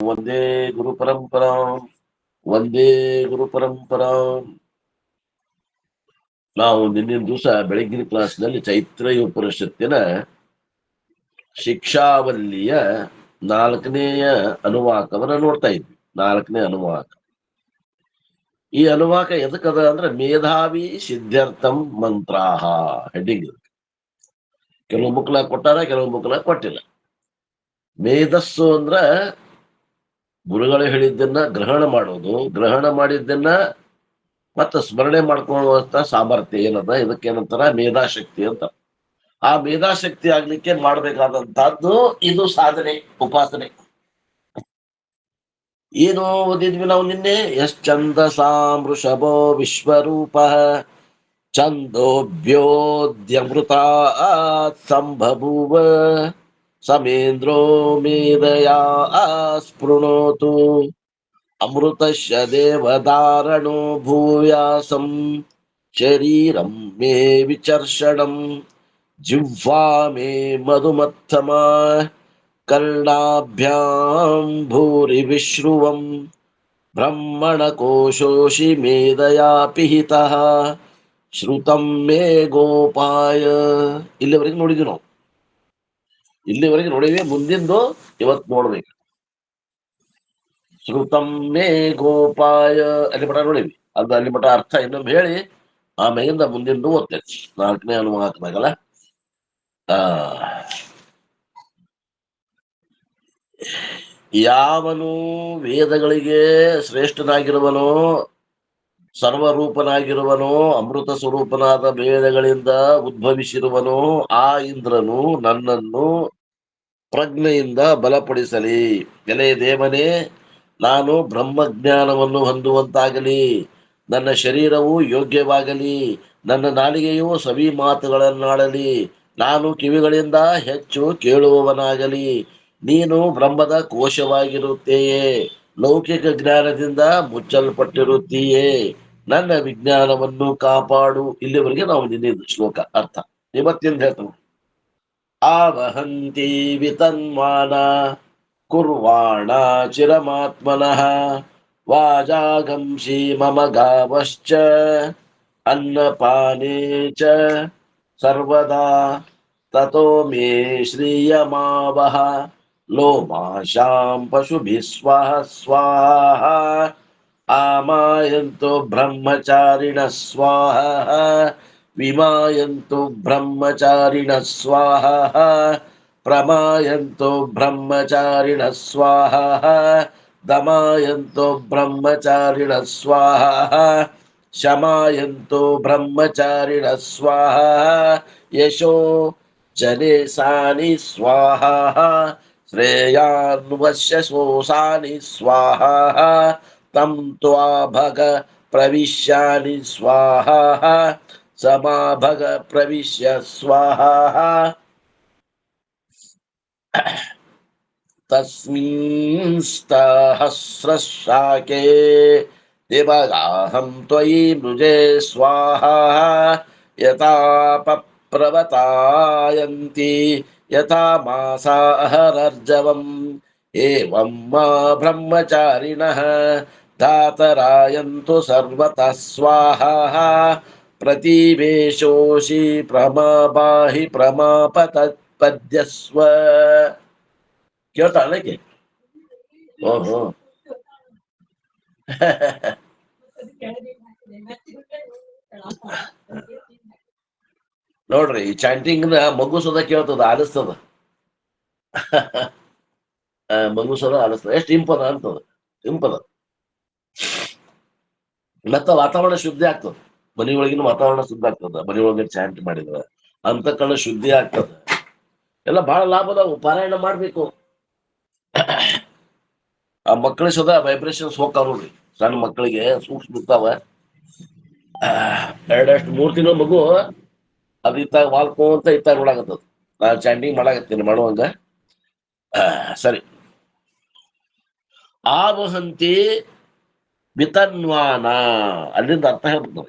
ವಂದೇ ಗುರು ಪರಂಪರಾಂ ವಂದೇ ಗುರು ಪರಂಪರಾಂ. ನಾವು ನಿನ್ನಿನ ದಿವಸ ಬೆಳಗ್ಗಿನ ಕ್ಲಾಸ್ನಲ್ಲಿ ಚೈತ್ರ ಉಪನಿಷತ್ತಿನ ಶಿಕ್ಷಾವಲ್ಲಿಯ 4ನೇಯ ಅನುವಾಕವನ್ನ ನೋಡ್ತಾ ಇದ್ವಿ. 4ನೇ ಅನುವಾಕ. ಈ ಅನುವಾಕ ಎದಕ್ಕದ ಅಂದ್ರೆ ಮೇಧಾವಿ ಸಿದ್ಧಾರ್ಥಂ ಮಂತ್ರಾಹ ಹೆಡ್ಡಿಂಗ್. ಕೆಲವು ಬುಕ್ಲ ಕೊಟ್ಟಾರ, ಕೆಲವು ಬುಕ್ಲ ಕೊಟ್ಟಿಲ್ಲ. ಮೇಧಸ್ಸು ಅಂದ್ರ ಗುರುಗಳು ಹೇಳಿದ್ದನ್ನ ಗ್ರಹಣ ಮಾಡೋದು, ಗ್ರಹಣ ಮಾಡಿದ್ದನ್ನ ಮತ್ತ ಸ್ಮರಣೆ ಮಾಡ್ಕೊಳ್ಳುವಂತ ಸಾಮರ್ಥ್ಯ ಏನದ, ಇದಕ್ಕೇನಂತಾರ ಮೇಧಾಶಕ್ತಿ ಅಂತ. ಆ ಮೇಧಾಶಕ್ತಿ ಆಗ್ಲಿಕ್ಕೆ ಮಾಡ್ಬೇಕಾದಂತಹದ್ದು ಇದು ಸಾಧನೆ, ಉಪಾಸನೆ. ಏನು ಓದಿದ್ವಿ ನಾವು ನಿನ್ನೆ? ಯಶ್ಚಂದಸಾಮೃಷಭೋ ವಿಶ್ವರೂಪ ಛಂದೋಭ್ಯೋದ್ಯಮೃತಾತ್ ಸಂಬಭೂವ ಸಮೇಂದ್ರೋ ಮೇಧಯಾ ಸ್ಪೃಣೋತು ಅಮೃತಸ್ಯ ದೇವಧಾರಣೋ ಭೂಯಾಸಂ ಶರೀರಂ ಮೇ ವಿಚರ್ಷಣಂ ಜಿಹ್ವಾ ಮೇ ಮಧುಮತ್ತಮ ಕರ್ಣಾಭ್ಯಾಂ ಭೂರಿ ವಿಶ್ರುವಂ ಬ್ರಹ್ಮಣ ಕೋಶೋಷಿ ಮೇಧಯಾ ಪಿಹಿತಃ ಶ್ರುತಂ ಮೇ ಗೋಪಾಯ. ಇಲ್ಲಿವರೆಗೆ ನೋಡಿದ್ವಿ ನಾವು. ಇಲ್ಲಿವರೆಗೆ ನೋಡಿದ್ವಿ. ಮುಂದಿಂದು ಇವತ್ತು ನೋಡ್ಬೇಕು. ಶ್ರುತಂ ಮೇ ಗೋಪಾಯ ಅಲ್ಲಿ ಮಠ ನೋಡಿವಿ. ಅದು ಅಲ್ಲಿ ಮಠ ಅರ್ಥ ಇನ್ನೊಮ್ಮೆ ಹೇಳಿ ಆಮೇಲಿಂದ ಮುಂದಿಂದು ಓದ್ತೇನೆ. 4ನೇ ಅನುವಾಕದಾಗಲ್ಲ. ಯಾವನು ವೇದಗಳಿಗೆ ಶ್ರೇಷ್ಠನಾಗಿರುವನೋ, ಸರ್ವರೂಪನಾಗಿರುವನೋ, ಅಮೃತ ಸ್ವರೂಪನಾದ ವೇದಗಳಿಂದ ಉದ್ಭವಿಸಿರುವನೋ ಆ ಇಂದ್ರನು ನನ್ನನ್ನು ಪ್ರಜ್ಞೆಯಿಂದ ಬಲಪಡಿಸಲಿ. ಎಲೆ ದೇವನೇ, ನಾನು ಬ್ರಹ್ಮಜ್ಞಾನವನ್ನು ಹೊಂದುವಂತಾಗಲಿ, ನನ್ನ ಶರೀರವು ಯೋಗ್ಯವಾಗಲಿ, ನನ್ನ ನಾಲಿಗೆಯು ಸವಿ ಮಾತುಗಳನ್ನಾಡಲಿ, ನಾನು ಕಿವಿಗಳಿಂದ ಹೆಚ್ಚು ಕೇಳುವವನಾಗಲಿ. ನೀನು ಬ್ರಹ್ಮದ ಕೋಶವಾಗಿರುತ್ತೆಯೇ, ಲೌಕಿಕ ಜ್ಞಾನದಿಂದ ಮುಚ್ಚಲ್ಪಟ್ಟಿರುತ್ತೀಯೇ, ನನ್ನ ವಿಜ್ಞಾನವನ್ನು ಕಾಪಾಡು. ಇಲ್ಲಿವರೆಗೆ ನಾವು ನಿನ್ನಿದ್ದು ಶ್ಲೋಕ ಅರ್ಥ. ಇವತ್ತಿಂದ ಹೇಳ್ತಾನೆ. ಆವಹಂತಿ ವಿತನ್ಮಾನ ಕುರ್ವಾಣ ಚಿರಮಾತ್ಮನಃ ವಾಜಾಗಂಸಿ ಮಮ ಗಾವಶ್ಚ ಅನ್ನಪಾನೇ ಚ ಸರ್ವದಾ ತತೋ ಮೇ ಶ್ರೀಯಮಾವಹ ಲೋಮಾಶಾಂ ಪಶುಭಿಃ ಸ್ವಾಹ ಸ್ವಾಹ ಆಮಾಯಂತು ಬ್ರಹ್ಮಚಾರಿಣಃ ಸ್ವಾಹ ವಿಮಾಯಂತು ಬ್ರಹ್ಮಚಾರಿಣಃ ಸ್ವಾಹ ಪ್ರಮಾಯಂತು ಬ್ರಹ್ಮಚಾರಿಣಃ ಸ್ವಾಹ ದಮಾಯಂತು ಬ್ರಹ್ಮಚಾರಿಣಃ ಸ್ವಾಹ ಶಮಾಯಂತು ಬ್ರಹ್ಮಚಾರಿಣಃ ಸ್ವಾಹ ಯಶೋ ಜನೇಸಾನಿ ಸ್ವಾಹ ಶ್ರೇಯಾನ್ವಶ್ಯ ಸೋಸಾನಿ ಸ್ವಾಹ ತಂ ತ್ವಾ ಭಗ ಪ್ರವಿಶ್ಯಾನಿ ಸ್ವಾಹ ಸಮಾಭಗ ಪ್ರವಿಶ್ಯ ಸ್ವಾಹ ತಸ್ಮಿಂಸ್ತಹಸ್ರಶಾಕೆ ದೇವಗಾಹಂ ತ್ವಯಿ ಮೃಜೆ ಸ್ವಾಹ ಯಥಾ ಪಪ್ರವತಾಯಂತಿ ಯಥಾ ಮಾಸಾಹರರ್ಜವಂ ಏವಂ ಮಾ ಬ್ರಹ್ಮಚಾರಿಣಃ ಧಾತರಾಯಂತು ಸರ್ವತಃ ಸ್ವಾಹ ಪ್ರತಿವೇಶೋಷಿ ಪ್ರಮಾಪಾಹಿ ಪ್ರಮಾಪತತ್ಪದ್ಯಸ್ವ. ಕೇಳ್ತಾಳಕ್ಕೆ? ಓಹೋ. ನೋಡ್ರಿ, ಈ ಚಾಂಟಿಂಗ್ ಮಗು ಸದ ಕೇಳ್ತದ, ಆಲಿಸ್ತದ. ಮಗು ಸದ ಆಲಿಸ್ತದ. ಎಷ್ಟು ಇಂಪದ ಅಂತದ, ಇಂಪದ. ಮತ್ತ ವಾತಾವರಣ ಶುದ್ಧಿ ಆಗ್ತದ. ಮನೆಯೊಳಗಿನ ವಾತಾವರಣ ಶುದ್ಧ ಆಗ್ತದ. ಮನೆಯೊಳಗೆ ಚಾಂಟ್ ಮಾಡಿದ್ರ ಅಂತಃಕರಣ ಶುದ್ಧಿ ಆಗ್ತದ. ಎಲ್ಲ ಬಹಳ ಲಾಭ ಅದಾವು. ಪಾರಾಯಣ ಮಾಡ್ಬೇಕು. ಆ ಮಕ್ಕಳಿಗೆ ಸದಾ ವೈಬ್ರೇಷನ್ಸ್ ಹೋಗ್ತಾವ ನೋಡ್ರಿ. ಸಣ್ಣ ಮಕ್ಕಳಿಗೆ ಸೂಕ್ಷ್ಮ ಇರ್ತಾವ. 2-3 ತಿಂಗಳ ಮಗು ಅದು ಇತ್ತಾಗ ವಾಲ್ಕೊಂತ ಇತ್ತಾಗ ನೋಡಾಕತ್ತದ. ನಾನು ಚಾಂಟಿಂಗ್ ಮಾಡಾಕತ್ತೀನಿ, ಮಾಡುವಂಗ. ಸರಿ. ಆವಹಂತಿ ವಿತನ್ವಾನ, ಅಲ್ಲಿಂದ ಅರ್ಥ ಹೇಳ್ಬೇಕು.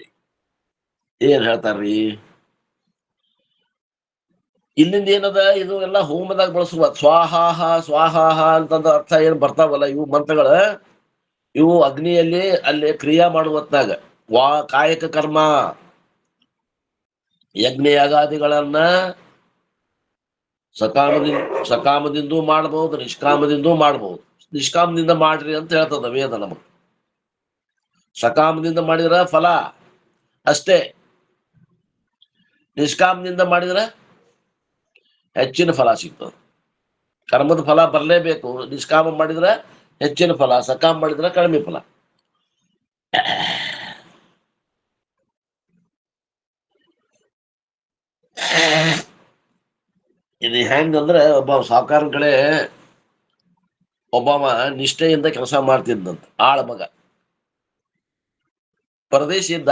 ಏನ್ ಹೇಳ್ತಾರ್ರಿ? ಇಲ್ಲಿಂದ ಏನದ ಇದು ಎಲ್ಲ ಹೋಮದಾಗ ಬಳಸುವ ಸ್ವಾಹಾಹ ಸ್ವಾಹಾಹ ಅಂತಂದ ಅರ್ಥ ಏನ್ ಬರ್ತಾವಲ್ಲ ಇವು ಮಂತ್ರಗಳ, ಇವು ಅಗ್ನಿಯಲ್ಲಿ ಅಲ್ಲಿ ಕ್ರಿಯಾ ಮಾಡುವತ್ನಾಗ ಕಾಯಕ ಕರ್ಮ ಯಜ್ಞ ಯಾಗಾದಿಗಳನ್ನ ಸಕಾಮದಿಂದೂ ಮಾಡಬಹುದು, ನಿಷ್ಕಾಮದಿಂದೂ ಮಾಡಬಹುದು. ನಿಷ್ಕಾಮದಿಂದ ಮಾಡ್ರಿ ಅಂತ ಹೇಳ್ತದ ವೇದ ನಮಗ್. ಸಕಾಮದಿಂದ ಮಾಡಿದ್ರ ಫಲ ಅಷ್ಟೇ, ನಿಷ್ಕಾಮದಿಂದ ಮಾಡಿದ್ರ ಹೆಚ್ಚಿನ ಫಲ ಸಿಗ್ತದೆ. ಕರ್ಮದ ಫಲ ಬರಲೇಬೇಕು. ನಿಷ್ಕಾಮ ಮಾಡಿದ್ರ ಹೆಚ್ಚಿನ ಫಲ, ಸಕಾಮ ಮಾಡಿದ್ರ ಕಡಿಮೆ ಫಲ. ಇದು ಹೆಂಗಂದ್ರೆ ಒಬ್ಬ ಸಾಹುಕಾರನ ಕಡೆ ಒಬ್ಬವ ನಿಷ್ಠೆಯಿಂದ ಕೆಲಸ ಮಾಡ್ತಿದ್ದಂತ ಆಳ ಮಗ. ಪರದೇಶಿಯಿಂದ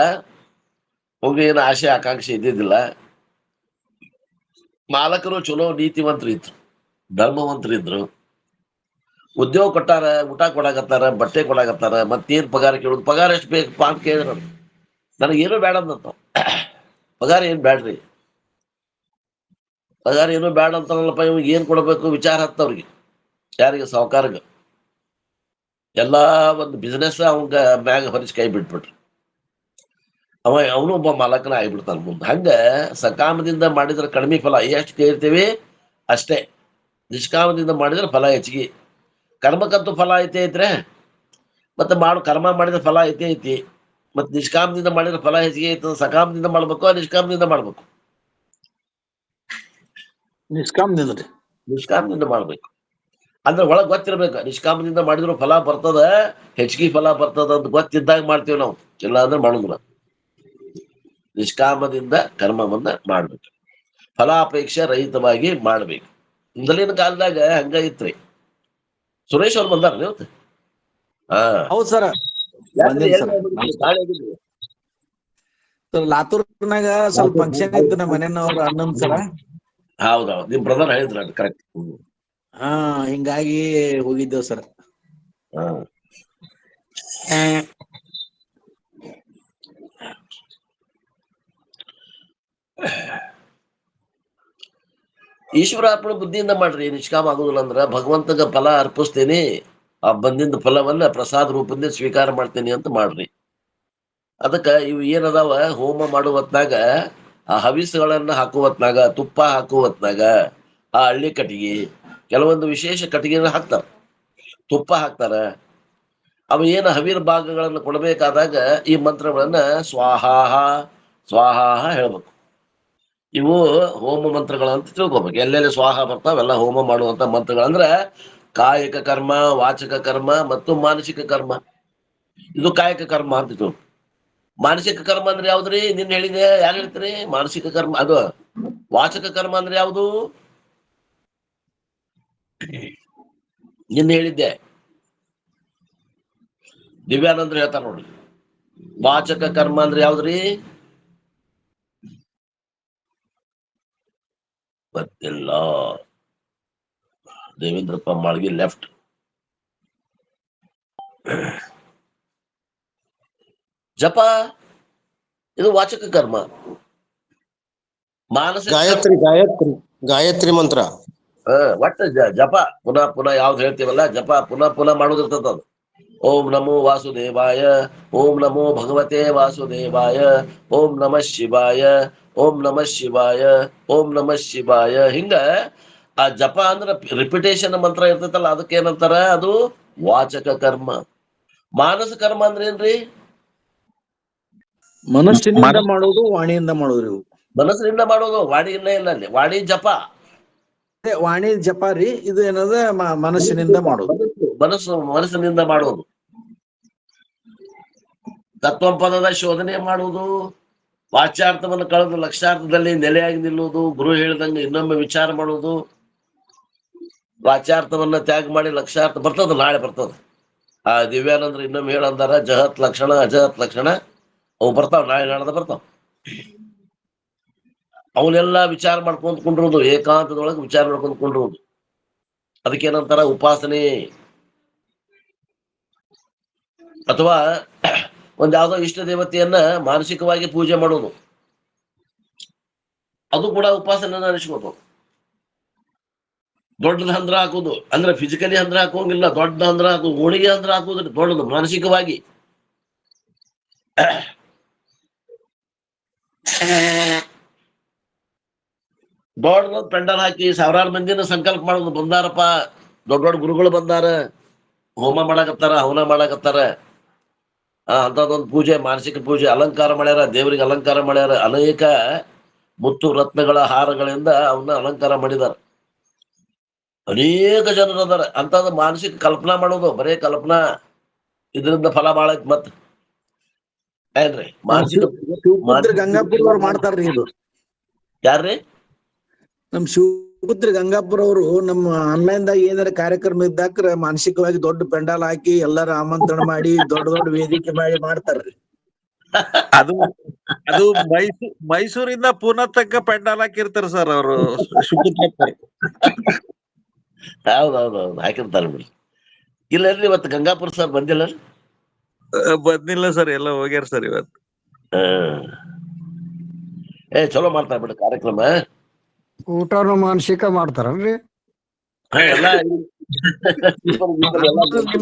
ಹೋಗಿ ಏನು ಆಸೆ ಆಕಾಂಕ್ಷೆ ಇದ್ದಿದ್ದಿಲ್ಲ. ಮಾಲಕರು ಚಲೋ ನೀತಿವಂತರು ಇದ್ರು, ಧರ್ಮವಂತರಿದ್ರು. ಉದ್ಯೋಗ ಕೊಟ್ಟಾರ, ಊಟ ಕೊಡಾಕತ್ತಾರ, ಬಟ್ಟೆ ಕೊಡಾಕತ್ತಾರ. ಮತ್ತೇನ್ ಪಗಾರ ಕೇಳುದು? ಪಗಾರ ಎಷ್ಟು ಬೇಕಪ್ಪ ಅಂತ ಕೇಳಿದ್ರ, ನನಗೇನು ಬೇಡ ಅಂದಂತ. ಪಗಾರ ಏನ್ ಬ್ಯಾಡ್ರಿ, ಪಗಾರ ಏನು ಬೇಡ ಅಂತಾನಲ್ಲಪ್ಪ. ಇವ್ಗೆ ಏನ್ ಕೊಡ್ಬೇಕು ವಿಚಾರ ಹತ್ತವ್ರಿಗೆ. ಯಾರಿಗೆ? ಸಾಹುಕಾರಗ. ಎಲ್ಲಾ ಒಂದು ಬಿಸ್ನೆಸ್ ಅವಂಗ ಮ್ಯಾಗ ಹೊರಿಸಿ ಕೈ ಬಿಟ್ಬಿಟ್ರು. ಅವನು ಒಬ್ಬ ಮಾಲಕನ ಆಗ್ಬಿಡ್ತಾನ ಮುಂದೆ. ಹಂಗ ಸಕಾಮದಿಂದ ಮಾಡಿದ್ರೆ ಕಡಿಮೆ ಫಲ, ಎಷ್ಟು ಕೇಳ್ತೇವಿ ಅಷ್ಟೇ. ನಿಷ್ಕಾಮದಿಂದ ಮಾಡಿದ್ರೆ ಫಲ ಹೆಚ್ಚಿಗೆ. ಕರ್ಮಕ್ಕಂತೂ ಫಲ ಐತೆ ಮತ್ತೆ ಕರ್ಮ ಮಾಡಿದ್ರೆ ಫಲ ಐತಿ. ಮತ್ತೆ ನಿಷ್ಕಾಮದಿಂದ ಮಾಡಿದ್ರೆ ಫಲ ಹೆಚ್ಚಿಗೆ ಐತದ. ಸಕಾಮದಿಂದ ಮಾಡ್ಬೇಕು, ನಿಷ್ಕಾಮದಿಂದ ಮಾಡ್ಬೇಕು? ನಿಷ್ಕಾಮದಿಂದ ಮಾಡ್ಬೇಕು. ಅಂದ್ರೆ ಒಳಗ್ ಗೊತ್ತಿರ್ಬೇಕು, ನಿಷ್ಕಾಮದಿಂದ ಮಾಡಿದ್ರು ಫಲ ಬರ್ತದ, ಹೆಚ್ಚಿಗೆ ಫಲ ಬರ್ತದ ಅಂತ ಗೊತ್ತಿದ್ದಾಗ ಮಾಡ್ತೀವಿ ನಾವು. ಇಲ್ಲ ಅಂದ್ರೆ ಮಾಡುದಿಲ್ಲ. ನಿಷ್ಕಾಮದಿಂದ ಕರ್ಮವನ್ನ ಮಾಡ್ಬೇಕು, ಫಲಾಪೇಕ್ಷೆ ರಹಿತವಾಗಿ ಮಾಡ್ಬೇಕು. ಮೊದಲಿನ ಕಾಲದಾಗ ಹಂಗ ಇತ್ರಿ. ಸುರೇಶ್ ಅವ್ರು ಬಂದಾರ ಇವತ್ತು? ಹೌದ್ ಸರ್, ಲಾತೂರ್ನಾಗ ಸ್ವಲ್ಪ ಫಂಕ್ಷನ್ ಇತ್ತು ನಮ್ಮ ಮನೆಯವ್ರ ಅಣ್ಣನ್ ಸರ. ಹೌದೌದು, ನಿಮ್ ಬ್ರದರ್ ಹೇಳಿದ್ರ ಕರೆಕ್ಟ್. ಹಿಂಗಾಗಿ ಹೋಗಿದ್ದೇವ್ ಸರ್. ಈಶ್ವರಾರ್ಪಣ ಬುದ್ಧಿಯಿಂದ ಮಾಡ್ರಿ. ನಿಷ್ಕಾಮ ಆಗುದಿಲ್ಲ ಅಂದ್ರ ಭಗವಂತಗ ಫಲ ಅರ್ಪಿಸ್ತೇನೆ, ಆ ಬಂದಿಂದ ಫಲವನ್ನ ಪ್ರಸಾದ ರೂಪದಿಂದ ಸ್ವೀಕಾರ ಮಾಡ್ತೇನೆ ಅಂತ ಮಾಡ್ರಿ. ಅದಕ್ಕ ಇವು ಏನದಾವ, ಹೋಮ ಮಾಡುವತ್ನಾಗ ಆ ಹವಿಸ್ಗಳನ್ನ ಹಾಕುವತ್ನಾಗ, ತುಪ್ಪ ಹಾಕುವತ್ನಾಗ ಆ ಹಳ್ಳಿ ಕಟ್ಟಿಗೆ, ಕೆಲವೊಂದು ವಿಶೇಷ ಕಟ್ಟಿಗೆನ ಹಾಕ್ತಾರ, ತುಪ್ಪ ಹಾಕ್ತಾರ. ಅವ ಏನು ಹವಿರ ಭಾಗಗಳನ್ನು ಕೊಡಬೇಕಾದಾಗ ಈ ಮಂತ್ರಗಳನ್ನ ಸ್ವಾಹಾಹ ಸ್ವಾಹಾಹ ಹೇಳ್ಬೇಕು. ಇವು ಹೋಮ ಮಂತ್ರಗಳಂತ ತಿಳ್ಕೊಬೇಕು. ಎಲ್ಲೆಲ್ಲಿ ಸ್ವಾಹ ಬರ್ತಾವೆಲ್ಲ ಹೋಮ ಮಾಡುವಂತ ಮಂತ್ರಗಳಂದ್ರ ಕಾಯಿಕ ಕರ್ಮ, ವಾಚಕ ಕರ್ಮ ಮತ್ತು ಮಾನಸಿಕ ಕರ್ಮ. ಇದು ಕಾಯಕ ಕರ್ಮ ಅಂತ ತಿಳ್ಕೊ. ಮಾನಸಿಕ ಕರ್ಮ ಅಂದ್ರೆ ಯಾವ್ದ್ರಿ? ನಿನ್ ಹೇಳಿದೆ, ಯಾರು ಹೇಳ್ತೀರಿ? ಮಾನಸಿಕ ಕರ್ಮ ಅದು. ವಾಚಕ ಕರ್ಮ ಅಂದ್ರೆ ಯಾವುದು? ನಿನ್ನೆ ಹೇಳಿದ್ದೆ, ದಿವ್ಯಾನಂದ್ರ ಹೇಳ್ತಾರ ನೋಡ್ರಿ. ವಾಚಕ ಕರ್ಮ ಅಂದ್ರೆ ಯಾವ್ದ್ರಿ? ಗೊತ್ತಿಲ್ಲ. ದೇವೇಂದ್ರಪ್ಪ ಮಾಳ್ಗಿ ಲೆಫ್ಟ್. ಜಪ ಇದು ವಾಚಕ ಕರ್ಮ. ಮಾನಸಿಕ ಗಾಯತ್ರಿ ಮಂತ್ರ. ಒಟ್ಟ ಜಪ ಪುನಃ ಪುನಃ ಯಾವ್ದು ಹೇಳ್ತೀವಲ್ಲ, ಜಪ ಪುನಃ ಪುನಃ ಮಾಡೋದಿರ್ತದ ಅದು. ಓಂ ನಮೋ ವಾಸುದೇವಾಯ, ಓಂ ನಮೋ ಭಗವತೆ ವಾಸುದೇವಾಯ, ಓಂ ನಮಃ ಶಿವಾಯ, ಓಂ ನಮಃ ಶಿವಾಯ, ಓಂ ನಮಃ ಶಿವಾಯ. ಹಿಂಗ ಆ ಜಪ ಅಂದ್ರ ರಿಪಿಟೇಷನ್ ಮಂತ್ರ ಇರ್ತೈತಲ್ಲ, ಅದಕ್ಕೆ ಏನಂತಾರ? ಅದು ವಾಚಕ ಕರ್ಮ. ಮಾನಸ ಕರ್ಮ ಅಂದ್ರೆ ಏನ್ರಿ? ಮನಸ್ಸಿನಿಂದ ಮಾಡೋದು, ವಾಣಿಯಿಂದ ಮಾಡೋದ್ರಿ. ಮನಸ್ಸಿನಿಂದ ಮಾಡೋದು, ವಾಣಿಯಿಂದ ಇಲ್ಲ. ಅಲ್ಲಿ ವಾಣಿ ಜಪ, ವಾಣಿ ಜಪ ರೀ. ಇದು ಏನದ ಮನಸ್ಸಿನಿಂದ ಮಾಡೋದು, ಮನಸ್ಸಿನಿಂದ ಮಾಡೋದು. ತತ್ವಪದದ ಶೋಧನೆ ಮಾಡುವುದು, ವಾಚ್ಯಾರ್ಥವನ್ನು ಕಳೆದು ಲಕ್ಷಾರ್ಥದಲ್ಲಿ ನೆಲೆಯಾಗಿ ನಿಲ್ಲುವುದು, ಗುರು ಹೇಳಿದಂಗೆ ಇನ್ನೊಮ್ಮೆ ವಿಚಾರ ಮಾಡುವುದು. ವಾಚ್ಯಾರ್ಥವನ್ನ ತ್ಯಾಗ ಮಾಡಿ ಲಕ್ಷಾರ್ಥ ಬರ್ತದ, ನಾಳೆ ಬರ್ತದ. ಆ ದಿವ್ಯಾನಂದ್ರ ಇನ್ನೊಮ್ಮೆ ಹೇಳಂದಾರ, ಜಹತ್ ಲಕ್ಷಣ ಅಜಹತ್ ಲಕ್ಷಣ ಅವು ಬರ್ತಾವ, ನಾಳೆ ನಾಳದ ಬರ್ತಾವ. ಅವನ್ನೆಲ್ಲ ವಿಚಾರ ಮಾಡ್ಕೊಂತ ಕುಂಡ್ರುವುದು, ಏಕಾಂತದೊಳಗೆ ವಿಚಾರ ಮಾಡ್ಕೊಂತ ಕುಂಡ್ರುವುದು. ಅದಕ್ಕೇನಂತಾರ? ಉಪಾಸನೆ. ಅಥವಾ ಒಂದ್ ಯಾವ್ದೋ ಇಷ್ಟ ದೇವತೆಯನ್ನ ಮಾನಸಿಕವಾಗಿ ಪೂಜೆ ಮಾಡೋದು, ಅದು ಕೂಡ ಉಪಾಸನೆ ಅನಿಸ್ಬೇಕು. ದೊಡ್ಡದ ಹಂದ್ರ ಹಾಕುದು ಅಂದ್ರೆ ಫಿಸಿಕಲಿ ಹಂದ್ರ ಹಾಕೋಂಗಿಲ್ಲ, ದೊಡ್ಡ ಹಂದ್ರ ಹಾಕುದು, ಹೋಳಿಗೆ ಹಂದ್ರ ಹಾಕುದ್ರಿ ದೊಡ್ಡದು ಮಾನಸಿಕವಾಗಿ. ದೊಡ್ಡ ಪೆಂಡಲ್ ಹಾಕಿ ಸಾವಿರಾರು ಮಂದಿನ ಸಂಕಲ್ಪ ಮಾಡೋದು. ಬಂದಾರಪ್ಪ, ದೊಡ್ಡ ದೊಡ್ಡ ಗುರುಗಳು ಬಂದಾರ, ಹೋಮ ಮಾಡಾಕತ್ತಾರ, ಹವನ ಮಾಡಾಕತ್ತಾರ. ಅಂತದೊಂದು ಪೂಜೆ, ಮಾನಸಿಕ ಪೂಜೆ, ಅಲಂಕಾರ ಮಾಡ್ಯಾರ, ದೇವರಿಗೆ ಅಲಂಕಾರ ಮಾಡ್ಯಾರ. ಅನೇಕ ಮುತ್ತು ರತ್ನಗಳ ಹಾರಗಳಿಂದ ಅವನ್ನ ಅಲಂಕಾರ ಮಾಡಿದಾರ. ಅನೇಕ ಜನರು ಅದಾರ. ಅಂತದ ಮಾನಸಿಕ ಕಲ್ಪನಾ ಮಾಡೋದು, ಬರೇ ಕಲ್ಪನಾ, ಇದರಿಂದ ಫಲ ಬಾಳ ಐತ್ ಮತ್ ಏನ್ರಿ? ಮಾನಸಿಕ ಶಿವಪುತ್ರ ಗಂಗಾಪುರ ಅವ್ರು ಮಾಡ್ತಾರ್ರಿ ಇದು. ಯಾರ್ರಿ? ನಮ್ ಶಿವಪುತ್ರ ಗಂಗಾಪುರ ಅವರು ನಮ್ಮ ಆನ್ಲೈನ್ ದಾಗ ಏನಾರ ಕಾರ್ಯಕ್ರಮ ಇದ್ದಾಕ್ರ ಮಾನಸಿಕವಾಗಿ ದೊಡ್ಡ ಪೆಂಡಾಲ್ ಹಾಕಿ ಎಲ್ಲಾರ ಆಮಂತ್ರಣ ಮಾಡಿ ದೊಡ್ಡ ದೊಡ್ಡ ವೇದಿಕೆ ಮಾಡಿ ಮಾಡ್ತಾರ್ರಿ. ಅದು ಅದು ಮೈಸೂರಿಂದ ಪೂನಾ ತನಕ ಪೆಂಡಾಲ್ ಹಾಕಿರ್ತಾರ ಸರ್ ಅವರು ಶಿವಪುತ್ರ. ಹೌದೌದೌದು, ಹಾಕಿರ್ತಾರ ಬಿಡ್ರಿ. ಇಲ್ಲರಿ ಇವತ್ತು ಗಂಗಾಪುರ ಸರ್ ಬಂದಿಲ್ಲ. ಬಂದಿಲ್ಲ ಸರ್, ಎಲ್ಲ ಹೋಗ್ಯಾರ ಸರ್ ಇವತ್ತು. ಚಲೋ ಮಾಡ್ತಾರ ಬಿಡ್ರಿ ಕಾರ್ಯಕ್ರಮ. ಊಟನು ಮಾನಸಿಕ ಮಾಡ್ತಾರಲ್ರಿ? ಎಲ್ಲ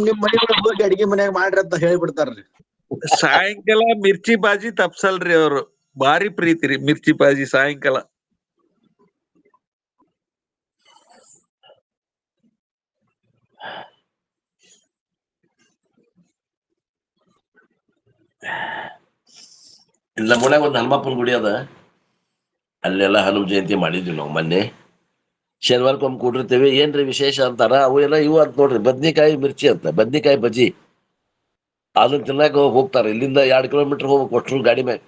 ನಿಮ್ ಮನೆ ಹೋಗಿ ಅಡಿಗೆ ಮನ್ಯಾಗ ಮಾಡ್ರಿ ಅಂತ ಹೇಳ್ಬಿಡ್ತಾರ್ರಿ. ಸಾಯಂಕಾಲ ಮಿರ್ಚಿ ಬಾಜಿ ತಪ್ಸಲ್ರಿ ಅವ್ರು. ಭಾರಿ ಪ್ರೀತಿ ರೀ ಮಿರ್ಚಿ ಬಾಜಿ ಸಾಯಂಕಾಲ. ಇಲ್ಲ, ನಮ್ಮೂನ್ಯಾಗ ಒಂದು ಹನುಮಪ್ಪನ ಗುಡಿ ಅದ, ಅಲ್ಲೆಲ್ಲ ಹನುಮ ಜಯಂತಿ ಮಾಡಿದ್ವಿ ನಾವು ಮೊನ್ನೆ. ಶನಿವಾರಕ್ಕೊಮ್ಮೆ ಕೂಡಿರ್ತೇವೆ. ಏನ್ರಿ ವಿಶೇಷ ಅಂತಾರ, ಅವು ಎಲ್ಲ ಇವು ಅಂತ ನೋಡ್ರಿ, ಬದ್ನಿಕಾಯಿ ಮಿರ್ಚಿ ಅಂತ, ಬದ್ನಿಕಾಯಿ ಬಜ್ಜಿ. ಅದನ್ನ ತಿನ್ನಾಕ ಹೋಗ್ತಾರ. ಇಲ್ಲಿಂದ 2 ಕಿಲೋಮೀಟರ್ ಹೋಗ್ಬೇಕು ಒಟ್ರು ಗಾಡಿ ಮ್ಯಾಗ.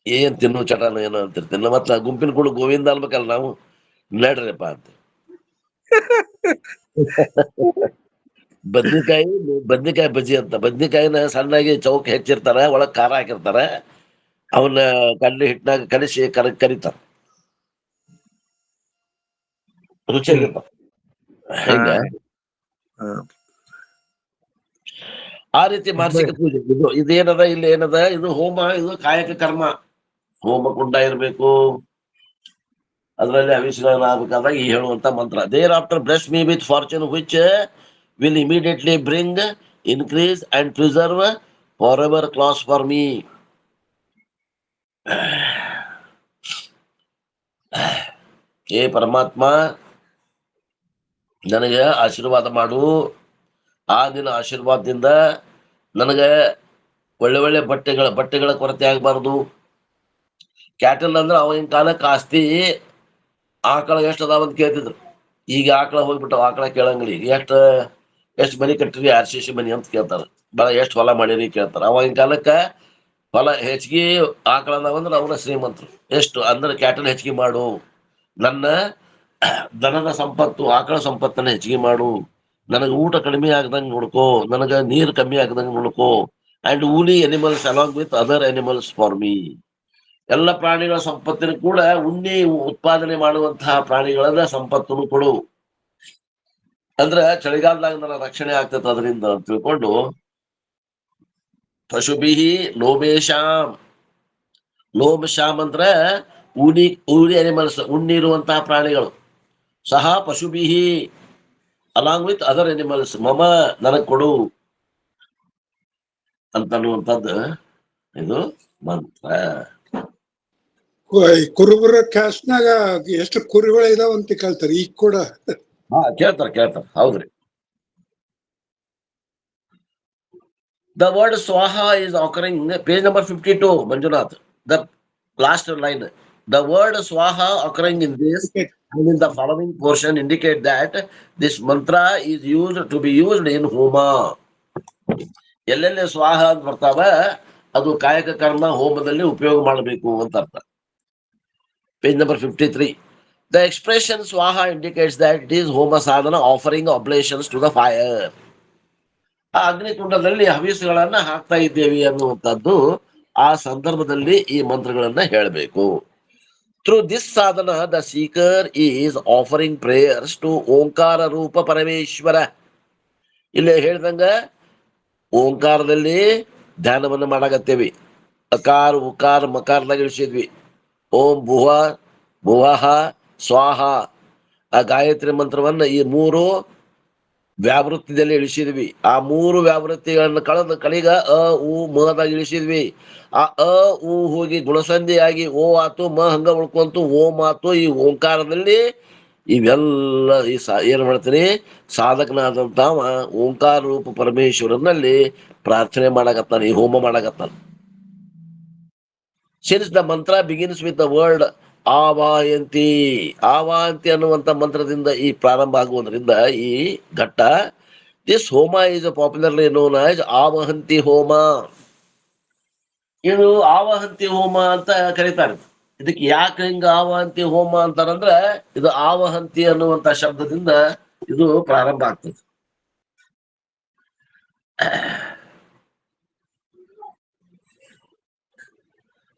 ಏನ್ ತಿನ್ನು ಚಟಾನ ಏನೋ ಅಂತಿರ್ತೀನಿ. ಮತ್ತ ಗುಂಪಿನ ಕೂಡ ಗೋವಿಂದ ಅನ್ಬೇಕಲ್ಲ ನಾವು, ನಡ್ರಿಪ್ಪ ಅಂತ. ಬದ್ನಿಕಾಯಿ ಬಜ್ಜಿ ಅಂತ. ಬದ್ನಿಕಾಯಿನ ಸಣ್ಣಾಗಿ ಚೌಕ್ ಹೆಚ್ಚಿರ್ತಾರ, ಒಳಗ್ ಖಾರ ಹಾಕಿರ್ತಾರ, ಅವನ್ನ ಕಡ್ಲಿ ಹಿಟ್ನಾಗ ಕಲಿಸಿ ಕರಿತಾರ. ರುಚಿಯಾಗಿರ್ತಾವ. ಹಿಂಗ ಆ ರೀತಿ ಮಾನಸಿಕ ಪೂಜೆ. ಇದೇನದ, ಇಲ್ಲಿ ಏನದ, ಇದು ಹೋಮ, ಇದು ಕಾಯಕ ಕರ್ಮ. ಹೋಮ ಕುಂಡ ಇರ್ಬೇಕು, ಅದರಲ್ಲಿ ಅವಿಷ್ಕಾರ ಆಗ್ಬೇಕಾದಾಗ ಈ ಹೇಳುವಂತ ಮಂತ್ರ. Thereafter bless me with fortune which will immediately bring increase and preserve forever clause for me. ಏ ಪರಮಾತ್ಮ, ನನಗೆ ಆಶೀರ್ವಾದ ಮಾಡು. ಆ ನಿನ್ನ ಆಶೀರ್ವಾದದಿಂದ ನನಗೆ ಒಳ್ಳೆ ಒಳ್ಳೆ ಬಟ್ಟೆಗಳ ಕೊರತೆ ಆಗ್ಬಾರ್ದು. ಕ್ಯಾಟಲ್ ಅಂದ್ರೆ ಅವಾಗಿನ ಕಾಲಕ್ಕೆ ಆಸ್ತಿ ಆಕಳ ಎಷ್ಟು ಅದಾವಂತ ಕೇಳ್ತಿದ್ರು. ಈಗ ಆಕಳ ಹೋಗ್ಬಿಟ್ಟು ಆಕಳ ಕೇಳಂಗಿಲ್ಲ. ಈಗ ಎಷ್ಟು ಮನಿ ಕಟ್ಟಿರಿ, RCC ಮನಿ ಅಂತ ಕೇಳ್ತಾರ. ಎಷ್ಟು ಹೊಲ ಮಾಡಿರಿ ಕೇಳ್ತಾರ. ಅವಾಗಿನ ಕಾಲಕ್ಕ ಹೊಲ ಹೆಚ್ಚಿಗೆ ಆಕಳ ಅದಾವಂದ್ರ ಅವರ ಶ್ರೀಮಂತರು. ಎಷ್ಟು ಅಂದ್ರೆ ಕ್ಯಾಟಲ್ ಹೆಚ್ಚಿಗೆ ಮಾಡು, ನನ್ನ ದನದ ಸಂಪತ್ತು, ಆಕಳ ಸಂಪತ್ತನ್ನ ಹೆಚ್ಚಿಗೆ ಮಾಡು, ನನಗೆ ಊಟ ಕಡಿಮೆ ಆಗದಂಗೆ ನೋಡ್ಕೋ, ನನಗ ನೀರು ಕಮ್ಮಿ ಆಗದಂಗೆ ನೋಡ್ಕೋ, and woolly animals along with other animals for me. ಎಲ್ಲ ಪ್ರಾಣಿಗಳ ಸಂಪತ್ತಿನ ಕೂಡ ಉಣ್ಣೆ ಉತ್ಪಾದನೆ ಮಾಡುವಂತಹ ಪ್ರಾಣಿಗಳನ್ನ ಸಂಪತ್ತನ್ನು ಕೊಡು. ಅಂದ್ರ ಚಳಿಗಾಲದಾಗ ನನ್ನ ರಕ್ಷಣೆ ಆಗ್ತೈತೆ ಅದರಿಂದ ಅಂತ ತಿಳ್ಕೊಂಡು, ಪಶುಭಿಹಿ ಲೋಮೇಶಾಮ್. ಲೋಮಶಾಮ್ ಅಂದ್ರ ಊಳಿ ಅನಿಮಲ್ಸ್, ಉಣ್ಣಿ ಇರುವಂತಹ ಪ್ರಾಣಿಗಳು. ಸಹ ಪಶುಭಿಹಿ ಅಲಾಂಗ್ ವಿತ್ ಅದರ್ ಅನಿಮಲ್ಸ್ ಮಮ, ನನಗ್ ಕೊಡು ಅಂತನ್ನುವಂಥದ್ದು ಇದು ಮಂತ್ರ. ಕುರುಬರ ಕ್ಯಾಸ್ಟ್ನಾಗ ಎಷ್ಟು ಕುರಿಗಳು ಇದಾವಂತ ಕೇಳ್ತಾರೆ ಈಗ ಕೂಡ. ಕೇಳ್ತಾರ. ಹೌದ್ರಿ. The word swaha is occurring page number 52, Manjunath. The last line. The word swaha occurring in this and in the following portion indicate that this mantra is used to be used in homa. ಎಲ್ಲೆಲ್ಲಿ ಸ್ವಾಹ ಅಂತ ಬರ್ತಾವ ಅದು ಕಾಯಕ ಕರ್ಮ ಹೋಮದಲ್ಲಿ ಉಪಯೋಗ ಮಾಡಬೇಕು ಅಂತ ಅರ್ಥ. Page number 53. The expression swaha indicates that it is homa sadhana offering oblations to the fire. ಆ ಅಗ್ನಿಕುಂಡದಲ್ಲಿ ಹವಿಸ್ಸುಗಳನ್ನ ಹಾಕ್ತಾ ಇದ್ದೇವೆ ಅನ್ನುವಂಥದ್ದು ಆ ಸಂದರ್ಭದಲ್ಲಿ ಈ ಮಂತ್ರಗಳನ್ನ ಹೇಳಬೇಕು. Through this sadhana the seeker is offering prayers to Omkara rupa Parameshwara. ಇಲ್ಲಿ ಹೇಳ್ದಂಗ ಓಂಕಾರದಲ್ಲಿ ಧ್ಯಾನವನ್ನು ಮಾಡಾಕತ್ತೇವಿ. ಅಕಾರ ಉಕಾರ ಮಕಾರದಾಗ ಇಳಿಸಿದ್ವಿ. ಓಂ ಭುವ ಭುವಃ ಸ್ವಾಹ ಆ ಗಾಯತ್ರಿ ಮಂತ್ರವನ್ನ ಈ 3 ವ್ಯಾವೃತ್ತಿಯಲ್ಲಿ ಇಳಿಸಿದ್ವಿ. ಆ 3 ವ್ಯಾವೃತ್ತಿಗಳನ್ನ ಕಳಿಗ ಅ ಉ ಮದಾಗ ಇಳಿಸಿದ್ವಿ. ಆ ಅ ಉ ಹೋಗಿ ಗುಣಸಂಧಿಯಾಗಿ ಓ ಆತು ಮ ಹಂಗ ಉಳ್ಕೊಂತು ಓಂ ಆತು. ಈ ಓಂಕಾರದಲ್ಲಿ ಇವೆಲ್ಲ ಏನ್ ಮಾಡ್ತೀನಿ, ಸಾಧಕನಾದಂತಾವ ಓಂಕಾರ ರೂಪ ಪರಮೇಶ್ವರನಲ್ಲಿ ಪ್ರಾರ್ಥನೆ ಮಾಡಕತ್ತಾನ, ಈ ಹೋಮ ಮಾಡಕತ್ತಾನ. ಸಿನ್ಸ್ ದ ಮಂತ್ರ ಬಿಗಿನ್ಸ್ ವಿತ್ ದ ವರ್ಡ್ ಆವಾಯಂತಿ. ಆವಾಯಂತಿ ಅನ್ನುವಂತ ಮಂತ್ರದಿಂದ ಈ ಪ್ರಾರಂಭ ಆಗುವುದರಿಂದ ಈ ಘಟ್ಟ, ದಿಸ್ ಹೋಮ ಇಸ್ ಪಾಪ್ಯುಲರ್ಲಿ ನೋನ್ ಆಸ್ ಆವಹಂತಿ ಹೋಮ. ಇದು ಆವಹಂತಿ ಹೋಮ ಅಂತ ಕರೀತಾರೆ. ಇದಕ್ಕೆ ಯಾಕೆ ಹಿಂಗ ಆವಹಂತಿ ಹೋಮ ಅಂತಾರಂದ್ರ, ಇದು ಆವಹಂತಿ ಅನ್ನುವಂತ ಶಬ್ದದಿಂದ ಇದು ಪ್ರಾರಂಭ ಆಗ್ತದೆ.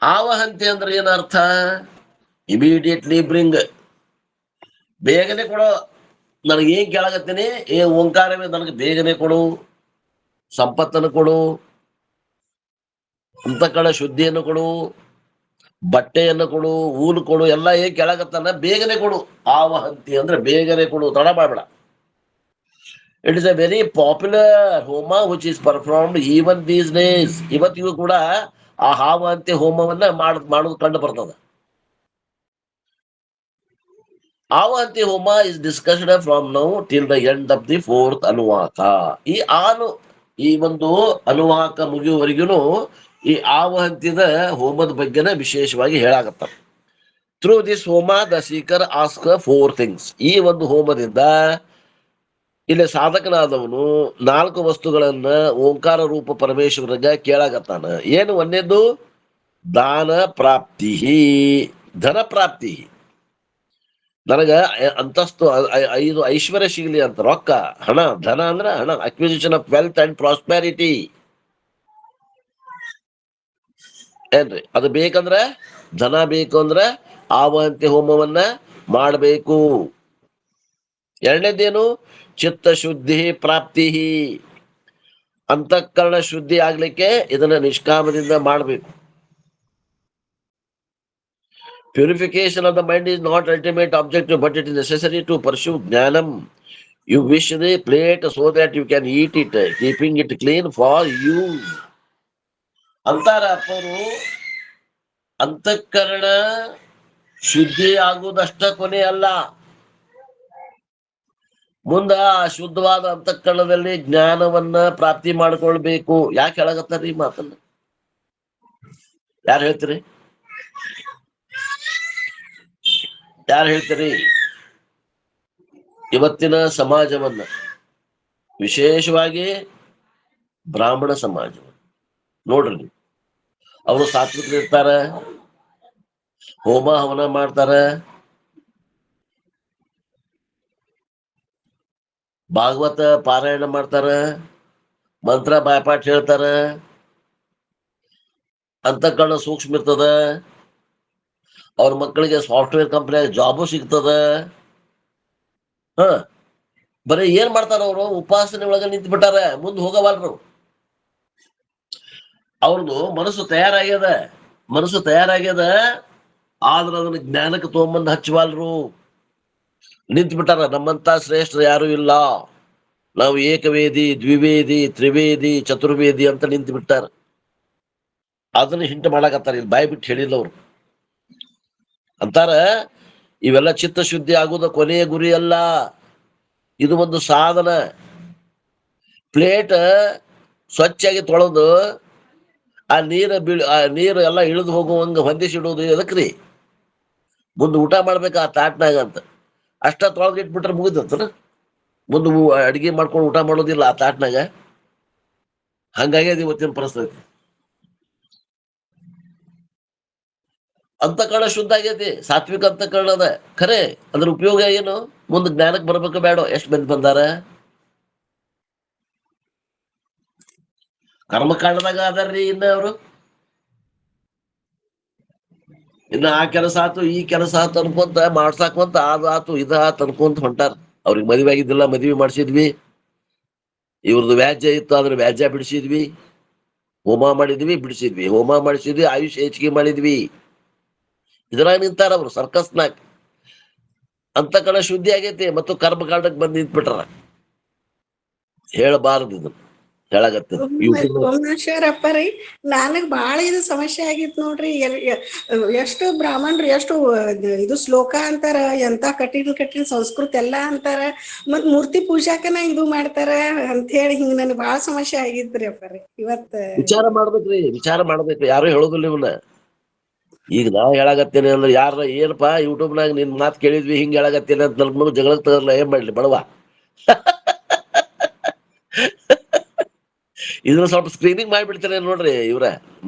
ಆವಹಂತಿ ಅಂದ್ರೆ ಏನರ್ಥ? ಇಮಿಡಿಯೇಟ್ಲಿ ಬ್ರಿಂಗ್, ಬೇಗನೆ ಕೊಡು. ನನಗೆ ಏನ್ ಕೇಳಾಕತ್ತೀನಿ, ಏ ಓಂಕಾರವೇ ನನಗೆ ಬೇಗನೆ ಕೊಡು, ಸಂಪತ್ತನ್ನು ಕೊಡು, ಅಂತಃಕರಣ ಶುದ್ಧಿಯನ್ನು ಕೊಡು, ಬಟ್ಟೆಯನ್ನು ಕೊಡು, ಊಲು ಕೊಡು, ಎಲ್ಲ ಏನ್ ಕೇಳಾಕತ್ತಾನ, ಬೇಗನೆ ಕೊಡು. ಆವಹಂತಿ ಅಂದ್ರೆ ಬೇಗನೆ ಕೊಡು, ತಡ ಮಾಡಬೇಡ. It is a very popular homa which is performed even these days. ಇವತ್ತಿಗೂ ಕೂಡ ಆ ಆವಹಂತಿ ಹೋಮವನ್ನ ಮಾಡೋದು ಕಂಡು ಬರ್ತದ. ಆವಹಂತಿ ಹೋಮ is discussed from now till the end of the 4th ಅನುವಾಕ. ಈ ಒಂದು ಅನುವಾಕ ಮುಗಿಯುವವರೆಗೂ ಈ ಆವಹಂತಿದ ಹೋಮದ ಬಗ್ಗೆನ ವಿಶೇಷವಾಗಿ ಹೇಳಾಕತ್ತ. ಥ್ರೂ ದಿಸ್ ಹೋಮ ದ ಸೀಕರ್ ಆಸ್ಕ್ 4 things. ಈ ಒಂದು ಹೋಮದಿಂದ ಇಲ್ಲಿ ಸಾಧಕನಾದವನು 4 ವಸ್ತುಗಳನ್ನ ಓಂಕಾರ ರೂಪ ಪರಮೇಶ್ವರಗ ಕೇಳಾಕತ್ತಾನ. ಏನು? ಒಂದೇದು ದಾನ ಪ್ರಾಪ್ತಿ, ಧನ ಪ್ರಾಪ್ತಿ. ನನಗ ಅಂತಸ್ತು 5 ಐಶ್ವರ್ಯ ಸಿಗಲಿ ಅಂತ, ರೊಕ್ಕ, ಹಣ, ಧನ ಅಂದ್ರೆ ಹಣ, acquisition of wealth and prosperity ಏನ್ರಿ. ಅದು ಬೇಕಂದ್ರೆ, ಧನ ಬೇಕು ಅಂದ್ರೆ ಆವಹಂತಿ ಹೋಮವನ್ನ ಮಾಡಬೇಕು. ಎರಡನೇದೇನು? ಚಿತ್ತ ಶುದ್ಧಿ ಪ್ರಾಪ್ತಿ, ಅಂತಃಕರಣ ಶುದ್ಧಿ ಆಗ್ಲಿಕ್ಕೆ ಇದನ್ನ ನಿಷ್ಕಾಮದಿಂದ ಮಾಡಬೇಕು. Purification of the mind is not ultimate objective, but it is necessary to pursue jnanam. You wish the plate so that you can eat it, keeping it clean for use. ಅಂತಾರ ಅಪ್ಪರು, ಅಂತಃಕರಣ ಶುದ್ಧಿ ಆಗುವುದಷ್ಟ ಕೊನೆ ಅಲ್ಲ, ಮುಂದ ಆ ಶುದ್ಧವಾದ ಅಂತಃಕರಣದಲ್ಲಿ ಜ್ಞಾನವನ್ನ ಪ್ರಾಪ್ತಿ ಮಾಡ್ಕೊಳ್ಬೇಕು. ಯಾಕೆ ಹೇಳಕತ್ತಾರ ಈ ಮಾತನ್ನ? ಯಾರು ಹೇಳ್ತೀರಿ? ಯಾರು ಹೇಳ್ತೀರಿ? ಇವತ್ತಿನ ಸಮಾಜವನ್ನ, ವಿಶೇಷವಾಗಿ ಬ್ರಾಹ್ಮಣ ಸಮಾಜವನ್ನ ನೋಡ್ರಿ. ಅವರು ಸಾತ್ವಿಕರಿರ್ತಾರ, ಹೋಮ ಹವನ ಮಾಡ್ತಾರ, ಭಾಗವತ ಪಾರಾಯಣ ಮಾಡ್ತಾರ, ಮಂತ್ರ ಬಾಯ್ಪಾಠ ಹೇಳ್ತಾರ, ಅಂತಃಕರಣ ಸೂಕ್ಷ್ಮ ಇರ್ತದ, ಅವ್ರ ಮಕ್ಕಳಿಗೆ ಸಾಫ್ಟ್ವೇರ್ ಕಂಪನಿಯಾಗ ಜಾಬು ಸಿಗ್ತದ. ಬರೀ ಏನ್ ಮಾಡ್ತಾರ ಅವರು? ಉಪಾಸನೆ ಒಳಗ ನಿಂತು ಬಿಟ್ಟಾರ, ಮುಂದೆ ಹೋಗವಲ್ರು. ಅವ್ರದ್ದು ಮನಸ್ಸು ತಯಾರಾಗ್ಯದ, ಆದ್ರ ಅದನ್ನ ಜ್ಞಾನಕ್ಕೆ ತಗೊಂಬಂದು ಹಚ್ಚವಲ್ರು, ನಿಂತು ಬಿಟ್ಟಾರ. ನಮ್ಮಂತ ಶ್ರೇಷ್ಠ ಯಾರು ಇಲ್ಲ, ನಾವು ಏಕವೇದಿ, ದ್ವಿವೇದಿ, ತ್ರಿವೇದಿ, ಚತುರ್ವೇದಿ ಅಂತ ನಿಂತು ಬಿಟ್ಟಾರ. ಅದನ್ನ ಹಿಂಟು ಮಾಡಾಕತ್ತಾರ, ಇಲ್ಲಿ ಬಾಯಿ ಬಿಟ್ಟು ಹೇಳಿಲ್ಲ ಅವ್ರು. ಅಂತಾರ ಇವೆಲ್ಲ ಚಿತ್ತ ಶುದ್ಧಿ ಆಗುದ ಕೊನೆಯ ಗುರಿ ಅಲ್ಲ, ಇದು ಒಂದು ಸಾಧನ. ಪ್ಲೇಟ್ ಸ್ವಚ್ಛಾಗಿ ತೊಳೆದು ಆ ನೀರು ಎಲ್ಲ ಇಳಿದು ಹೋಗುವಂಗ ಹೊಂದಿಸಿಡುವುದು ಎದಕ್ರಿ? ಮುಂದೆ ಊಟ ಮಾಡ್ಬೇಕ ಆ ತಾಟ್ನಾಗ ಅಂತ. ಅಷ್ಟ ತೊಳೆದು ಇಟ್ಬಿಟ್ರೆ ಮುಗಿದತ್ತನ, ಮುಂದೆ ಅಡಿಗೆ ಮಾಡ್ಕೊಂಡು ಊಟ ಮಾಡೋದಿಲ್ಲ ಆ ತಾಟ್ನಾಗ. ಹಂಗಾಗಿ ಅದು ಇವತ್ತಿನ ಪರಿಸ್ಥಿತಿ. ಅಂತಃಕರಣ ಶುದ್ಧ ಆಗೈತಿ, ಸಾತ್ವಿಕ ಅಂತಃಕರಣ ಅದ ಖರೆ. ಅದ್ರ ಉಪಯೋಗ ಏನು? ಮುಂದೆ ಜ್ಞಾನಕ್ಕೆ ಬರ್ಬೇಕು ಬೇಡ? ಎಷ್ಟು ಮಂದಿ ಬಂದಾರ? ಕರ್ಮಕಾಂಡದಾಗ ಅದಾರ್ರಿ ಇನ್ನ ಅವರು. ಇನ್ನ ಆ ಕೆಲಸ ಆತು, ಈ ಕೆಲಸ ಆತು ಅನ್ಕೊಂತ ಮಾಡ್ಸಾಕಂತ ಅದು ಆತು ಇದು ಆತು ಅನ್ಕೊಂತ ಹೊಂಟಾರ. ಅವ್ರಿಗೆ ಮದುವೆ ಆಗಿದ್ದಿಲ್ಲ, ಮದುವೆ ಮಾಡಿಸಿದ್ವಿ. ಇವ್ರದ್ದು ವ್ಯಾಜ್ಯ ಇತ್ತು, ಅದ್ರ ವ್ಯಾಜ್ಯ ಬಿಡಿಸಿದ್ವಿ. ಹೋಮ ಮಾಡಿದ್ವಿ, ಬಿಡಿಸಿದ್ವಿ. ಹೋಮ ಮಾಡಿಸಿದ್ವಿ, ಆಯುಷ್ ಹೆಚ್ಚಿಗೆ ಮಾಡಿದ್ವಿ. ಇದ್ರಾಗ ನಿಂತಾರ ಅವ್ರು ಸರ್ಕಸ್ನಾಗ. ಅಂತಃಕರಣ ಶುದ್ಧಿ ಆಗೈತಿ ಮತ್ತು ಕರ್ಮಕಾಂಡಕ್ಕೆ ಬಂದ್ ನಿಂತ್ಬಿಟ್ರ. ಹೇಳಬಾರದು ಇದನ್ನ ಹೇಳಾಗತ್ತೆ ಯೂಟ್ಯೂಬ್. ಸೋಮೇಶ್ವರಪ್ಪ ರೀ, ನನಗ್ ಬಾಳ ಇದು ಸಮಸ್ಯೆ ಆಗಿತ್ತು ನೋಡ್ರಿ. ಎಷ್ಟು ಬ್ರಾಹ್ಮಣರು ಎಷ್ಟು ಇದು ಶ್ಲೋಕ ಅಂತಾರ, ಎಂತ ಕಠಿಣ ಸಂಸ್ಕೃತ ಎಲ್ಲಾ ಅಂತಾರ, ಮತ್ ಮೂರ್ತಿ ಪೂಜಾಕನ ಇದು ಮಾಡ್ತಾರ ಅಂತ ಹೇಳಿ ಹಿಂಗ್ ನನ್ಗೆ ಬಾಳ ಸಮಸ್ಯೆ ಆಗಿತ್ರಿ ಅಪ್ಪಾರಿ. ವಿಚಾರ ಮಾಡ್ಬೇಕ್ರಿ, ಯಾರು ಹೇಳೋದಿಲ್ಲ ಇವನ್ನ. ಈಗ ನಾ ಹೇಳಾಗತ್ತೇನೆ ಅಂದ್ರೆ ಯಾರ ಏನಪ್ಪಾ ಯೂಟ್ಯೂಬ್ನಾಗ ನಿನ್ ಮಾತ್ ಕೇಳಿದ್ವಿ ಹಿಂಗ್ ಹೇಳಾಗತ್ತೇನೆ ಅಂತ ನಮ್ಗೆ ಜಗಳಕ್ ತಗರ್ಲ ಏನ್ ಮಾಡ್ಲಿ ಬಡವ. ಇದನ್ನ ಸ್ವಲ್ಪ ಸ್ಕ್ರೀನಿಂಗ್ ಮಾಡ್ಬಿಡ್ತಾರೆ ನೋಡ್ರಿ ಇವ್ರ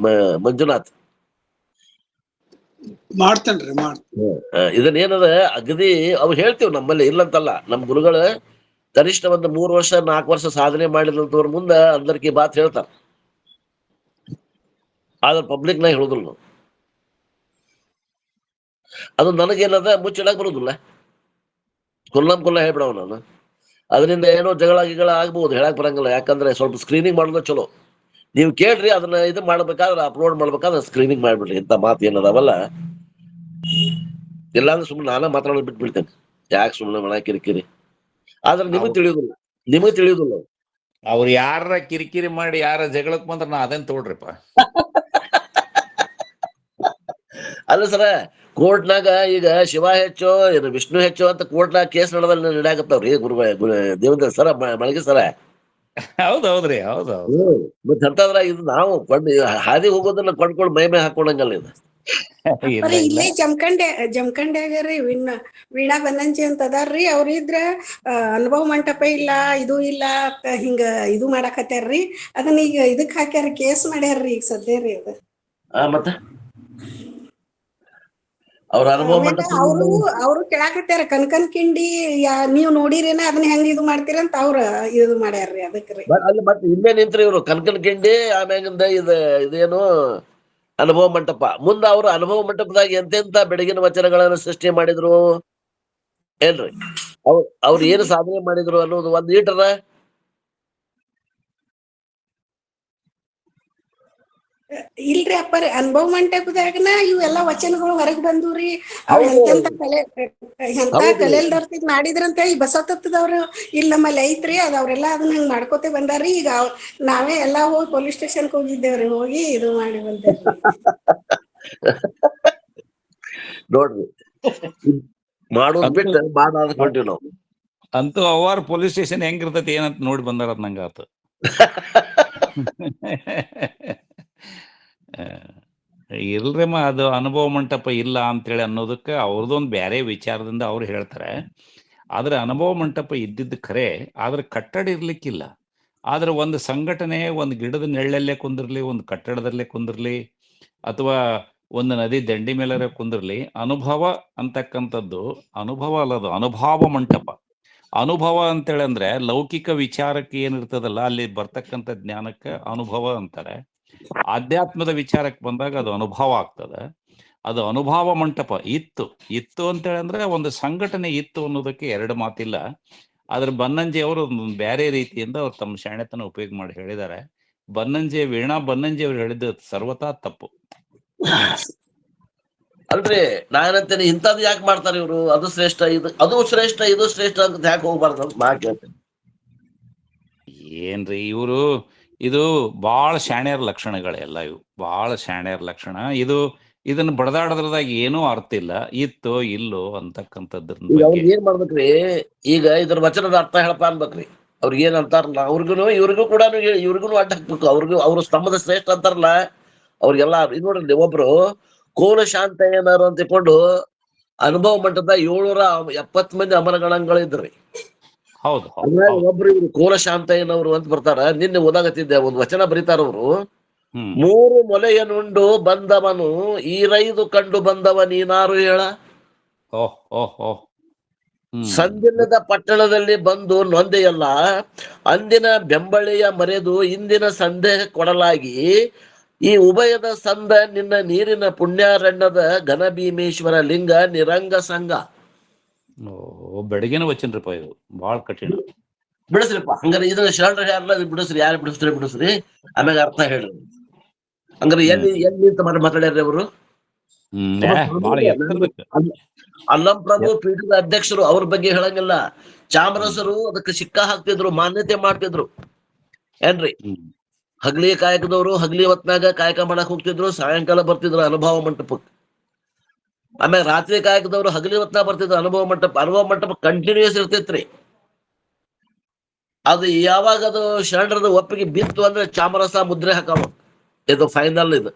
ಮಂಜುನಾಥ್. ಮಾಡ್ತೇನ್ರಿ ಇದನ್ನ ಏನದ ಅಗದಿ ಅವ್ ಹೇಳ್ತೀವಿ ನಮ್ಮಲ್ಲಿ ಇಲ್ಲಂತಲ್ಲ. ನಮ್ ಗುರುಗಳು ಕನಿಷ್ಠ ಒಂದು 3 ವರ್ಷ 4 ವರ್ಷ ಸಾಧನೆ ಮಾಡಿದಂತವ್ರ ಮುಂದ అందరికి ಬಾತ್ ಹೇಳ್ತಾರ. ಆದ್ರ ಪಬ್ಲಿಕ್ ನಾಗ ಹೇಳುದಿಲ್ಲ ನಾವು. ಅದು ನನಗೇನದ ಮುಚ್ಚಿಡಕ್ ಬರುದಿಲ್ಲ, ಕೊಲ್ಲ ಹೇಳ್ಬಿಡವ ನಾನು. ಅದರಿಂದ ಏನೋ ಜಗಳ ಆಗ್ಬಹುದು, ಹೇಳಕ್ ಬರಂಗಿಲ್ಲ. ಯಾಕಂದ್ರೆ ಸ್ವಲ್ಪ ಸ್ಕ್ರೀನಿಂಗ್ ಮಾಡೋದು ಚಲೋ. ನೀವು ಕೇಳ್ರಿ, ಅದನ್ನ ಇದು ಮಾಡ್ಬೇಕಾದ್ರೆ ಅಪ್ಲೋಡ್ ಮಾಡ್ಬೇಕಾದ್ರೆ ಸ್ಕ್ರೀನಿಂಗ್ ಮಾಡ್ಬಿಡ್ರಿ. ಇಂಥ ಮಾತು ಏನದಾವಲ್ಲ, ಇಲ್ಲಾಂದ್ರೆ ಸುಮ್ಮನೆ ನಾನ ಮಾತಾಡೋದು ಬಿಟ್ಬಿಡ್ತೇನೆ. ಯಾಕೆ ಸುಮ್ಮನೆ ಮನ ಕಿರಿಕಿರಿ. ಆದ್ರೆ ನಿಮಗ್ ತಿಳಿಯುದಿಲ್ಲ. ಅವ್ರು ಯಾರ ಕಿರಿಕಿರಿ ಮಾಡಿ ಯಾರ ಜಗಳಕ್ ಬಂದ್ರ ನಾ ಅದನ್ನ ತೋಡ್ರಿಪ್ಪ. ಅಲ್ಲ ಸರ, ಕೋರ್ಟ್ನಾಗ ಈಗ ಶಿವ ಹೆಚ್ಚೋ ವಿಷ್ಣು ಹೆಚ್ಚೋ ಅಂತ ಕೋರ್ಟ್ನಾಗ ಕೇಸ್ ನಡೆಯಾಕತ್ತಾವ್ರಿ. ದೇವೇಂದ್ರ ಸರ, ಮಳಗಿ ಸರ. ಹೌದೌದ್ರಿ, ಹೌದೌದು. ಮತ್ತೆ ಅಂತಂದ್ರ ಇದು ನಾವು ಹಾದಿ ಹೋಗೋದನ್ನ ಕೊಂಡ್ಕೊಂಡು ಮೈ ಹಾಕೊಂಡಂಗಲ್ಲ ಇದು. ಇಲ್ಲೇ ಜಮಖಂಡ್ಯಾಗ್ರಿ ವೀಣಾ ಬನ್ನಂಜಿ ಅಂತ ಅದಾರ್ರಿ. ಅವ್ರ ಇದ್ರ ಅನುಭವ ಮಂಟಪ ಇಲ್ಲ, ಇದು ಇಲ್ಲ ಹಿಂಗ ಇದು ಮಾಡಾಕತ್ಯಾರ್ರಿ. ಅದನ್ನ ಈಗ ಇದಕ್ ಹಾಕ್ಯಾರ, ಕೇಸ್ ಮಾಡ್ಯಾರ್ರಿ ಈಗ ಸದ್ಯ ರೀ ಅದ. ಮತ್ತೆ ಅವ್ರ ಅನುಭವ ಮಂಟಪ ಅವ್ರು ಕೇಳಾಕತ್ಯಾರ, ಕನಕನ್ ಕಿಂಡಿ ನೀವ್ ನೋಡಿರೇನ, ಅದನ್ನ ಹೆಂಗ್ ಇದು ಮಾಡ್ತೀರಂತ ಅವ್ರ ಇದು ಮಾಡ್ಯಾರ್ರಿ. ಅದಕ್ರಿ ಅಲ್ಲಿ ಮತ್ತೆ ಇಲ್ಲೇ ನಿಂತ್ರಿ ಇವ್ರು ಕನಕನ್ ಕಿಂಡಿ, ಆಮ್ಯಾಗಿಂದ ಇದೇನು ಅನುಭವ ಮಂಟಪ. ಮುಂದ ಅವ್ರು ಅನುಭವ ಮಂಟಪದಾಗ ಎಂತೆಂತ ಬೆಳಗಿನ ವಚನಗಳನ್ನ ಸೃಷ್ಟಿ ಮಾಡಿದ್ರು ಏನ್ರಿ, ಅವ್ರು ಏನು ಸಾಧನೆ ಮಾಡಿದ್ರು ಅನ್ನೋದು ಒಂದ್ ಈಟರ ಇಲ್ರಿ ಅಪ್ಪಾರಿ. ಅನುಭವ ಮಂಟಪದಾಗನ ಇವೆಲ್ಲಾ ವಚನಗಳು ಹೊರಗ್ ಬಂದೂರಿ. ಅವ್ ಎಂತೆಂತ ಕಲೆಲ್ದವ್ರ ಮಾಡಿದ್ರಂತ ಹೇಳಿ ಬಸವತತ್ವದವ್ರು ಇಲ್ಲಿ ನಮ್ಮಲ್ಲಿ ಐತ್ರಿ. ಅವ್ರೆಲ್ಲಾ ಅದನ್ನ ಹಂಗ್ ಮಾಡ್ಕೋತೆ ಬಂದಾರಿ. ಈಗ ನಾವೇ ಎಲ್ಲಾ ಹೋಗಿ ಪೊಲೀಸ್ ಸ್ಟೇಷನ್ಗೆ ಹೋಗಿದ್ದೇವ್ರಿ, ಹೋಗಿ ಇದು ಮಾಡಿ ಬಂದೇವ್ರಿ. ನೋಡ್ರಿ, ಮಾಡೋದ್ ಬಿಟ್ಟು ಮಾಡಾದ್ಕೊಂಡಿವ್ ನಾವು. ಅಂತೂ ಅವಾರ ಪೊಲೀಸ್ ಸ್ಟೇಷನ್ ಹೆಂಗಿರ್ತೈತಿ ಏನಂತ ನೋಡಿ ಬಂದಾರ ನಂಗ ಆತ. ಇಲ್ರಿಮ್ಮ, ಅದು ಅನುಭವ ಮಂಟಪ ಇಲ್ಲ ಅಂತೇಳಿ ಅನ್ನೋದಕ್ಕೆ ಅವ್ರದೊಂದು ಬೇರೆ ವಿಚಾರದಿಂದ ಅವ್ರು ಹೇಳ್ತಾರೆ. ಆದ್ರೆ ಅನುಭವ ಮಂಟಪ ಇದ್ದಿದ್ದು ಖರೆ, ಆದ್ರೆ ಕಟ್ಟಡ ಇರ್ಲಿಕ್ಕಿಲ್ಲ. ಆದ್ರೆ ಒಂದು ಸಂಘಟನೆ ಒಂದು ಗಿಡದ ನೆಳ್ಳಲ್ಲೇ ಕುಂದಿರ್ಲಿ, ಒಂದು ಕಟ್ಟಡದಲ್ಲೇ ಕುಂದಿರ್ಲಿ, ಅಥವಾ ಒಂದು ನದಿ ದಂಡಿ ಮೇಲೆ ಕುಂದಿರ್ಲಿ, ಅನುಭವ ಅಂತಕ್ಕಂಥದ್ದು ಅನುಭವ ಅಲ್ಲದು, ಅನುಭಾವ ಮಂಟಪ. ಅನುಭವ ಅಂತೇಳಿ ಅಂದ್ರೆ ಲೌಕಿಕ ವಿಚಾರಕ್ಕೆ ಏನಿರ್ತದಲ್ಲ ಅಲ್ಲಿ ಬರ್ತಕ್ಕಂಥ ಜ್ಞಾನಕ್ಕೆ ಅನುಭವ ಅಂತಾರೆ. ಆಧ್ಯಾತ್ಮದ ವಿಚಾರಕ್ಕೆ ಬಂದಾಗ ಅದು ಅನುಭವ ಆಗ್ತದೆ. ಅದು ಅನುಭವ ಮಂಟಪ ಇತ್ತು ಅಂತೇಳಿ ಅಂದ್ರೆ ಒಂದು ಸಂಘಟನೆ ಇತ್ತು ಅನ್ನೋದಕ್ಕೆ ಎರಡು ಮಾತಿಲ್ಲ. ಆದ್ರೆ ಬನ್ನಂಜಿ ಅವರು ಬೇರೆ ರೀತಿಯಿಂದ ಅವ್ರು ತಮ್ಮ ಶಾಣೆತನ ಉಪಯೋಗ ಮಾಡಿ ಹೇಳಿದ್ದಾರೆ. ವೀಣಾ ಬನ್ನಂಜಿ ಅವ್ರು ಹೇಳಿದ್ದು ಸರ್ವತಾ ತಪ್ಪು. ಅಲ್ರಿ, ನಾನಂತೇನೆ ಇಂಥದ್ದು ಯಾಕೆ ಮಾಡ್ತಾರೆ ಇವ್ರು? ಅದು ಶ್ರೇಷ್ಠ, ಇದು ಶ್ರೇಷ್ಠ ಅಂತ ಯಾಕೆ ಹೋಗ್ಬಾರ್ದು ಅಂತ ನಾ ಕೇಳ್ತೇನೆ. ಏನ್ರಿ ಇವರು, ಇದು ಬಾಳ ಶಾಣ್ಯರ ಲಕ್ಷಣಗಳೆಲ್ಲ, ಇವು ಬಾಳ ಶಾಣ್ಯರ ಲಕ್ಷಣ. ಇದನ್ನ ಬಡದಾಡದ್ರದಾಗ ಏನೂ ಅರ್ಥ ಇಲ್ಲ, ಇತ್ತೋ ಇಲ್ಲೋ ಅಂತಕ್ಕಂಥದ್ರ ಬಗ್ಗೆ ಏನ್ ಮಾಡ್ಬೇಕ್ರಿ? ಈಗ ಇದ್ರ ವಚನದ ಅರ್ಥ ಹೇಳಪ್ಪ ಅನ್ಬೇಕ್ರಿ. ಅವ್ರಿಗೆ ಏನ್ ಅಂತಾರಲ್ಲ, ಇವ್ರಿಗೂ ಕೂಡ ಇವ್ರಿಗೂ ಅಡ್ಡ ಹಾಕ್ಬೇಕು. ಅವ್ರು ಸ್ತಂಭದ ಶ್ರೇಷ್ಠ ಅಂತಾರಲ್ಲ, ಅವ್ರಿಗೆಲ್ಲ ಇದು ನೋಡ್ರಿ. ಒಬ್ರು ಕೋಲ ಶಾಂತ ಏನಾರು ಅಂತ ತಿಳ್ಕೊಂಡು ಅನುಭವ ಮಂಟಪದ 770 ಮಂದಿ ಅಮರಗಣಗಳು ಇದ್ರಿ. ಹೌದು, ಒಬ್ರು ಇವ್ರು ಕೋಲ ಶಾಂತ ಏನವ್ರು ಅಂತ ಬರ್ತಾರ. ನಿನ್ನೆ ಓದಾಗತ್ತಿದ್ದೆ, ಒಂದು ವಚನ ಬರೀತಾರ ಅವರು. 3 ಮೊಲೆಯನುಂಡು ಬಂದವನು ಈರೈದು ಕಂಡು ಬಂದವ ನೀನಾರು ಹೇಳ. ಸಂದಿಲ್ಲದ ಪಟ್ಟಣದಲ್ಲಿ ಬಂದು ನೊಂದೆಯಲ್ಲ, ಅಂದಿನ ಬೆಂಬಳಿಯ ಮರೆದು ಇಂದಿನ ಸಂದೇಹ ಕೊಡಲಾಗಿ, ಈ ಉಭಯದ ಸಂದ ನಿನ್ನ ನೀರಿನ ಪುಣ್ಯಾರಣ್ಯದ ಘನಭೀಮೇಶ್ವರ ಲಿಂಗ ನಿರಂಗ ಸಂಘ. ಬೆಳಗಿನ ವಚನರಿಪ್ಪ, ಇದು ಬಹಳ ಕಠಿಣ. ಬಿಡಿಸ್ರಿಪ್ಪ ಹಂಗಾರೆ. ಇದನ್ನ ಶರಣರು ಯಾರಲ್ಲ ಬಿಡಿಸ್ರಿ, ಯಾರು ಬಿಡಿಸ್ರಿ, ಆಮ್ಯಾಗ ಅರ್ಥ ಹೇಳ್ರಿ. ಹಂಗಾರೆ ಎಲ್ಲಿ ಅಂತ ಮಾತಾಡ್ಯಾರ್ರಿ ಅವರು? ಬಹಳ ಎತ್ತರದಕ್ಕೆ ಅಲ್ಲಂ ಪ್ರಭು ಪೀಠದ ಅಧ್ಯಕ್ಷರು ಅವ್ರ ಬಗ್ಗೆ ಹೇಳಂಗಿಲ್ಲ. ಚಾಮರಸರು ಅದಕ್ಕೆ ಸಿಕ್ಕಾ ಹಾಕ್ತಿದ್ರು, ಮಾನ್ಯತೆ ಮಾಡ್ತಿದ್ರು ಏನ್ರಿ. ಹಗಲಿ ಕಾಯಕದವರು ಹಗಲಿ ಹೊತ್ನಾಗ ಕಾಯಕ ಮಾಡಕ್ ಹೋಗ್ತಿದ್ರು, ಸಾಯಂಕಾಲ ಬರ್ತಿದ್ರು ಅನುಭವ ಮಂಟಪಕ್ಕೆ. ಆಮೇಲೆ ರಾತ್ರಿ ಕಾಯಕದವ್ರು ಹಗಲಿ ಹೊತ್ನಾಗ ಬರ್ತಿದ್ರು ಅನುಭವ ಮಂಟಪ ಕಂಟಿನ್ಯೂಸ್ ಇರ್ತೈತ್ರಿ. ಅದು ಯಾವಾಗ ಅದು ಶರಣರದ ಒಪ್ಪಿಗೆ ಬಿತ್ತು ಅಂದ್ರೆ ಚಾಮರಸ ಮುದ್ರೆ ಹಾಕವ, ಇದು ಫೈನಲ್. ಇದು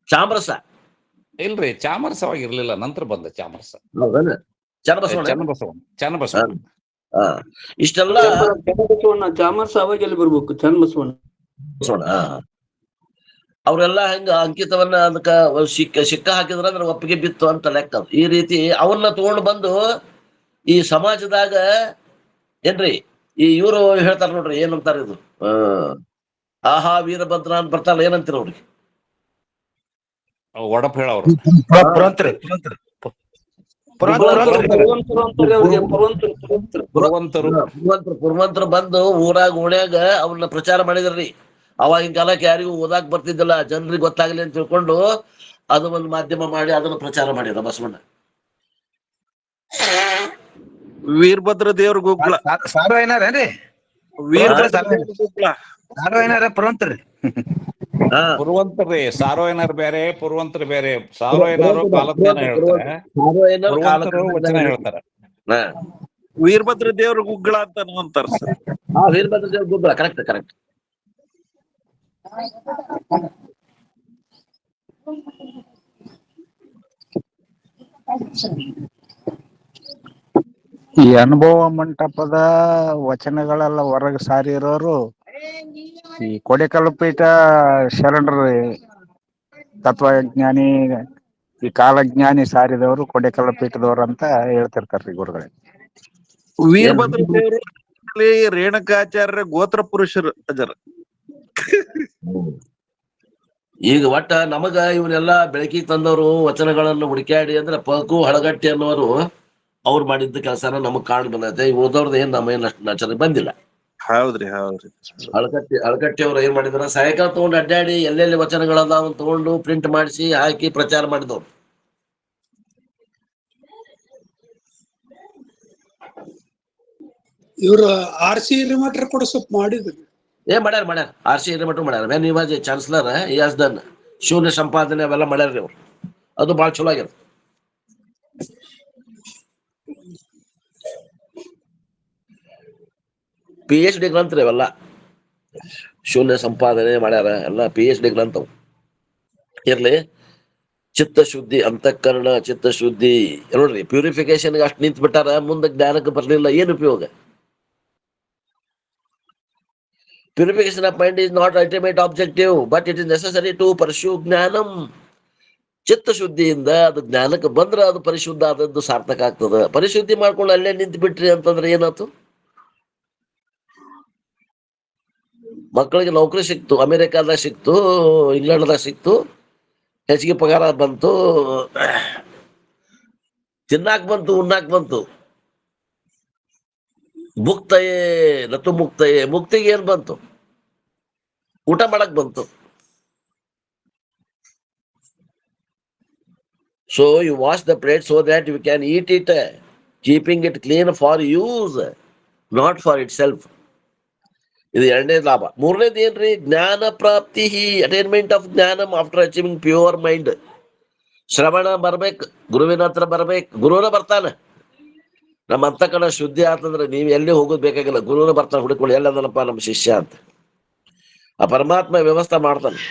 ಚಾಮರಸ ಇಲ್ರಿ, ಚಾಮರಸವಾಗಿ ಇರ್ಲಿಲ್ಲ, ನಂತರ ಬಂದ ಚಾಮರಸ. ಚನ್ನಬಸವಣ್ಣ ಇಷ್ಟೆಲ್ಲ ಚಾಮರಸ ಅವಾಗ ಎಲ್ಲಿ ಬರ್ಬೇಕು? ಚನ್ನಬಸವಣ್ಣ ಅವ್ರೆಲ್ಲಾ ಹೆಂಗ ಅಂಕಿತವನ್ನ ಅದಕ್ಕ ಸಿಕ್ಕ ಹಾಕಿದ್ರ ಅಂದ್ರೆ ಒಪ್ಪಿಗೆ ಬಿತ್ತು ಅಂತ ಲೆಕ್ಕ. ಈ ರೀತಿ ಅವನ್ನ ತಗೊಂಡು ಬಂದು ಈ ಸಮಾಜದಾಗ ಏನ್ರಿ ಈ ಇವ್ರು ಹೇಳ್ತಾರ ನೋಡ್ರಿ, ಏನಂತಾರ ಇದು, ಆಹಾ ವೀರಭದ್ರ ಅಂತ ಬರ್ತಾರಲ್ಲ, ಏನಂತೀರ ಅವ್ರಿಗೆ? ಒಡಪ್ ಹೇಳವ್ರು ಪುರವಂತರು ಬಂದು ಊರಾಗ ಓಣ್ಯಾಗ ಅವನ್ನ ಪ್ರಚಾರ ಮಾಡಿದ್ರಿ. ಅವಾಗಿನ ಕಾಲಕ್ಕೆ ಯಾರಿಗೂ ಓದಾಕ್ ಬರ್ತಿದ್ದಿಲ್ಲ, ಜನರಿಗೆ ಗೊತ್ತಾಗ್ಲಿ ಅಂತ ತಿಳ್ಕೊಂಡು ಅದು ಒಂದು ಮಾಧ್ಯಮ ಮಾಡಿ ಅದನ್ನ ಪ್ರಚಾರ ಮಾಡಿದ ಬಸವಣ್ಣ. ವೀರಭದ್ರ ದೇವ್ರ ಗುಗ್ಗಳ ಸಾರು ಏನಾರೇನ್ರಿ? ಪುರವಂತರ್ರಿ, ಸಾರೋಯನರ್ ಬೇರೆ, ಪುರವಂತರು ಬೇರೆ. ಸಾರೋಯನರು ಕಾಲಜ್ಞಾನ ಹೇಳ್ತಾರೆ, ಪುರವಂತರು ವಚನ ಹೇಳ್ತಾರೆ. ವೀರಭದ್ರ ದೇವ್ರ ಗುಗ್ಗಳ ಅಂತ ಅಂತಾರ ಸರ್. ವೀರಭದ್ರ ದೇವ್ರ ಗುಗ್ಗಳ, ಕರೆಕ್ಟ್ ಕರೆಕ್ಟ್. ಈ ಅನುಭವ ಮಂಟಪದ ವಚನಗಳೆಲ್ಲ ಹೊರಗೆ ಸಾರಿರೋರು ಈ ಕೊಡೆಕಲ್ಲು ಪೀಠ ಶರಣರು, ತತ್ವಜ್ಞಾನಿ, ಈ ಕಾಲಜ್ಞಾನಿ ಸಾರಿದವರು ಕೊಡೆಕಲ್ಲು ಪೀಠದವ್ರು ಅಂತ ಹೇಳ್ತಿರ್ತಾರ್ರಿ ಗುರುಗಳೇ. ವೀರಭದ್ರ ದೇವರು ರೇಣುಕಾಚಾರ್ಯ ಗೋತ್ರ ಪುರುಷರು ಅಜರ. ಈಗ ಒಟ್ಟ ನಮಗ ಇವನ್ನೆಲ್ಲಾ ಬೆಳಕಿಗೆ ತಂದವರು ವಚನಗಳನ್ನು ಹುಡುಕ್ಯಾಡಿ ಅಂದ್ರೆ ಪಕು ಹಳಗಟ್ಟಿ ಅನ್ನೋರು ಅವ್ರು ಮಾಡಿದ್ದ ಕೆಲಸನ ನಮಗ್ ಕಾಣ್ ಬಂದೈತೆ. ಓದೋರ್ದ ಏನ್ ನಮ್ಮೇನ್ ಅಷ್ಟು ನಚನೆ ಬಂದಿಲ್ಲ. ಹೌದ್ರಿ ಹಳಕಟ್ಟಿ ಅವ್ರು ಏನ್ ಮಾಡಿದಾರ, ಸೈಕಲ್ ತಗೊಂಡು ಅಡ್ಡಾಡಿ ಎಲ್ಲೆಲ್ಲಿ ವಚನಗಳದಾವ ತಗೊಂಡು ಪ್ರಿಂಟ್ ಮಾಡಿಸಿ ಹಾಕಿ ಪ್ರಚಾರ ಮಾಡಿದವ್ರು. ಇವ್ರು RC ಹಿರೇಮಠರು ಕೂಡ ಸ್ವಲ್ಪ ಮಾಡಿದ್ರು. ಮಾಡ್ಯಾರ RC ಹಿರೇಮಠ ಮಾಡ್ಯಾರ. When he was A chancellor he has done ಶೂನ್ಯ ಸಂಪಾದನೆ ಅವೆಲ್ಲ ಮಾಡ್ಯಾರ್ರಿ ಅವ್ರು. ಅದು ಬಾಳ ಚಲೋ ಆಗ್ಯದ. PhD ಗ್ರಂಥರಿ ಅವೆಲ್ಲ, ಶೂನ್ಯ ಸಂಪಾದನೆ ಮಾಡ್ಯಾರ ಎಲ್ಲ PhD ಗ್ರಂಥವು. ಇರ್ಲಿ, ಚಿತ್ತಶುದ್ಧಿ, ಅಂತಃಕರಣ ಚಿತ್ತಶುದ್ಧಿ ನೋಡ್ರಿ, ಪ್ಯೂರಿಫಿಕೇಶನ್ ಅಷ್ಟು ನಿಂತ್ ಬಿಟ್ಟಾರ, ಮುಂದೆ ಜ್ಞಾನಕ್ಕೆ ಬರ್ಲಿಲ್ಲ, ಏನ್ ಉಪಯೋಗ? Purification of mind is not ultimate objective, but it is necessary to pursue ಜ್ಞಾನಂ. ಚಿತ್ತಶುದ್ಧಿಯಿಂದ ಅದು ಜ್ಞಾನಕ್ಕೆ ಬಂದ್ರೆ ಅದು ಪರಿಶುದ್ಧ ಆದದ್ದು ಸಾರ್ಥಕ ಆಗ್ತದ. ಪರಿಶುದ್ಧಿ ಮಾಡ್ಕೊಂಡು ಅಲ್ಲೇ ನಿಂತು ಬಿಟ್ರಿ ಅಂತಂದ್ರೆ ಏನಾಯ್ತು? ಮಕ್ಕಳಿಗೆ ನೌಕರಿ ಸಿಕ್ತು, ಅಮೆರಿಕಾದಾಗ ಸಿಕ್ತು, ಇಂಗ್ಲೆಂಡ್ದಾಗ ಸಿಕ್ತು, ಹೆಚ್ಚಿಗೆ ಪಗಾರ ಬಂತು, ತಿನ್ನಾಕ್ ಬಂತು, ಉಣ್ಣಾಕ್ ಬಂತು. ಮುಕ್ತಯೇ ನತು ಮುಕ್ತಯೇ, ಮುಕ್ತಿಗೆ ಏನ್ ಬಂತು? ಊಟ ಮಾಡಕ್ ಬಂತು. So you wash the plate so that you can eat it, keeping it clean for use, not for itself. ಇದು ಎರಡನೇ ಲಾಭ. ಮೂರನೇದು ಏನ್ರಿ? ಜ್ಞಾನ ಪ್ರಾಪ್ತಿ, ಅಟೈನ್ಮೆಂಟ್ ಆಫ್ ಜ್ಞಾನಂ ಆಫ್ಟರ್ ಅಚೀವಿಂಗ್ ಪ್ಯೂರ್ ಮೈಂಡ್. ಶ್ರವಣ ಬರ್ಬೇಕು, ಗುರುವಿನ ಹತ್ರ ಬರ್ಬೇಕು, ಗುರುವನ ಬರ್ತಾನೆ. ನಮ್ಮ ಅಂತಃಕರಣ ಶುದ್ಧಿ ಆತಂದ್ರೆ ನೀವು ಎಲ್ಲಿ ಹೋಗೋದು ಬೇಕಾಗಿಲ್ಲ, ಗುರುವನ ಬರ್ತಾನೆ, ಹುಡುಕೊಳ್ಳಿ ಎಲ್ಲದನಪ್ಪ ನಮ್ಮ ಶಿಷ್ಯ ಅಂತ. ಆ ಪರಮಾತ್ಮ ವ್ಯವಸ್ಥೆ ಮಾಡ್ತಾನೆ.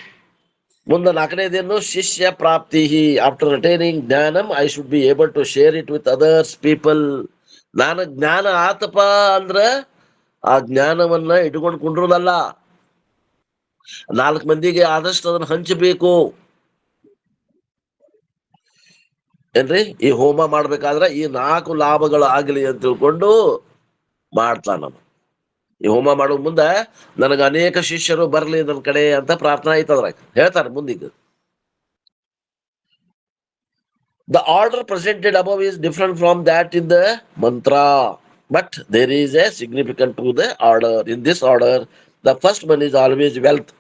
ಮುಂದೆ ನಾಲ್ಕನೇದೇನು? ಶಿಷ್ಯ ಪ್ರಾಪ್ತಿ. After attaining jnanam I should be able to share it with others people. ನಾನು ಜ್ಞಾನ ಆತಪ ಅಂದ್ರ ಆ ಜ್ಞಾನವನ್ನ ಇಟ್ಕೊಂಡು ಕುಂಡ್ರೋದಲ್ಲ, 4 ಮಂದಿಗೆ ಆದಷ್ಟು ಅದನ್ನ ಹಂಚಬೇಕು ಏನ್ರಿ. ಈ ಹೋಮ ಮಾಡ್ಬೇಕಾದ್ರೆ ಈ 4 ಲಾಭಗಳು ಆಗ್ಲಿ ಅಂತ ತಿಳ್ಕೊಂಡು ಮಾಡ್ತಾನ. ಈ ಹೋಮ ಮಾಡೋ ಮುಂದೆ ನನಗೆ ಅನೇಕ ಶಿಷ್ಯರು ಬರ್ಲಿ ನನ್ನ ಕಡೆ ಅಂತ ಪ್ರಾರ್ಥನಾ ಐತದ್ರಾಗ ಹೇಳ್ತಾರೆ ಮುಂದಿಗೆ. The order presented above is different from that in the mantra, but there is a significance to the order. In this order, the first one is always wealth.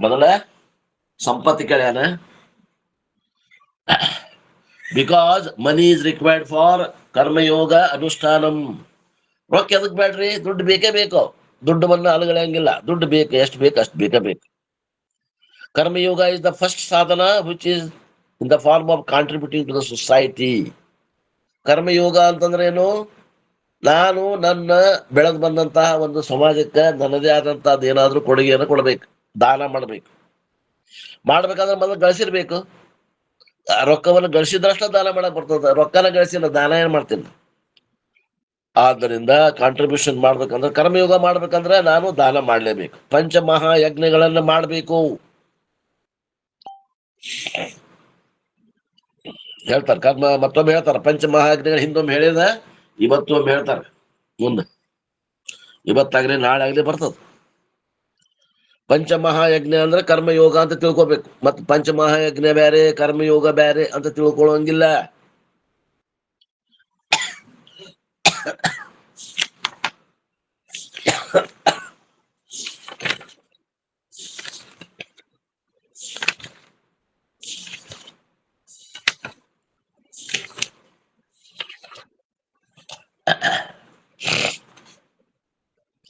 ಮೊದಲ ಸಂಪತ್ತಿ ಕೇಳ್ಯಾನ. Because money is required for karmayoga anushthanam. ರೊಕ್ಕ ಎದಕ್ ಬೇಡ್ರಿ? ದುಡ್ಡು ಬೇಕೇ ಬೇಕು. ದುಡ್ಡನ್ನ ಅಲಗಳಂಗಿಲ್ಲ. ದುಡ್ಡು ಬೇಕು, ಎಷ್ಟು ಬೇಕು ಅಷ್ಟು ಬೇಕೇ ಬೇಕು. Karmayoga is the first sadhana which is in the form of contributing to the society. ಕರ್ಮಯೋಗ ಅಂತಂದ್ರೆ ಏನು? ನಾನು ನನ್ನ ಬೆಳೆದು ಬಂದಂತಹ ಒಂದು ಸಮಾಜಕ್ಕೆ ನನ್ನದೇ ಆದಂತಹದ್ದು ಏನಾದ್ರೂ ಕೊಡುಗೆಯನ್ನು ಕೊಡ್ಬೇಕು, ದಾನ ಮಾಡ್ಬೇಕು. ಮಾಡ್ಬೇಕಾದ್ರೆ ಮೊದಲು ಗಳಿಸಿರ್ಬೇಕು. ರೊಕ್ಕವನ್ನು ಗಳಿಸಿದ್ರಷ್ಟ ದಾನ ಮಾಡಕ್ ಬರ್ತದ. ರೊಕ್ಕನ ಗಳಿಸಿಲ್ಲ, ದಾನ ಏನ್ ಮಾಡ್ತೀನಿ? ಆದ್ದರಿಂದ ಕಾಂಟ್ರಿಬ್ಯೂಷನ್ ಮಾಡ್ಬೇಕಂದ್ರೆ, ಕರ್ಮಯೋಗ ಮಾಡ್ಬೇಕಂದ್ರೆ ನಾನು ದಾನ ಮಾಡ್ಲೇಬೇಕು. ಪಂಚಮಹಾಯಜ್ಞಗಳನ್ನ ಮಾಡ್ಬೇಕು ಹೇಳ್ತಾರೆ. ಕರ್ಮ ಮತ್ತೊಮ್ಮೆ ಹೇಳ್ತಾರ. ಪಂಚಮಹಾಯಜ್ಞಗಳು ಹಿಂದೊಮ್ಮೆ ಹೇಳಿದ, ಇವತ್ತು ಒಮ್ಮೆ ಹೇಳ್ತಾರೆ. ಮುಂದೆ ಇವತ್ತಾಗ್ಲಿ ನಾಳೆ ಆಗ್ಲಿ ಬರ್ತದ. ಪಂಚಮಹಾಯಜ್ಞ ಅಂದ್ರೆ ಕರ್ಮಯೋಗ ಅಂತ ತಿಳ್ಕೊಬೇಕು. ಮತ್ ಪಂಚಮಹಾಯಜ್ಞ ಬ್ಯಾರೆ, ಕರ್ಮಯೋಗ ಬ್ಯಾರೆ ಅಂತ ತಿಳ್ಕೊಳ್ಳೋಂಗಿಲ್ಲ.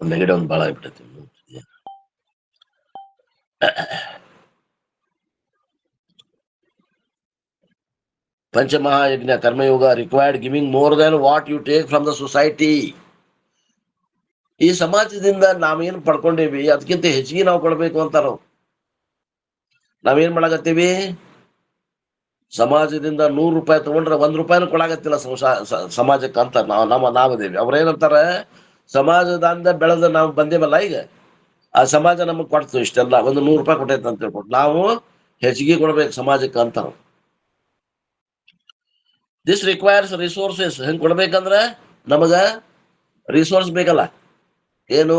ನೆಗಡಿ ಒಂದು ಬಾಳ ಆಗ್ಬಿಟ್ಟೈತಿ. Panchamahayajna karmayoga required giving more than what you take from the society. ಈ ಸಮಾಜದಿಂದ ನಾವೇನ್ ಪಡ್ಕೊಂಡೇವಿ ಅದಕ್ಕಿಂತ ಹೆಚ್ಚಿಗೆ ನಾವು ಕೊಡ್ಬೇಕು ಅಂತಾರ. ನಾವೇನ್ ಮಾಡಾಕತ್ತೀವಿ? ಸಮಾಜದಿಂದ 100 ರೂಪಾಯಿ ತಗೊಂಡ್ರೆ 1 ರೂಪಾಯಿನೂ ಕೊಡಾಕತ್ತಿಲ್ಲ ಸಮಾಜಕ್ಕೆ ಅಂತ ನಾವದೇವಿ. ಅವ್ರೇನಂತಾರ? ಸಮಾಜದಿಂದ ಬೆಳೆದ ನಾವು ಬಂದೇವಲ್ಲ, ಈಗ ಆ ಸಮಾಜ ನಮಗ್ ಕೊಡ್ತು ಇಷ್ಟೆಲ್ಲ, ಒಂದು 100 ರೂಪಾಯಿ ಕೊಟ್ಟೈತೆ ಅಂತ ಹೇಳ್ಕೊಟ್ಟು ನಾವು ಹೆಚ್ಚಿಗೆ ಕೊಡ್ಬೇಕು ಸಮಾಜಕ್ಕೆ ಅಂತಾರ. This requires resources. ಹೆಂಗ್ ಕೊಡ್ಬೇಕಂದ್ರ ನಮಗ ರಿಸೋರ್ಸ್ ಬೇಕಲ್ಲ. ಏನು?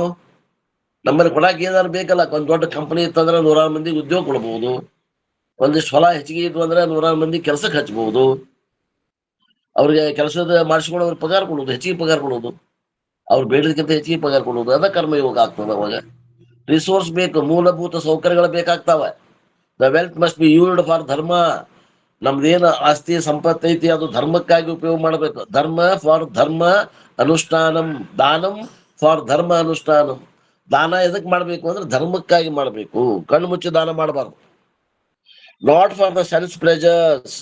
ನಮ್ಮಲ್ಲಿ ಕೊಡಾಕ ಏನಾದ್ರು ಬೇಕಲ್ಲ. ಒಂದ್ ದೊಡ್ಡ ಕಂಪನಿ ಇತ್ತಂದ್ರೆ 100 ಮಂದಿಗೆ ಉದ್ಯೋಗ ಕೊಡ್ಬಹುದು. ಒಂದಿಷ್ಟು ಹೊಲ ಹೆಚ್ಚಿಗೆ ಇತ್ತು ಅಂದ್ರೆ 100 ಮಂದಿ ಕೆಲ್ಸಕ್ಕೆ ಹಚ್ಬಹುದು. ಅವ್ರಿಗೆ ಕೆಲಸದ ಮಾಡಿಸ್ಕೊಂಡು ಅವ್ರಿಗೆ ಪಗಾರ ಕೊಡೋದು, ಹೆಚ್ಚಿಗೆ ಪಗಾರ ಕೊಡೋದು, ಅವ್ರು ಬೇಡದಕ್ಕಿಂತ ಹೆಚ್ಚಿಗೆ ಪಗಾರ ಕೊಡೋದು. ಅದ ಕರ್ಮಯೋಗ ಆಗ್ತದ. ಅವಾಗ ರಿಸೋರ್ಸ್ ಬೇಕು, ಮೂಲಭೂತ ಸೌಕರ್ಯಗಳು ಬೇಕಾಗ್ತಾವ. The wealth must be used for ಧರ್ಮ. ನಮ್ದೇನು ಆಸ್ತಿ ಸಂಪತ್ತು ಐತಿ ಅದು ಧರ್ಮಕ್ಕಾಗಿ ಉಪಯೋಗ ಮಾಡ್ಬೇಕು. ಧರ್ಮ ಫಾರ್ ಧರ್ಮ ಅನುಷ್ಠಾನಂ, ದಾನಂ ಫಾರ್ ಧರ್ಮ ಅನುಷ್ಠಾನಂ. ದಾನ ಎದಕ್ ಮಾಡ್ಬೇಕು ಅಂದ್ರೆ ಧರ್ಮಕ್ಕಾಗಿ ಮಾಡ್ಬೇಕು. ಕಣ್ಣು ಮುಚ್ಚಿ ದಾನ ಮಾಡಬಾರ್ದು. Not for the self pleasures.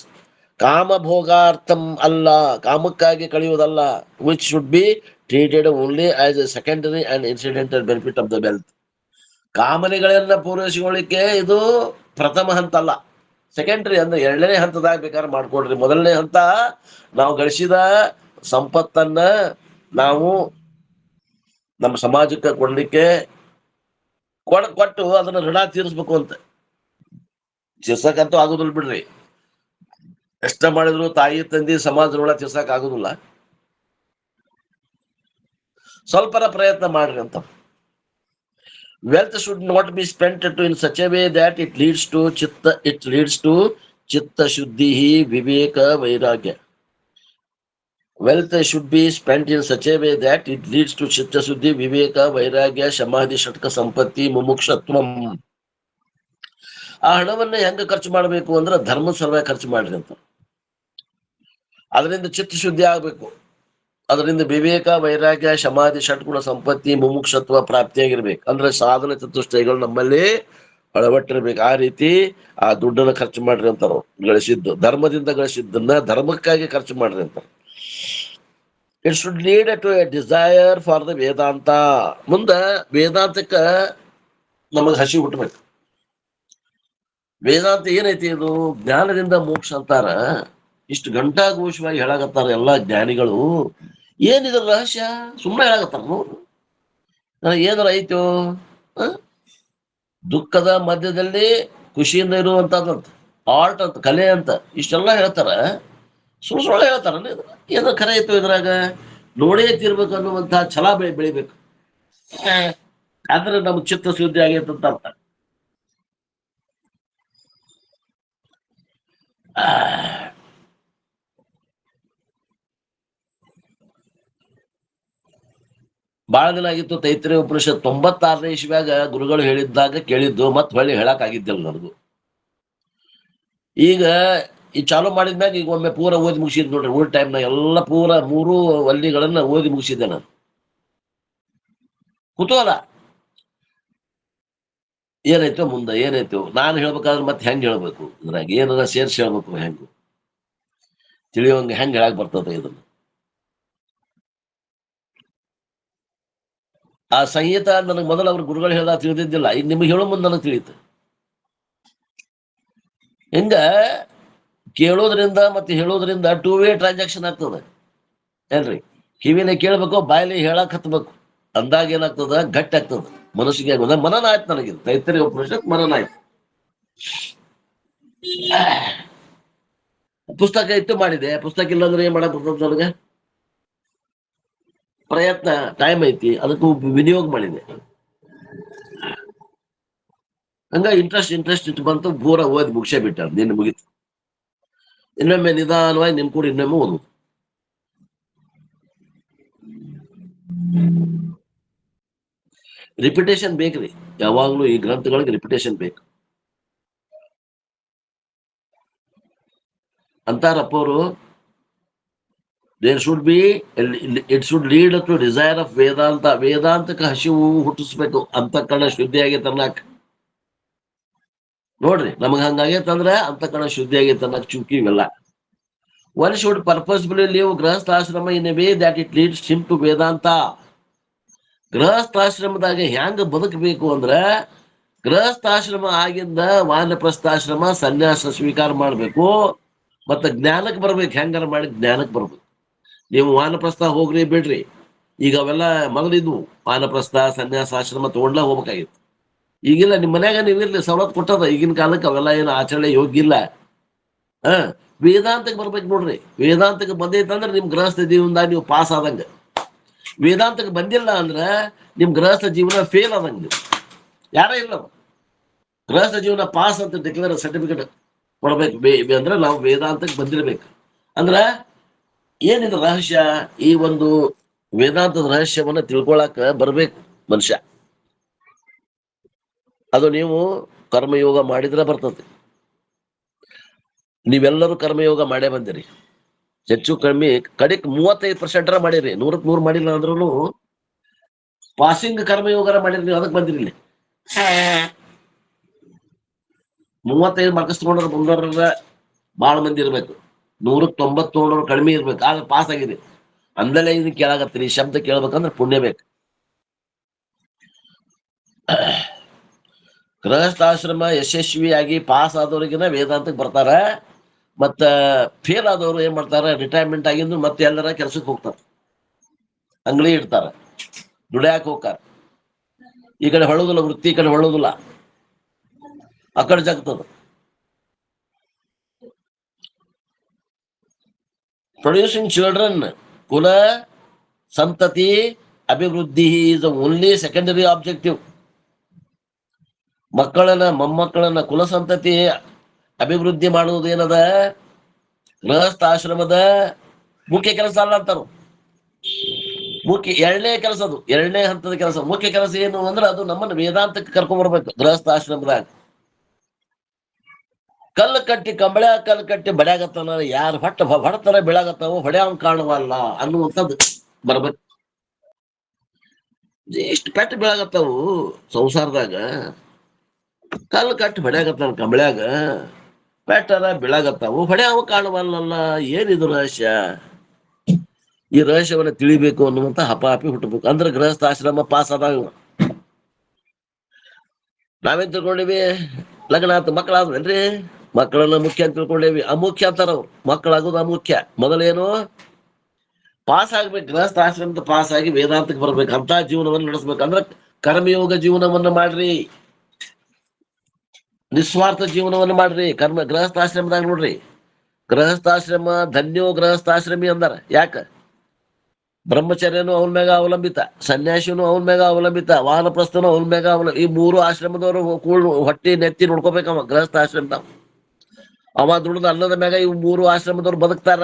ಕಾಮಭೋಗಾರ್ಥಂ ಅಲ್ಲ, ಕಾಮಕ್ಕಾಗಿ ಕಳೆಯುವುದಲ್ಲ. Which should be treated only as a secondary and incidental benefit of the wealth. ಕಾಮನೆಗಳನ್ನ ಪೂರೈಸಿಕೊಳ್ಳಿಕ್ಕೆ ಇದು ಪ್ರಥಮ ಹಂತ ಅಲ್ಲ, ಸೆಕೆಂಡರಿ. ಅಂದ್ರೆ 2ನೇ ಹಂತದಾಗ ಬೇಕಾದ್ರೆ ಮಾಡ್ಕೊಡ್ರಿ. ಮೊದಲನೇ ಹಂತ ನಾವು ಗಳಿಸಿದ ಸಂಪತ್ತನ್ನ ನಾವು ನಮ್ಮ ಸಮಾಜಕ್ಕೆ ಕೊಡ್ಲಿಕ್ಕೆ ಕೊಟ್ಟು ಅದನ್ನ ಋಣ ತೀರಿಸ್ಬೇಕು ಅಂತ. ತೀರ್ಸಕ್ಕಂತೂ ಆಗುದಿಲ್ಲ ಬಿಡ್ರಿ. ಎಷ್ಟ ಮಾಡಿದ್ರು ತಾಯಿ ತಂದಿ ಸಮಾಜ ಋಣ ತೀರ್ಸಕ್ ಆಗುದಿಲ್ಲ. ಸ್ವಲ್ಪರ ಪ್ರಯತ್ನ ಮಾಡ್ರಿ ಅಂತ. Wealth should not be spent in such a way that it leads to chitta shuddhi viveka vairagya. Wealth should be spent in such a way that it leads to chitta shuddhi viveka vairagya samadhi shatka sampatti mumukshatvam. ಆ ಹಣವನ್ನ ಹೆಂಗ ಖರ್ಚು ಮಾಡಬೇಕು ಅಂದ್ರೆ ಧರ್ಮದ ಸಲುವಾಗಿ ಖರ್ಚು ಮಾಡ್ರಿ ಅಂತ. ಅದರಿಂದ ಚಿತ್ತ ಶುದ್ಧಿ ಆಗ್ಬೇಕು. ಅದರಿಂದ ವಿವೇಕ ವೈರಾಗ್ಯ ಸಮಾಧಿ ಷಟ್ಗುಣ ಸಂಪತ್ತಿ ಮುಮುಕ್ಷತ್ವ ಪ್ರಾಪ್ತಿಯಾಗಿರ್ಬೇಕು. ಅಂದ್ರೆ ಸಾಧನ ಚತುಷ್ಟಯಗಳು ನಮ್ಮಲ್ಲಿ ಅಳವಟ್ಟಿರ್ಬೇಕು. ಆ ರೀತಿ ಆ ದುಡ್ಡನ್ನ ಖರ್ಚು ಮಾಡ್ರಿ ಅಂತಾರ. ಗಳಿಸಿದ್ದು ಧರ್ಮದಿಂದ ಗಳಿಸಿದ್ದನ್ನ ಧರ್ಮಕ್ಕಾಗಿ ಖರ್ಚು ಮಾಡ್ರಿ ಅಂತ. It should lead to a desire for the Vedanta. ಮುಂದ ವೇದಾಂತಕ್ಕ ನಮಗ್ ಹಸಿ ಹುಟ್ಟಬೇಕು. ವೇದಾಂತ ಏನೈತಿ? ಇದು ಜ್ಞಾನದಿಂದ ಮೋಕ್ಷ ಅಂತಾರ. ಇಷ್ಟು ಘಂಟಾಘೋಷವಾಗಿ ಹೇಳಾಕತ್ತಾರ ಎಲ್ಲಾ ಜ್ಞಾನಿಗಳು. ಏನಿದ್ರ ರಹಸ್ಯ? ಸುಮ್ಮನೆ ಹೇಳಾಕತ್ತಾರ. ಏನಾರ ಐತೋ? ದುಃಖದ ಮಧ್ಯದಲ್ಲಿ ಖುಷಿಯಿಂದ ಇರುವಂತದಂತ, ಆರ್ಟ್ ಅಂತ, ಕಲೆ ಅಂತ, ಇಷ್ಟೆಲ್ಲ ಹೇಳ್ತಾರ. ಸುಳ್ಳು ಹೇಳ್ತಾರ. ಏನಾರ ಖರೆ ಐತೋ ಇದ್ರಾಗ? ನೋಡೇ ತೀರ್ಬೇಕು ಅನ್ನುವಂತಹ ಛಲ ಬೆಳಿಬೇಕು. ಆದ್ರೆ ನಮ್ ಚಿತ್ತ ಶುದ್ಧಿ ಆಗೈತಂತ ಅರ್ಥ. ಬಹಳ ದಿನ ಆಗಿತ್ತು ತೈತ್ರಿಯ ಉಪನಿಷತ್ 96ನೇ ಇಸ್ವಿಯಾಗ ಗುರುಗಳು ಹೇಳಿದ್ದಾಗ ಕೇಳಿದ್ದು ಮತ್ ಹೊಳ್ಳಿ ಹೇಳಕ್ ಆಗಿದ್ದಿಲ್ಲ ನನಗೂ. ಈಗ ಈ ಚಾಲು ಮಾಡಿದ್ಮ್ಯಾಗ ಈಗ ಒಮ್ಮೆ ಪೂರ ಓದಿ ಮುಗಿಸಿದ್ ನೋಡ್ರಿ. ಊಟ ಟೈಮ್ನ ಎಲ್ಲ ಪೂರ 3 ವಲ್ಲಿಗಳನ್ನ ಓದಿ ಮುಗಿಸಿದ್ದೆ ನಾನು. ಕುತೂಹಲ ಏನಾಯ್ತು ಮುಂದೆ ಏನಾಯ್ತು ನಾನು ಹೇಳ್ಬೇಕಾದ್ರೆ ಮತ್ತೆ ಹೆಂಗ್ ಹೇಳ್ಬೇಕು, ಇದ್ರಾಗ ಏನಾರ ಸೇರ್ಸಿ ಹೇಳ್ಬೇಕು, ಹೆಂಗು ತಿಳಿಯೋಂಗ ಹೆಂಗ್ ಹೇಳಕ್ ಬರ್ತದೆ ಇದನ್ನ. ಆ ಸಂಹಿತ ನನಗೆ ಮೊದಲು ಅವ್ರ ಗುರುಗಳು ಹೇಳ್ದಾಗ ತಿಳಿದಿದ್ದಿಲ್ಲ, ಈಗ ನಿಮ್ಗೆ ಹೇಳೋ ಮುಂದೆ ನನಗೆ ತಿಳಿಯುತ್ತೆ. ಹಿಂಗ ಕೇಳೋದ್ರಿಂದ ಮತ್ತೆ ಹೇಳೋದ್ರಿಂದ 2 ವೇ ಟ್ರಾನ್ಸಾಕ್ಷನ್ ಆಗ್ತದೆ ಏನ್ರಿ. ಕಿವಿನ ಕೇಳ್ಬೇಕು, ಬಾಯಲ್ಲಿ ಹೇಳಕ್ ಹತ್ಬೇಕು, ಅಂದಾಗ ಏನಾಗ್ತದ ಗಟ್ಟಿ ಆಗ್ತದ, ಮನಸ್ಸಿಗೆ ಆಗೋದ. ಮನನ ಆಯ್ತು ನನಗೆ ತೈತ್ರಿಯ ಉಪನಿಷತ್ ಮನನ ಆಯ್ತು. ಪುಸ್ತಕ ಇತ್ತು ಮಾಡಿದೆ, ಪುಸ್ತಕ ಇಲ್ಲಾಂದ್ರೆ ಏನ್ ಮಾಡಕ್ ಬರ್ತದ ನನಗೆ. ಪ್ರಯತ್ನ ಟೈಮ್ ಐತಿ, ಅದಕ್ಕೂ ವಿನಿಯೋಗ ಮಾಡಿದೆ. ಹಂಗ ಇಂಟ್ರೆಸ್ಟ್ ಇಟ್ಟು ಬಂತು, ಪೂರ ಓದಿ ಮುಗಿಸೇ ಬಿಟ್ಟ. ನಿನ್ನ ಮುಗಿತು. ಇನ್ನೊಮ್ಮೆ ನಿಧಾನವಾಗಿ ನಿಮ್ ಕೂಡ ಇನ್ನೊಮ್ಮೆ ಓದು. ರಿಪಿಟೇಷನ್ ಬೇಕ್ರಿ, ಯಾವಾಗ್ಲೂ ಈ ಗ್ರಂಥಗಳಿಗೆ ರಿಪಿಟೇಷನ್ ಬೇಕು ಅಂತಾರಪ್ಪ ಅವರು. There should be it should lead to desire of Vedanta. ವೇದಾಂತಕ್ಕೆ ಹಸಿವು ಹುಟ್ಟಿಸ್ಬೇಕು ಅಂತಃಕರಣ ಶುದ್ಧಿಯಾಗಿ ತರ್ಲಾಕ. ನೋಡ್ರಿ ನಮಗ್ ಹಂಗಾಗೈತಂದ್ರೆ ಅಂತಃಕರಣ ಶುದ್ಧಿಯಾಗಿ ತರ್ಲಾಕ ಚುಕ್ಕಿ ಇವೆಲ್ಲ. One should purposefully live grihasthashrama in a way that it leads him to Vedanta. ಗೃಹಸ್ಥಾಶ್ರಮದಾಗ ಹೆಂಗ ಬದುಕಬೇಕು ಅಂದ್ರ, ಗೃಹಸ್ಥಾಶ್ರಮ ಆಗಿಂದ ವಾನಪ್ರಸ್ಥಾಶ್ರಮ ಸನ್ಯಾಸ ಸ್ವೀಕಾರ ಮಾಡ್ಬೇಕು, ಮತ್ತ ಜ್ಞಾನಕ್ಕೆ ಬರ್ಬೇಕು. ಹೆಂಗಾರ ಮಾಡಿ ಜ್ಞಾನಕ್ಕೆ ಬರ್ಬೇಕು. ನೀವು ವಾನಪ್ರಸ್ಥ ಹೋಗ್ರಿ ಬಿಡ್ರಿ, ಈಗ ಅವೆಲ್ಲ ಮೊದಲಿದ್ವು. ವಾನಪ್ರಸ್ಥ ಸನ್ಯಾಸಾಶ್ರಮ ತಗೊಂಡ್ಲ ಹೋಗ್ಬೇಕಾಗಿತ್ತು. ಈಗಿಲ್ಲ, ನಿಮ್ ಮನ್ಯಾಗ ನೀವಿರ್ಲಿ ಸವಲತ್ತು ಕೊಟ್ಟದ. ಈಗಿನ ಕಾಲಕ್ಕೆ ಅವೆಲ್ಲ ಏನು ಆಚರಣೆ ಯೋಗ್ಯ ಇಲ್ಲ. ವೇದಾಂತಕ್ಕೆ ಬರ್ಬೇಕು ನೋಡ್ರಿ. ವೇದಾಂತಕ್ಕೆ ಬಂದೈತಂದ್ರೆ ನಿಮ್ ಗೃಹಸ್ಥ ಜೀವನದಾಗ ನೀವು ಪಾಸ್ ಆದಂಗ. ವೇದಾಂತಕ್ಕೆ ಬಂದಿಲ್ಲ ಅಂದ್ರ ನಿಮ್ ಗೃಹಸ್ಥ ಜೀವನ ಫೇಲ್ ಆದಂಗ. ನೀವು ಯಾರ ಇಲ್ಲ ಗೃಹಸ್ಥ ಜೀವನ ಪಾಸ್ ಅಂತ ಡಿಕ್ಲೇರ್ ಸರ್ಟಿಫಿಕೇಟ್ ಕೊಡ್ಬೇಕು ಅಂದ್ರೆ ನಾವು ವೇದಾಂತಕ್ಕೆ ಬಂದಿರ್ಬೇಕು. ಅಂದ್ರ ಏನಿದೆ ರಹಸ್ಯ, ಈ ಒಂದು ವೇದಾಂತದ ರಹಸ್ಯವನ್ನ ತಿಳ್ಕೊಳಕ ಬರ್ಬೇಕು ಮನುಷ್ಯ. ಅದು ನೀವು ಕರ್ಮಯೋಗ ಮಾಡಿದ್ರೆ ಬರ್ತದೆ. ನೀವೆಲ್ಲರೂ ಕರ್ಮಯೋಗ ಮಾಡೇ ಬಂದಿರಿ, ಹೆಚ್ಚು ಕಡಿಮೆ ಕಡಿಕ್ 35% ಮಾಡಿರಿ. 100ಕ್ಕೆ 100 ಮಾಡಿಲ್ಲ ಅಂದ್ರೂ ಪಾಸಿಂಗ್ ಕರ್ಮಯೋಗರ ಮಾಡಿರಿ. ನೀವು ಅದಕ್ಕೆ ಬಂದಿರಿ. ಇಲ್ಲಿ 35 ಮಾರ್ಕ್ಸ್ ತಗೊಂಡ್ರ ಬಂದವ್ರ ಬಾಳ ಮಂದಿ ಇರ್ಬೇಕು. 100ಕ್ಕೆ 90 ತಗೊಂಡ್ರು ಕಡಿಮೆ ಇರ್ಬೇಕು, ಆದ್ರೆ ಪಾಸ್ ಆಗಿದೆ. ಅಂದಲೇ ಇದನ್ನ ಕೇಳಾಕತ್ತೀರಿ. ಶಬ್ದ ಕೇಳ್ಬೇಕಂದ್ರೆ ಪುಣ್ಯ ಬೇಕು. ಗೃಹಸ್ಥಾಶ್ರಮ ಯಶಸ್ವಿಯಾಗಿ ಪಾಸ್ ಆದವ್ರಿಗಿನ ವೇದಾಂತಕ್ಕೆ ಬರ್ತಾರ. ಮತ್ತ ಫೇಲ್ ಆದವರು ಏನ್ ಮಾಡ್ತಾರ, ರಿಟೈರ್ಮೆಂಟ್ ಆಗಿದ್ದು ಮತ್ತೆ ಎಲ್ಲರ ಕೆಲ್ಸಕ್ಕೆ ಹೋಗ್ತಾರ, ಅಂಗಡಿ ಇಡ್ತಾರ, ದುಡ್ಯಾಕ ಹೋಗ್ತಾರ. ಈ ಕಡೆ ಹೊಳೋದಿಲ್ಲ ವೃತ್ತಿ, ಈ ಕಡೆ ಹೊಳೋದಿಲ್ಲ, ಆ ಕಡೆ ಜಗ್ತದ. ಪ್ರೊಡ್ಯೂಸಿಂಗ್ ಚಿಲ್ಡ್ರನ್, ಕುಲ ಸಂತತಿ ಅಭಿವೃದ್ಧಿ ಇಸ್ ಓನ್ಲಿ ಸೆಕೆಂಡರಿ ಆಬ್ಜೆಕ್ಟಿವ್. ಮಕ್ಕಳನ್ನ ಮೊಮ್ಮಕ್ಕಳನ್ನ ಕುಲ ಸಂತತಿ ಅಭಿವೃದ್ಧಿ ಮಾಡುವುದು ಏನದ ಗೃಹಸ್ಥಾಶ್ರಮದ ಮುಖ್ಯ ಕೆಲಸ ಅಲ್ಲ ಅಂತಾರ. ಮುಖ್ಯ 2ನೇ ಕೆಲಸ, ಅದು 2ನೇ ಹಂತದ ಕೆಲಸ. ಮುಖ್ಯ ಕೆಲಸ ಏನು ಅಂದ್ರೆ ಅದು ನಮ್ಮನ್ನ ವೇದಾಂತಕ್ಕೆ ಕರ್ಕೊಂಡ್ ಬರ್ಬೇಕು. ಗೃಹಸ್ಥಾಶ್ರಮದಾಗ ಕಲ್ಲು ಕಟ್ಟಿ ಕಲ್ಲು ಕಟ್ಟಿ ಬಡ್ಯಾಗತ್ತಾನ, ಯಾರು ಹೊಡತರ ಬೆಳಗತ್ತಾವ, ಹೊಡ್ಯಾವ್ ಕಾಣವಲ್ಲ ಅನ್ನುವಂಥದ್ದು ಬರ್ಬೇಕು. ಇಷ್ಟು ಪೆಟ್ಟು ಬೆಳಗತ್ತಾವು ಸಂಸಾರದಾಗ, ಕಲ್ಲು ಕಟ್ಟಿ ಹೊಡ್ಯಾಗತ್ತಾನ ಕಂಬಳ್ಯಾಗ, ಪೆಟ್ಟರ ಬೆಳಗತ್ತಾವು, ಹೊಡ್ಯಾವ ಕಾಣವಲ್ಲ. ಏನಿದು ರಹಸ್ಯ? ಈ ರಹಸ್ಯವನ್ನ ತಿಳಿಬೇಕು ಅನ್ನುವಂತ ಹಪಾಪಿ ಹುಟ್ಟಬೇಕು. ಅಂದ್ರೆ ಗೃಹಸ್ಥಾಶ್ರಮ ಪಾಸ್ ಆದಾಗ ನಾವೇನ್ ತಿಳ್ಕೊಂಡಿವಿ, ಲಗ್ನ ಆತ ಮಕ್ಕಳಾದ್ವೇನ್ರಿ, ಮಕ್ಕಳನ್ನ ಮುಖ್ಯ ಅಂತ ತಿಳ್ಕೊಂಡೇವಿ. ಅಮುಖ್ಯ ಅಂತಾರ ಅವ್ರು. ಮಕ್ಕಳಾಗೋದು ಅಮುಖ್ಯ. ಮೊದಲೇನು ಪಾಸ್ ಆಗ್ಬೇಕು, ಗೃಹಸ್ಥಾಶ್ರಮದ ಪಾಸ್ ಆಗಿ ವೇದಾಂತಕ್ಕೆ ಬರ್ಬೇಕು. ಅಂತ ಜೀವನವನ್ನು ನಡೆಸ್ಬೇಕಂದ್ರ ಕರ್ಮಯೋಗ ಜೀವನವನ್ನ ಮಾಡ್ರಿ, ನಿಸ್ವಾರ್ಥ ಜೀವನವನ್ನು ಮಾಡ್ರಿ. ಗೃಹಸ್ಥಾಶ್ರಮದಾಗ ನೋಡ್ರಿ, ಗೃಹಸ್ಥಾಶ್ರಮ ಧನ್ಯೋ ಗೃಹಸ್ಥಾಶ್ರಮಿ ಅಂದಾರ. ಯಾಕ? ಬ್ರಹ್ಮಚರ್ಯನು ಅವನ ಮ್ಯಾಗ ಅವಲಂಬಿತ, ಸನ್ಯಾಸಿನೂ ಅವನ ಮ್ಯಾಗ ಅವಲಂಬಿತ, ವಾನಪ್ರಸ್ಥನು ಅವನ ಮ್ಯಾಗ ಅವಲಂಬಿತ. ಈ 3 ಆಶ್ರಮದವರು ಹೊಟ್ಟಿ ನೆತ್ತಿ ನೋಡ್ಕೋಬೇಕವ ಗೃಹಸ್ಥಾಶ್ರಮದವ. ಅವ ದುಡ್ದು ಅನ್ನದ ಮ್ಯಾಗ ಇವ್ 3 ಆಶ್ರಮದವ್ರು ಬದುಕ್ತಾರ.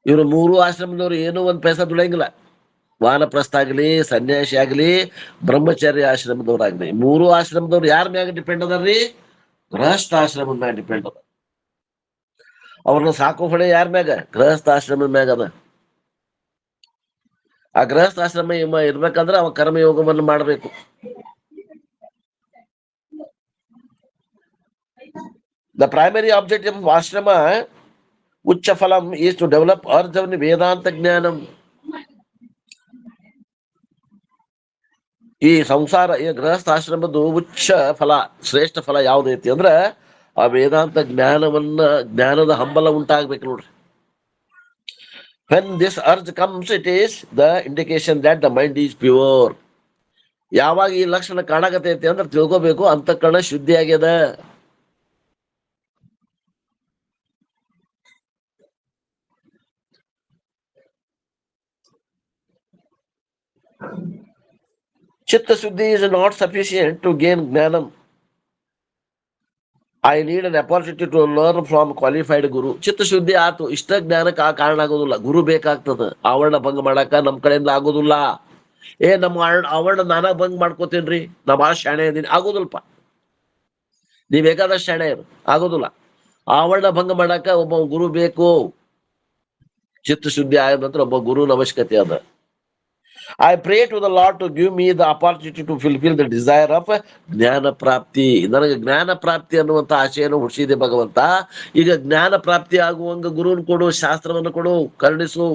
ಇವ್ರು 3 ಆಶ್ರಮದವ್ರು ಏನೂ ಒಂದ್ ಪೈಸಾ ದುಡಿಯಂಗಿಲ್ಲ. ವಾನಪ್ರಸ್ಥ ಆಗ್ಲಿ, ಸನ್ಯಾಸಿ ಆಗ್ಲಿ, ಬ್ರಹ್ಮಚಾರಿ ಆಶ್ರಮದವ್ರಾಗ್ಲಿ, 3 ಆಶ್ರಮದವ್ರು ಯಾರ ಮ್ಯಾಗ ಡಿಪೆಂಡ್ ಅದಾರ್ರಿ? ಗೃಹಸ್ಥ ಆಶ್ರಮದ ಮ್ಯಾಗ ಡಿಪೆಂಡ್ ಅದ. ಅವ್ರನ್ನ ಸಾಕೋ ಹೊಣೆ ಯಾರ ಮ್ಯಾಗ? ಗೃಹಸ್ಥ ಆಶ್ರಮದ ಮ್ಯಾಗ ಅದ. ಆ ಗೃಹಸ್ಥ ಆಶ್ರಮ ಇರ್ಬೇಕಂದ್ರ ಅವ ಕರ್ಮಯೋಗವನ್ನು ಮಾಡಬೇಕು. The primary objective of ashrama ucha phalam is to develop arjavani vedanta ಜ್ಞಾನಂ. ಈ ಸಂಸಾರ ಈ ಗೃಹಸ್ಥಾಶ್ರಮದ್ದು ಉಚ್ಚ ಫಲ, ಶ್ರೇಷ್ಠ ಫಲ ಯಾವ್ದೈತಿ ಅಂದ್ರ ಆ ವೇದಾಂತ ಜ್ಞಾನದ ಹಂಬಲ ಉಂಟಾಗ್ಬೇಕು ನೋಡ್ರಿ. When this urge comes, it is the indication that the mind is pure. ಯಾವಾಗ ಈ ಲಕ್ಷಣ ಕಾಣಕತೈತಿ ಅಂದ್ರೆ ತಿಳ್ಕೋಬೇಕು ಅಂತಃಕರಣ ಶುದ್ಧಿ ಆಗ್ಯದ. Chitta Shuddhi is not sufficient to gain Jnanam. I need an opportunity to learn from qualified guru. Chitta Shuddhi ಆತು, ಇಷ್ಟ ಜ್ಞಾನಕ್ಕೆ ಆ ಕಾರಣ ಆಗೋದಿಲ್ಲ, ಗುರು ಬೇಕಾಗ್ತದ. ಆವರಣ ಭಂಗ ಮಾಡಾಕ ನಮ್ ಕಡೆಯಿಂದ ಆಗೋದಿಲ್ಲ. ನಮ್ಮ ಆವರಣ ನಾನಾ ಭಂಗ ಮಾಡ್ಕೋತೇನ್ರಿ, ನಾ ಭಾಳ ಶಾಣೆ ಇದೀನಿ, ಆಗೋದಿಲ್ಪ. ನೀವ್ ಬೇಕಾದಷ್ಟು ಶಾಣೆ ಇರು, ಆಗೋದಿಲ್ಲ. ಆವರಣ ಭಂಗ ಮಾಡಾಕ ಒಬ್ಬ ಗುರು ಬೇಕು. ಚಿತ್ತ ಶುದ್ಧಿ ಆದ ನಂತರ ಒಬ್ಬ ಗುರುನ ಅವಶ್ಯಕತೆ ಅದ. I pray to the Lord to give me the opportunity to fulfill the desire of ಜ್ಞಾನ ಪ್ರಾಪ್ತಿ. ನನಗೆ ಜ್ಞಾನ ಪ್ರಾಪ್ತಿ ಅನ್ನುವಂತ ಆಶೆಯನ್ನು ಹುಟ್ಟಿಸಿದೆ ಭಗವಂತ. ಈಗ ಜ್ಞಾನ ಪ್ರಾಪ್ತಿ ಆಗುವಂಗ ಗುರುನ್ ಕೊಡು, ಶಾಸ್ತ್ರವನ್ನು ಕೊಡು, ಕರುಣಿಸು.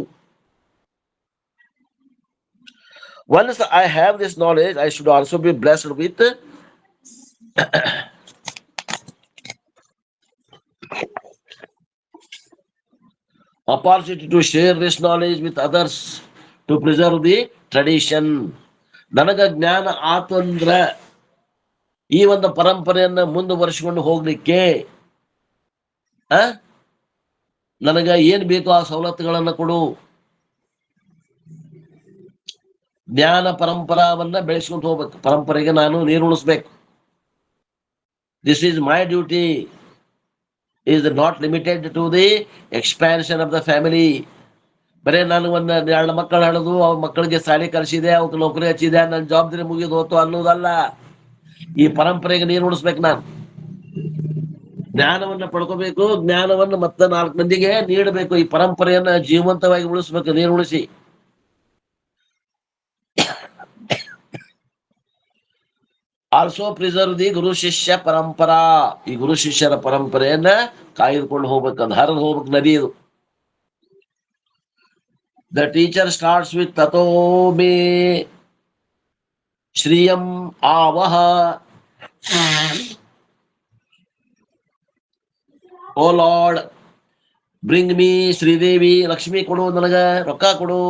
Once I have this knowledge, I should also be blessed with opportunity to share this knowledge with others to preserve the tradition. ನನಗ ಜ್ಞಾನ ಆತು ಅಂದ್ರ ಈ ಒಂದು ಪರಂಪರೆಯನ್ನ ಮುಂದುವರಿಸಿಕೊಂಡು ಹೋಗ್ಲಿಕ್ಕೆ ನನಗ ಏನ್ ಬೇಕೋ ಆ ಸವಲತ್ತುಗಳನ್ನ ಕೊಡು. ಜ್ಞಾನ ಪರಂಪರಾವನ್ನ ಬೆಳೆಸ್ಕೊಂಡು ಹೋಗ್ಬೇಕು. ಪರಂಪರೆಗೆ ನಾನು ನೀರು ಉಣಿಸ್ಬೇಕು. This is my duty. is not limited to the expansion of the family. ಬರೇ ನಾನು ಒಂದ್ 2 ಮಕ್ಕಳು ಹಡದು ಅವ್ರ ಮಕ್ಕಳಿಗೆ ಶಾಲೆ ಕಲಿಸಿದೆ, ಅವ್ರಿಗೆ ನೌಕರಿ ಹಚ್ಚಿದೆ, ನನ್ನ ಜವಾಬ್ದಾರಿ ಮುಗಿದು ಹೋತು ಅನ್ನೋದಲ್ಲ. ಈ ಪರಂಪರೆಗೆ ನೀರು ಉಣಿಸ್ಬೇಕು. ನಾನು ಜ್ಞಾನವನ್ನ ಪಡ್ಕೋಬೇಕು, ಜ್ಞಾನವನ್ನು ಮತ್ತೆ 4 ಮಂದಿಗೆ ನೀಡಬೇಕು. ಈ ಪರಂಪರೆಯನ್ನ ಜೀವಂತವಾಗಿ ಉಳಿಸ್ಬೇಕು, ನೀರು ಉಳಿಸಿ. ಆಲ್ಸೋ ಪ್ರಿಸರ್ವ್ ದಿ ಗುರು ಶಿಷ್ಯ ಪರಂಪರಾ. ಈ ಗುರು ಶಿಷ್ಯರ ಪರಂಪರೆಯನ್ನ ಕಾಯ್ದುಕೊಂಡು ಹೋಗ್ಬೇಕಂದ ಹರಿದು ಹೋಗ್ಬೇಕು ನದಿ ಇದು. ದ ಟೀಚರ್ ಸ್ಟಾರ್ಟ್ಸ್ ವಿತ್ ತಥೋ ಮೇ ಶ್ರಿಯಂ ಆವಹ. O Lord, bring me Shridevi. Lakshmi ಕೊಡು, ನನಗ ರೊಕ್ಕ ಕೊಡು.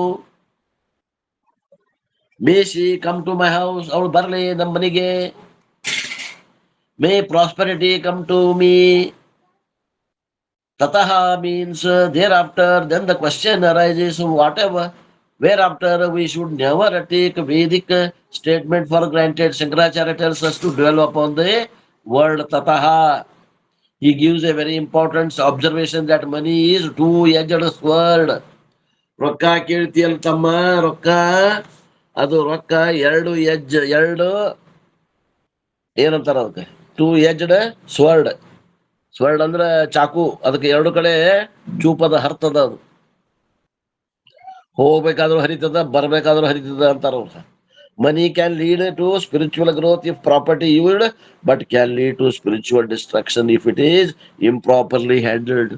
May she come to my house. ಅವಳು ಬರ್ಲಿ ನಮ್ಮ ಮನೆಗೆ. May prosperity come to me. ತತಃ means thereafter. Then the question arises, whatever, whereafter we should never take Vedic statement for granted. Shankaracharya tells us to dwell upon the word tataha. He gives a very important observation that money is two-edged sword. ರೊಕ್ಕ ಕೇಳ್ತಿಯಲ್ ತಮ್ಮ, ರೊಕ್ಕ ಅದು ರೊಕ್ಕ ಎರಡು ಏನಂತಾರ ಅದಕ್ಕೆ? 2-edged sword. Sword ಅಂದ್ರ ಚಾಕು, ಅದಕ್ಕೆ 2 ಕಡೆ ಚೂಪದ ಹರ್ತದ. ಅದು ಹೋಗ್ಬೇಕಾದ್ರೂ ಹರಿತದ, ಬರ್ಬೇಕಾದ್ರೂ ಹರಿತದ ಅಂತಾರ ಅವ್ರ. Money can lead to spiritual growth if properly used, but can lead to spiritual destruction if it is improperly handled.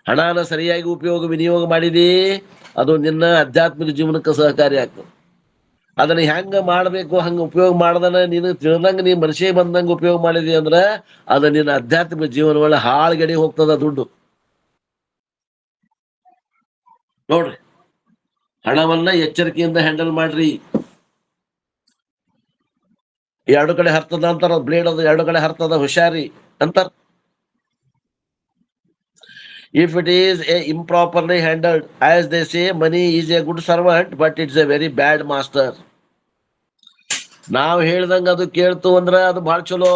ಹಣನ ಸರಿಯಾಗಿ ವಿನಿಯೋಗ ಮಾಡಿದಿ, ಅದು ನಿನ್ನ ಆಧ್ಯಾತ್ಮಿಕ ಜೀವನಕ್ಕೆ ಸಹಕಾರಿ ಆಗ್ತದೆ. ಅದನ್ನ ಹೆಂಗ ಮಾಡ್ಬೇಕು ಹಂಗ ಉಪಯೋಗ ಮಾಡ್ದನ ನೀನು ತಿಳಿದಂಗ ನೀ ಮನುಷ್ಯ ಬಂದಂಗ ಉಪಯೋಗ ಮಾಡಿದಿ ಅಂದ್ರ ಅದ ನಿನ್ನ ಆಧ್ಯಾತ್ಮಿಕ ಜೀವನ ಒಳ್ಳೆ ಹಾಳ್ಗಡಿ ಹೋಗ್ತದ ದುಡ್ಡು. ನೋಡ್ರಿ, ಹಣವನ್ನ ಎಚ್ಚರಿಕೆಯಿಂದ ಹ್ಯಾಂಡಲ್ ಮಾಡ್ರಿ. 2 ಕಡೆ ಹರ್ತದ ಅಂತಾರ, ಬ್ಲೇಡ್ ಅದು 2 ಕಡೆ ಹರ್ತದ, ಹುಷಾರಿ ಅಂತಾರ. If it is improperly handled, as they say, money is a good servant, but it's a very bad master. ನಾವ್ ಹೇಳ್ದಂಗ ಅದು ಕೇಳ್ತು ಅಂದ್ರ ಅದು ಬಹಳ ಚಲೋ.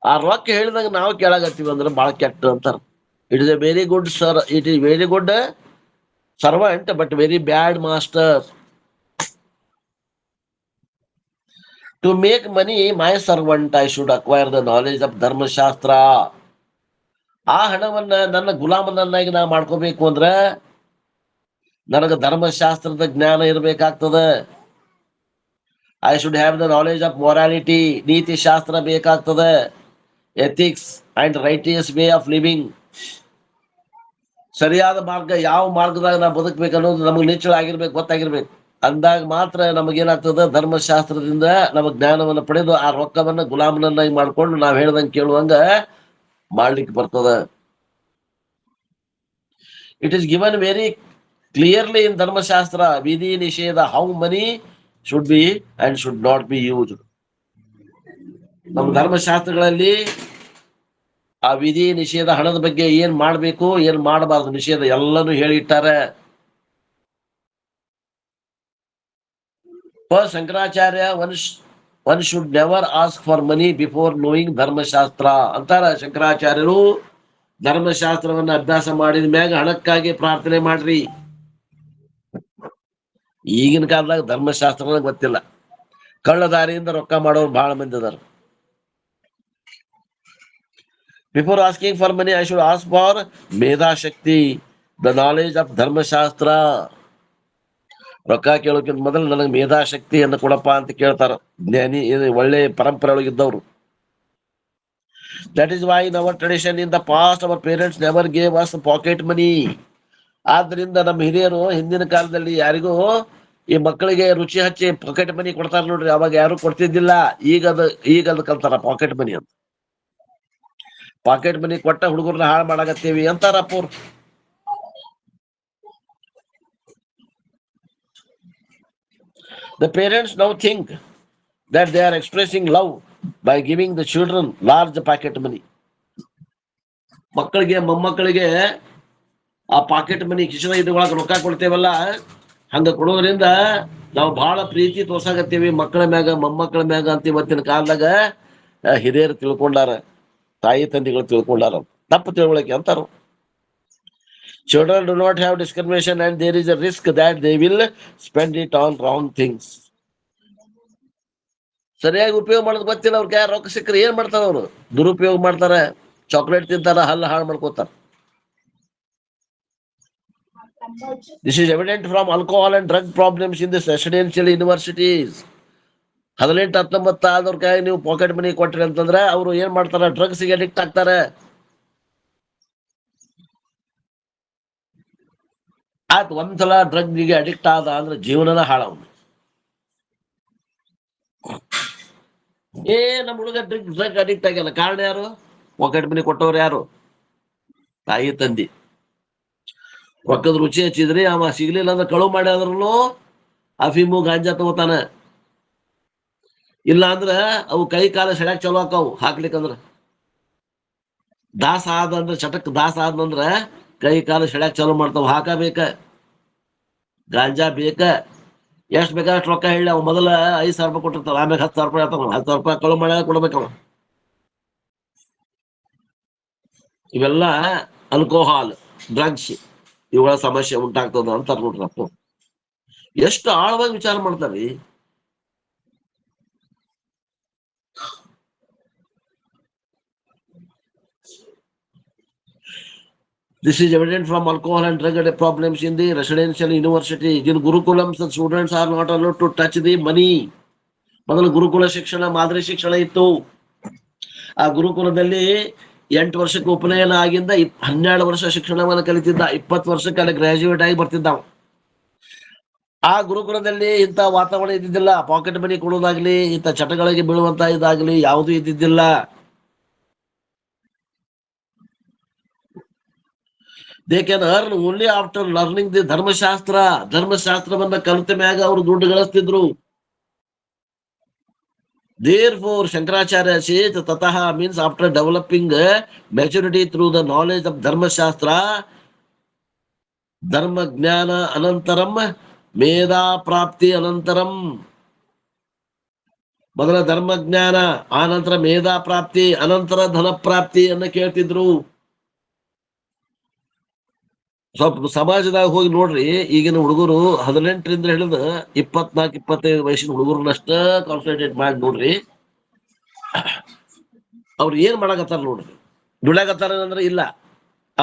ಆ ರೊಕ್ಕ ಹೇಳ್ದಂಗ ನಾವು ಕೇಳಾಗತ್ತೀವಿ ಅಂದ್ರ ಬಹಳ ಕೆಟ್ಟ ಅಂತಾರ. It is A very good sir, it is very good servant but very bad master. To make money my servant I should acquire the knowledge of ಧರ್ಮಶಾಸ್ತ್ರ. ಆ ಹಣವನ್ನ ನನ್ನ ಗುಲಾಮನನ್ನಾಗಿ ನಾ ಮಾಡ್ಕೋಬೇಕು ಅಂದ್ರ ನನಗ ಧರ್ಮಶಾಸ್ತ್ರದ ಜ್ಞಾನ ಇರಬೇಕಾಗ್ತದ. I should have the knowledge of morality, ನೀತಿ ಶಾಸ್ತ್ರ ಬೇಕಾಗ್ತದ. Ethics and righteous way of living, ಸರಿಯಾದ ಮಾರ್ಗ, ಯಾವ ಮಾರ್ಗದಾಗ ನಾ ಬದುಕ್ಬೇಕು ಅನ್ನೋದು ನಮಗೆ ನಿಚ್ಚಳ ಆಗಿರ್ಬೇಕು, ಗೊತ್ತಾಗಿರ್ಬೇಕು. ಅಂದಾಗ ಮಾತ್ರ ನಮಗೇನಾಗ್ತದ, ಧರ್ಮಶಾಸ್ತ್ರದಿಂದ ನಮಗ್ ಜ್ಞಾನವನ್ನ ಪಡೆದು ಆ ರೊಕ್ಕವನ್ನ ಗುಲಾಮನನ್ನಾಗಿ ಮಾಡ್ಕೊಂಡು ನಾವ್ ಹೇಳ್ದಂಗೆ ಕೇಳುವಂಗ ಮಾಡ್ಲಿಕ್ಕೆ ಬರ್ತದ. It is given very clearly in Dharmashastra vidhi nishedha how money should be and should not be used. ನಮ್ಮ ಧರ್ಮಶಾಸ್ತ್ರಗಳಲ್ಲಿ ಆ ವಿಧಿ ನಿಷೇಧ, ಹಣದ ಬಗ್ಗೆ ಏನ್ ಮಾಡ್ಬೇಕು ಏನ್ ಮಾಡಬಾರ್ದು, ನಿಷೇಧ ಎಲ್ಲಾನು ಹೇಳಿಟ್ಟಾರೆ. For Shankaracharya one should never ask for money before knowing Dharmashastra ಅಂತಾರ ಶಂಕರಾಚಾರ್ಯರು. ಧರ್ಮಶಾಸ್ತ್ರವನ್ನ ಅಭ್ಯಾಸ ಮಾಡಿದ ಮ್ಯಾಗ ಹಣಕ್ಕಾಗಿ ಪ್ರಾರ್ಥನೆ ಮಾಡ್ರಿ. ಈಗಿನ ಕಾಲದಾಗ ಧರ್ಮಶಾಸ್ತ್ರ ಗೊತ್ತಿಲ್ಲ, ಕಳ್ಳದಾರಿಯಿಂದ ರೊಕ್ಕ ಮಾಡೋರು ಬಹಳ ಮಂದಿ ಅದಾರ. Before asking for money, I should ask for Meda Shakti, the knowledge of ಧರ್ಮಶಾಸ್ತ್ರ. ರೊಕ್ಕ ಕೇಳೋಕ್ಕಿಂತ ಮೊದಲು ನನಗೆ ಮೇಧಾಶಕ್ತಿಯನ್ನು ಕೊಡಪ್ಪ ಅಂತ ಕೇಳ್ತಾರ ಜ್ಞಾನಿ, ಒಳ್ಳೆ ಪರಂಪರೆ ಒಳಗಿದ್ದವ್ರು. That is why in our tradition in the past our parents never gave us pocket money. ಆದ್ರಿಂದ ನಮ್ಮ ಹಿರಿಯರು ಹಿಂದಿನ ಕಾಲದಲ್ಲಿ ಯಾರಿಗೂ ಈ ಮಕ್ಕಳಿಗೆ ರುಚಿ ಹಚ್ಚಿ ಪಾಕೆಟ್ ಮನಿ ಕೊಡ್ತಾರ ನೋಡ್ರಿ, ಅವಾಗ ಯಾರು ಕೊಡ್ತಿದ್ದಿಲ್ಲ. ಈಗ ಅದ ಕಲ್ತಾರ ಪಾಕೆಟ್ ಮನಿ ಅಂತ. ಪಾಕೆಟ್ ಮನಿ ಕೊಟ್ಟ ಹುಡುಗರನ್ನ ಹಾಳು ಮಾಡಾಕತ್ತೀವಿ ಅಂತಾರ ಅಪ್ಪವ್ರು. The parents now think that they are expressing love by giving the children large pocket money. ಮಕ್ಕಳಿಗೆ ಮೊಮ್ಮಕ್ಕಳಿಗೆ ಆ ಪಾಕೆಟ್ ಮನಿ ಕಿಶನ ಇದ್ರೊಳಗೆ ರೊಕ್ಕ ಕೊಡ್ತೇವಲ್ಲ, ಹಂಗ ಕೊಡೋದ್ರಿಂದ ನಾವು ಬಹಳ ಪ್ರೀತಿ ತೋರ್ಸಾಕತ್ತೀವಿ ಮಕ್ಕಳ ಮ್ಯಾಗ ಮೊಮ್ಮಕ್ಕಳ ಮ್ಯಾಗ ಅಂತ ಇವತ್ತಿನ ಕಾಲದಾಗ ಹಿರಿಯರು ತಿಳ್ಕೊಂಡಾರ, ತಾಯಿ ತಂದೆಗಳು ತಿಳ್ಕೊಂಡಾರ. ತಪ್ಪು ತಿಳುವಳಿಕೆ ಅಂತಾರ. Children do not have discrimination and there is a risk that they will spend it on wrong things. ಸರಿಯಾಗಿ ಉಪಯೋಗ ಮಾಡೋದು ಗೊತ್ತಿಲ್ಲ ಅವ್ರಿಗೆ. ರೊಕ್ಕ ಸಿಕ್ಕರೆ ಏನ್ ಮಾಡ್ತಾರ ಅವರು? ದುರುಪಯೋಗ ಮಾಡ್ತಾರ, ಚಾಕ್ಲೇಟ್ ತಿಂತಾರ, ಹಲ್ಲು ಹಾಳು ಮಾಡ್ಕೋತಾರ. This is evident from alcohol and drug problems in the residential universities. 18-19 ಆದವ್ರ ಕೈ ನೀವು ಪಾಕೆಟ್ ಮನಿ ಕೊಟ್ರಿ ಅಂತಂದ್ರೆ ಅವರು ಏನ್ ಮಾಡ್ತಾರ? ಡ್ರಗ್ಸ್ ಗೆ ಅಡಿಕ್ಟ್ ಆಗ್ತಾರೆ. ಆಯ್ತು, ಒಂದ್ಸಲ ಡ್ರಗ್ಗೆ ಅಡಿಕ್ಟ್ ಆದ ಅಂದ್ರೆ ಜೀವನನ ಹಾಳವನು. ನಮ್ಮ ಹುಡುಗ ಡ್ರಗ್ ಅಡಿಕ್ಟ್ ಆಗ್ಯಾನ, ಕಾರಣ ಯಾರು? ಪಾಕೆಟ್ ಮನಿ ಕೊಟ್ಟವ್ರು ಯಾರು? ತಾಯಿ ತಂದಿ. ರೊಕ್ಕದ ರುಚಿ ಹಚ್ಚಿದ್ರಿ, ಅವ ಸಿಗ್ಲಿಲ್ಲ ಅಂದ್ರೆ ಕಳು ಮಾಡಿ ಆದ್ರೂ ಅಫೀಮು ಗಾಂಜಾ ತಗೋತಾನ. ಇಲ್ಲ ಅಂದ್ರ ಅವು ಕೈ ಕಾಲ ಸೆಡ್ಯಾಕ್ ಚಲೋ ಆಕಾವು ಹಾಕ್ಲಿಕ್ಕಂದ್ರ. ದಾಸ ಆದಂದ್ರ ಚಟಕ್ ದಾಸ ಆದಂದ್ರ ಕೈ ಕಾಲ ಸೆಡ್ಯಾಕ್ ಚಲೋ ಮಾಡ್ತಾವ. ಹಾಕಬೇಕ, ಗಾಂಜಾ ಬೇಕ, ಎಷ್ಟ್ ಬೇಕಾದಷ್ಟು ರೊಕ್ಕ ಹೇಳಿ ಅವ್ ಮೊದಲ 5,000 ರೂಪಾಯಿ ಕೊಟ್ಟಿರ್ತಾವ, ಆಮ್ಯಾಗ 10,000 ರೂಪಾಯಿ ಆತಾವ. 10,000 ರೂಪಾಯಿ ಕಳು ಮಾಡ್ಯಾಗ ಕೊಡ್ಬೇಕವ. ಇವೆಲ್ಲ ಆಲ್ಕೋಹಾಲ್, ಡ್ರಗ್ಸ್, ಇವುಗಳ ಸಮಸ್ಯೆ ಉಂಟಾಗ್ತದ ಅಂತಾರ ನೋಡ್ರಪ್ಪ. ಎಷ್ಟು ಆಳವಾಗಿ ವಿಚಾರ ಮಾಡ್ತಾರಿ. This is evident from alcohol and drug problems in the residential universities. In Gurukulams, the students are not allowed to touch the money. ಮೊದಲು ಗುರುಕುಲ ಶಿಕ್ಷಣ, ಮಾದರಿ ಶಿಕ್ಷಣ ಇತ್ತು. ಆ ಗುರುಕುಲದಲ್ಲಿ 8 ವರ್ಷಕ್ಕೆ ಉಪನಯನ ಆಗಿಂದ 12 ವರ್ಷ ಶಿಕ್ಷಣವನ್ನು ಕಲಿತಿದ್ದ. 20 ವರ್ಷಕ್ಕೆ ಅಲ್ಲಿ ಗ್ರಾಜುಯೇಟ್ ಆಗಿ ಬರ್ತಿದ್ದ. ಆ ಗುರುಕುಲದಲ್ಲಿ ಇಂಥ ವಾತಾವರಣ ಇದ್ದಿದ್ದಿಲ್ಲ. ಪಾಕೆಟ್ ಮನಿ ಕೊಡೋದಾಗ್ಲಿ, ಇಂಥ ಚಟಗಳಿಗೆ ಬೀಳುವಂತ ಇದಾಗ್ಲಿ ಯಾವುದೂ ಇದ್ದಿದ್ದಿಲ್ಲ. They can earn only after learning the ಧರ್ಮಶಾಸ್ತ್ರ. ಧರ್ಮಶಾಸ್ತ್ರವನ್ನ ಕಲಿತ ಮ್ಯಾಗ ಅವರು ದುಡ್ಡು ಗಳಿಸ್ತಿದ್ರು. Therefore, Shankaracharya says Tataha means after developing maturity through the knowledge of ಧರ್ಮಶಾಸ್ತ್ರ, ಧರ್ಮ ಜ್ಞಾನ ಅನಂತರಂ ಮೇಧಾ ಪ್ರಾಪ್ತಿ ಅನಂತರಂ. ಮೊದಲ ಧರ್ಮ ಜ್ಞಾನ, ಆನಂತರ ಮೇಧಾ ಪ್ರಾಪ್ತಿ, ಅನಂತರ ಧನ ಪ್ರಾಪ್ತಿಯನ್ನ ಕೇಳ್ತಿದ್ರು. ಸ್ವಲ್ಪ ಸಮಾಜದಾಗ ಹೋಗಿ ನೋಡ್ರಿ, ಈಗಿನ ಹುಡುಗರು 18ರಿಂದ ಹಿಡಿದು 24-25 ವಯಸ್ಸಿನ ಹುಡುಗರನ್ನಷ್ಟ ಕಾನ್ಸಂಟ್ರೇಟ್ ಮಾಡಿ ನೋಡ್ರಿ, ಅವ್ರು ಏನ್ ಮಾಡಕತ್ತಾರ ನೋಡ್ರಿ. ದುಡ್ಯಾಕತ್ತಾರ ಅಂದ್ರೆ ಇಲ್ಲ,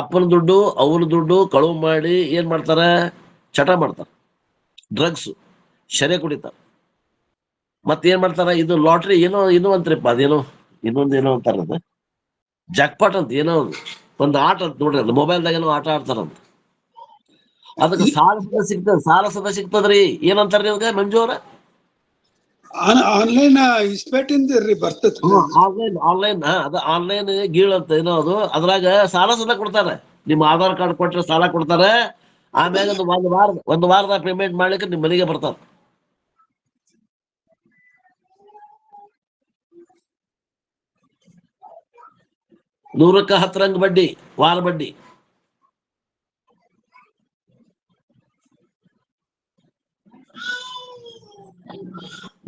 ಅಪ್ಪನ ದುಡ್ಡು ಅವನ ದುಡ್ಡು ಕಳುವು ಮಾಡಿ ಏನ್ ಮಾಡ್ತಾರ, ಚಟ ಮಾಡ್ತಾರ, ಡ್ರಗ್ಸ್ ಶರೆ ಕುಡಿತಾರ, ಮತ್ತೇನ್ ಮಾಡ್ತಾರ, ಇದು ಲಾಟ್ರಿ ಏನೋ ಅಂತ್ರಿಪ್ಪ, ಅದೇನೋ ಇನ್ನೊಂದೇನೋ ಅಂತಾರದ ಜಾಕ್ಪಾಟ್ ಅಂತ ಏನೋ ಒಂದು ಆಟ ಅಂತ ನೋಡ್ರಿ, ಅದು ಮೊಬೈಲ್ದಾಗ ಏನೋ ಆಟ ಆಡ್ತಾರಂತ. ಅದಕ್ಕೆ ಸಾಲ ಸದ ಸಿಗ್ತದ್ರಿ. ಏನಂತಾರ್ರಿ ಅದಕ್ಕೆ ಮಂಜು ಅವ್ರ? ಆನ್ಲೈನ್ ಇಸ್ಪೇಟಿಂದ ರೀ ಬರ್ತೈತ್ರಿ. ಆನ್ಲೈನ್ ಅದ ಆನ್ಲೈನ್ ಗೀಳ್ ಅಂತ ಏನೋ ಅದು, ಅದ್ರಾಗ ಸಾಲ ಸದ ಕೊಡ್ತಾರ. ನಿಮ್ ಆಧಾರ್ ಕಾರ್ಡ್ ಕೊಟ್ರೆ ಸಾಲ ಕೊಡ್ತಾರ. ಆಮ್ಯಾಗ ಒಂದು ವಾರದ ಪೇಮೆಂಟ್ ಮಾಡ್ಲಿಕ್ಕೆ ನಿಮ್ ಮನೆಗೆ ಬರ್ತಾರ. ನೂರಕ್ಕೆ 10 ಬಡ್ಡಿ, ವಾರ ಬಡ್ಡಿ.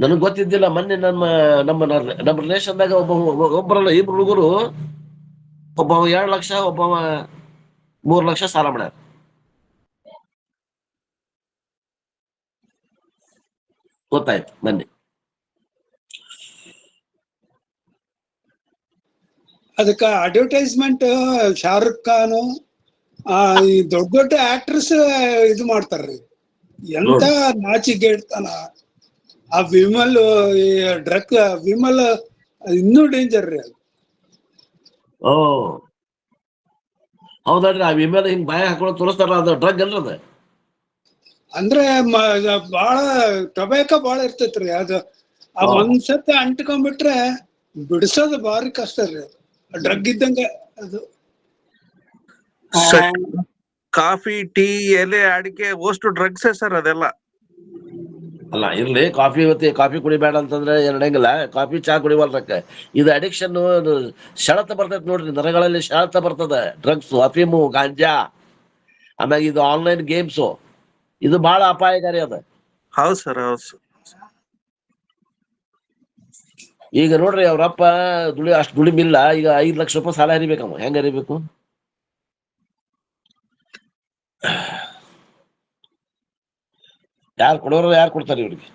ನನಗ್ ಗೊತ್ತಿದ್ದಿಲ್ಲ. ಮೊನ್ನೆ ನಮ್ಮ ರಿಲೇಷನ್ದಾಗ ಒಬ್ಬರಲ್ಲ 2 ಹುಡುಗರು, ಒಬ್ಬವ 2 ಲಕ್ಷ, ಒಬ್ಬವ 3 ಲಕ್ಷ ಸಾಲ ಮಾಡ್ಯಾರ. ಗೊತ್ತಾಯ್ತು ಮೊನ್ನೆ. ಅದಕ್ಕ ಅಡ್ವರ್ಟೈಸ್ಮೆಂಟ್ ಶಾರುಖ್ ಖಾನ್ ಈ ದೊಡ್ಡ ದೊಡ್ಡ ಆಕ್ಟ್ರೆಸ್ ಇದು ಮಾಡ್ತಾರ್ರಿ. ಎಂತ ನಾಚಿಗೆಡ್ತಾನ ಆ ವಿಮಲ್, ವಿಮಲ್ ಇನ್ನೂ ಡೇಂಜರ್ ರೀ ಅದು. ಓ ಹೌದಲ್ರಿ, ಆ ವಿಮೇಲೆ ಹಿಂಗ್ ಬಾಯ ಹಾಕೊಂಡು ತೋರಿಸ್ತಾರ, ಅದು ಡ್ರಗ್ ಅಲ್ರದ. ಅಂದ್ರೆ ಬಾಳ ಟೊಬ್ಯಾಕೋ ಬಾಳ ಇರ್ತೈತ್ರಿ ಅದು. ಆ ಒಂದ್ಸತಿ ಅಂಟ್ಕೊಂಡ್ಬಿಟ್ರೆ ಬಿಡಿಸೋದು ಭಾರಿ ಕಷ್ಟ ರೀ. ಅದು ಡ್ರಗ್ ಇದ್ದಂಗ ಅದು. ಕಾಫಿ, ಟೀ, ಎಲೆ, ಅಡಿಕೆ ಅಷ್ಟು ಡ್ರಗ್ಸೇ ಸರ್ ಅದೆಲ್ಲ. ಅಲ್ಲ ಇರ್ಲಿ, ಕಾಫಿ ಕುಡಿಬೇಡ ಅಂತಂದ್ರೆ ಎರಡಂಗಿಲ್ಲ, ಕಾಫಿ ಚಾ ಕುಡಿವಲ್ರಕ್ಕ. ಇದು ಅಡಿಕ್ಷನ್, ಸೆಳೆತ ಬರ್ತೈತೆ ನೋಡ್ರಿ, ನರಗಳಲ್ಲಿ ಸೆಳೆತ ಬರ್ತದ. ಡ್ರಗ್ಸ್, ಅಫೀಮು, ಗಾಂಜಾ, ಆಮ್ಯಾಗ ಇದು ಆನ್ಲೈನ್ ಗೇಮ್ಸು, ಇದು ಬಹಳ ಅಪಾಯಕಾರಿ ಅದ. ಹೌದು ಸರ್, ಹೌದು ಸರ್. ಈಗ ನೋಡ್ರಿ, ಅವ್ರಪ್ಪ ಅಷ್ಟು ದುಡಿಮಿಲ್ಲ, ಈಗ 5 ಲಕ್ಷ ರೂಪಾಯಿ ಸಾಲ ಹರಿಬೇಕಮ್ಮ. ಹೆಂಗ ಹರಿಬೇಕು? ಯಾರು ಕೊಡೋರು, ಯಾರು ಕೊಡ್ತಾರೆ ಇವ್ರಿಗೆ?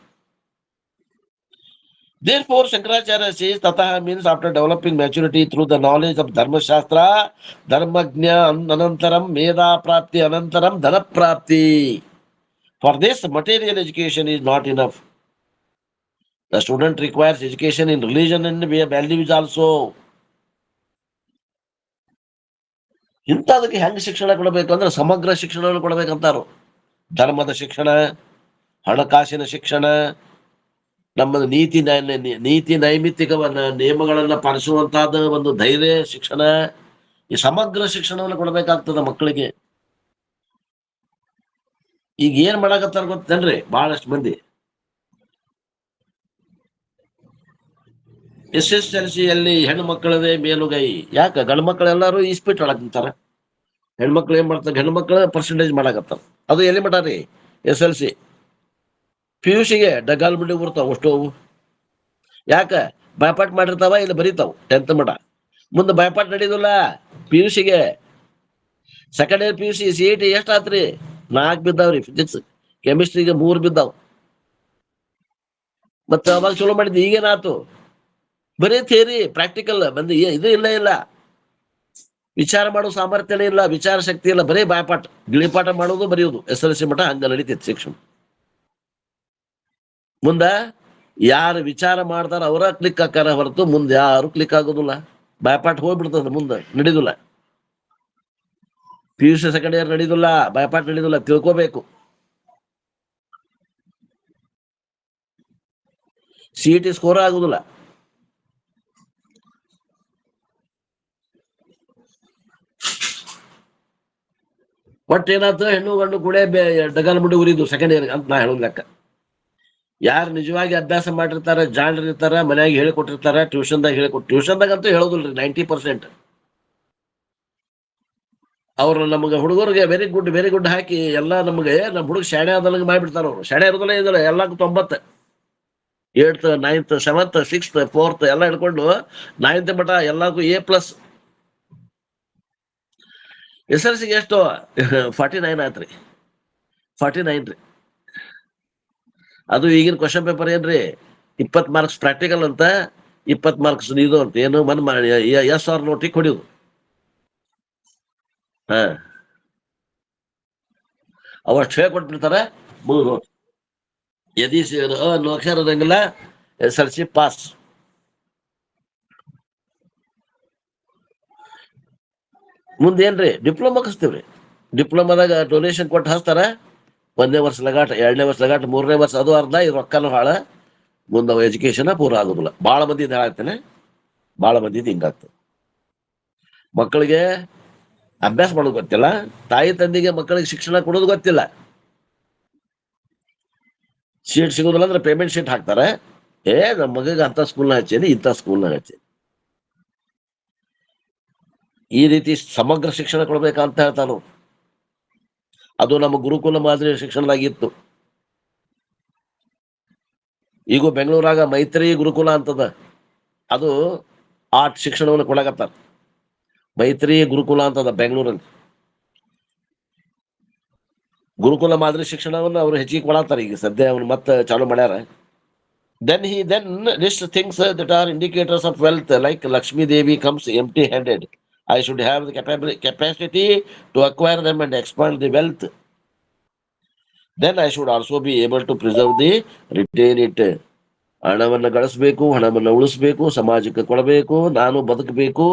Therefore, Shankaracharya says, Tataha means after developing maturity through the knowledge of Dharma Shastra, Dharmajna Anantaram, Meda Prapti Anantaram, Dhana Prapti. For this, material education is not enough. The student requires education in religion and values also. ಇಂಥದಕ್ಕೆ ಹೆಂಗ್ ಶಿಕ್ಷಣ ಕೊಡಬೇಕು ಅಂದ್ರೆ ಸಮಗ್ರ ಶಿಕ್ಷಣವನ್ನು ಕೊಡಬೇಕಂತಾರು. ಧರ್ಮದ ಶಿಕ್ಷಣ, ಹಣಕಾಸಿನ ಶಿಕ್ಷಣ, ನಮ್ಮದು ನೀತಿ ನೈಮಿತ್ತಿಕವನ್ನ ನಿಯಮಗಳನ್ನ ಪಾಲಿಸುವಂತಹದ್ದು ಒಂದು ಧೈರ್ಯ ಶಿಕ್ಷಣ, ಈ ಸಮಗ್ರ ಶಿಕ್ಷಣವನ್ನು ಕೊಡಬೇಕಾಗ್ತದ ಮಕ್ಕಳಿಗೆ. ಈಗ ಏನ್ ಮಾಡಕತ್ತಾರ ಗೊತ್ತೇನ್ರಿ? ಬಹಳಷ್ಟು ಮಂದಿ SSLCಯಲ್ಲಿ ಹೆಣ್ಣು ಮಕ್ಕಳದೇ ಮೇಲುಗೈ. ಯಾಕ? ಗಂಡು ಮಕ್ಕಳೆಲ್ಲರೂ ಇಸ್ಪೀಟ್ ಆಡಕ್ ನಿಂತಾರ, ಹೆಣ್ಮಕ್ಳು ಏನ್ ಮಾಡ್ತಾರೆ? ಹೆಣ್ಣು ಮಕ್ಕಳ ಪರ್ಸೆಂಟೇಜ್ ಮಾಡಕತ್ತಾರ. ಅದು ಎಲ್ಲಿ ಮಟ ರೀ? SLC. PUCಗೆ ಡಗಾಲ್ ಬಿಡಿ ಬರ್ತಾವ ಅಷ್ಟು. ಯಾಕ? ಬಾಯ್ಪಾಟ್ ಮಾಡಿರ್ತಾವ, ಇಲ್ಲಿ ಬರೀತಾವ 10th ಮಟ. ಮುಂದೆ ಬಾಯ್ಪಾಟ್ ನಡೆಯುದಿಲ್ಲ. PUCಗೆ ಸೆಕೆಂಡ್ ಇಯರ್ PUC CET ಎಷ್ಟ್ ಆತ್ರಿ? 4 ಬಿದ್ದಾವ್ರಿ. ಫಿಸಿಕ್ಸ್ ಕೆಮಿಸ್ಟ್ರಿಗೆ 3 ಬಿದ್ದಾವ್. ಮತ್ತೆ ಅವಾಗ ಚಲೋ ಮಾಡಿದ್ವಿ, ಈಗೇನಾತು? ಬರೀ ಥಿಯರಿ, ಪ್ರಾಕ್ಟಿಕಲ್ ಬಂದು ಇದು ಇಲ್ಲ. ವಿಚಾರ ಮಾಡೋ ಸಾಮರ್ಥ್ಯನೇ ಇಲ್ಲ, ವಿಚಾರ ಶಕ್ತಿ ಇಲ್ಲ, ಬರೀ ಬಾಯ್ಪಾಟ್ ಗಿಳಿಪಾಠ ಮಾಡೋದು ಬರೆಯೋದು. SLC ಮಠ ಹಂಗ ನಡೀತೈತಿ ಶಿಕ್ಷಣ. ಮುಂದ ಯಾರು ವಿಚಾರ ಮಾಡ್ತಾರ ಅವರ ಕ್ಲಿಕ್ ಹಾಕಾರ ಹೊರತು ಮುಂದೆ ಯಾರು ಕ್ಲಿಕ್ ಆಗೋದಿಲ್ಲ. ಬಾಯ್ಪಾಟ್ ಹೋಗ್ಬಿಡ್ತದ, ಮುಂದೆ ನಡೀದಿಲ್ಲ. PUC ಸೆಕೆಂಡ್ ಇಯರ್ ನಡೀದಿಲ್ಲ, ಬಾಯ್ಪಾಟ್ ನಡೀದಿಲ್ಲ, ತಿಳ್ಕೋಬೇಕು. CET ಸ್ಕೋರ್ ಆಗುದಿಲ್ಲ. ಒಟ್ಟು ಏನಾಯ್ತು? ಹೆಣ್ಣು ಗಂಡು ಕೂಡ ಡಗಾಲ್ ಮುಡಿ ಉರಿದು ಸೆಕೆಂಡ್ ಇಯರ್ ಅಂತ ನಾ ಹೇಳೋದ್ ಲೆಕ್ಕ. ಯಾರು ನಿಜವಾಗಿ ಅಭ್ಯಾಸ ಮಾಡಿರ್ತಾರ, ಜಾಣರಿರ್ತಾರ, ಮನ್ಯಾಗ ಹೇಳಿಕೊಟ್ಟಿರ್ತಾರ, ಟ್ಯೂಷನ್ದಾಗ ಅಂತೂ ಹೇಳೋದಿಲ್ರಿ 90%. ಅವ್ರು ನಮ್ಗೆ ಹುಡುಗರಿಗೆ ವೆರಿ ಗುಡ್ ಹಾಕಿ ಎಲ್ಲ ನಮ್ಗೆ ನಮ್ಮ ಹುಡುಗ ಶಾಣೆ ಆದಲ್ಲಂಗೆ ಮಾಡಿಬಿಡ್ತಾರ. ಅವ್ರು ಶಾಣೆ ಇರೋದಿಲ್ಲ, ಇದಿಲ್ಲ, ಎಲ್ಲಕ್ಕೂ 90. 8th 9th 7th 6th 4th ಎಲ್ಲ ಹಿಡ್ಕೊಂಡು 9th ಮಟ ಎಲ್ಲಕ್ಕೂ A+. SLC ಗೆ ಎಷ್ಟು 49 ಆಯ್ತ್ರಿ 49 ರೀ. ಅದು ಈಗಿನ ಕ್ವಶನ್ ಪೇಪರ್ ಏನ್ರಿ 20 ಮಾರ್ಕ್ಸ್ ಪ್ರಾಕ್ಟಿಕಲ್ ಅಂತ 20 ಮಾರ್ಕ್ಸ್ ಇದು ಅಂತ ಏನು ಎಸ್ ಆರ್ ನೋಟಿಗೆ ಹೊಡಿಯೋದು. ಹಾ ಅವಷ್ಟು ಹೇಳಿ ಕೊಟ್ಬಿಡ್ತಾರೆ, ಮುಗಿದು ಯದಿ ಅಕ್ಷರ ಇರಂಗಿಲ್ಲ, SLC ಪಾಸ್. ಮುಂದೇನ್ರಿ ಡಿಪ್ಲೊಮಾ ಕಸ್ತೀವ್ರಿ. ಡಿಪ್ಲೊಮಾದಾಗ ಡೊನೇಷನ್ ಕೊಟ್ಟು ಹಚ್ತಾರ, 1ನೇ ವರ್ಷ ಲಗಾಟ, 2ನೇ ವರ್ಷ ಲಗಾಟ, 3ನೇ ವರ್ಷ ಅದು ಅರ್ಧ, ಇದು ರೊಕ್ಕನೂ ಹಾಳ, ಮುಂದೆ ಎಜುಕೇಶನ್ ಪೂರ ಆಗೋದಿಲ್ಲ. ಬಾಳ ಮಂದಿ ಹೇಳಾಗ್ತೇನೆ, ಬಾಳ ಮಂದಿ ಹಿಂಗಾಗ್ತದೆ. ಮಕ್ಕಳಿಗೆ ಅಭ್ಯಾಸ ಮಾಡೋದು ಗೊತ್ತಿಲ್ಲ, ತಾಯಿ ತಂದೆಗೆ ಮಕ್ಕಳಿಗೆ ಶಿಕ್ಷಣ ಕೊಡೋದು ಗೊತ್ತಿಲ್ಲ. ಶೀಟ್ ಸಿಗೋದಿಲ್ಲ ಅಂದ್ರೆ ಪೇಮೆಂಟ್ ಶೀಟ್ ಹಾಕ್ತಾರೆ, ನಮ್ಮ ಮಗಗೆ ಅಂತ ಸ್ಕೂಲ್ನ ಹಚ್ಚೇನಿ, ಇಂಥ ಸ್ಕೂಲ್ನಾಗ ಹಚ್ಚೇನಿ. ಈ ರೀತಿ ಸಮಗ್ರ ಶಿಕ್ಷಣ ಕೊಡ್ಬೇಕಂತ ಹೇಳ್ತಾನು. ಅದು ನಮ್ಮ ಗುರುಕುಲ ಮಾದರಿ ಶಿಕ್ಷಣದಾಗಿತ್ತು. ಈಗ ಬೆಂಗಳೂರಾಗ ಮೈತ್ರಿ ಗುರುಕುಲ ಅಂತದ, ಅದು ಆರ್ಟ್ ಶಿಕ್ಷಣವನ್ನು ಕೊಡಕತ್ತಾರ. ಮೈತ್ರಿ ಗುರುಕುಲ ಅಂತದ ಬೆಂಗಳೂರಲ್ಲಿ. ಗುರುಕುಲ ಮಾದರಿ ಶಿಕ್ಷಣವನ್ನು ಅವರು ಹೆಚ್ಚಿಗೆ ಕೊಡತ್ತಾರ. ಈಗ ಸದ್ಯ ಅವ್ನು ಮತ್ತೆ ಚಾಲು ಮಾಡ್ಯಾರ. Then he list things that are indicators of wealth, like Lakshmi Devi comes empty-handed. I should have the capacity to acquire them and expand the wealth. Then I should also be able to preserve retain it. ಹಣವನ್ನು ಗಳಿಸ್ಬೇಕು, ಹಣವನ್ನು ಉಳಿಸ್ಬೇಕು, ಸಮಾಜಕ್ಕೆ ಕೊಡಬೇಕು, ನಾನು ಬದುಕಬೇಕು.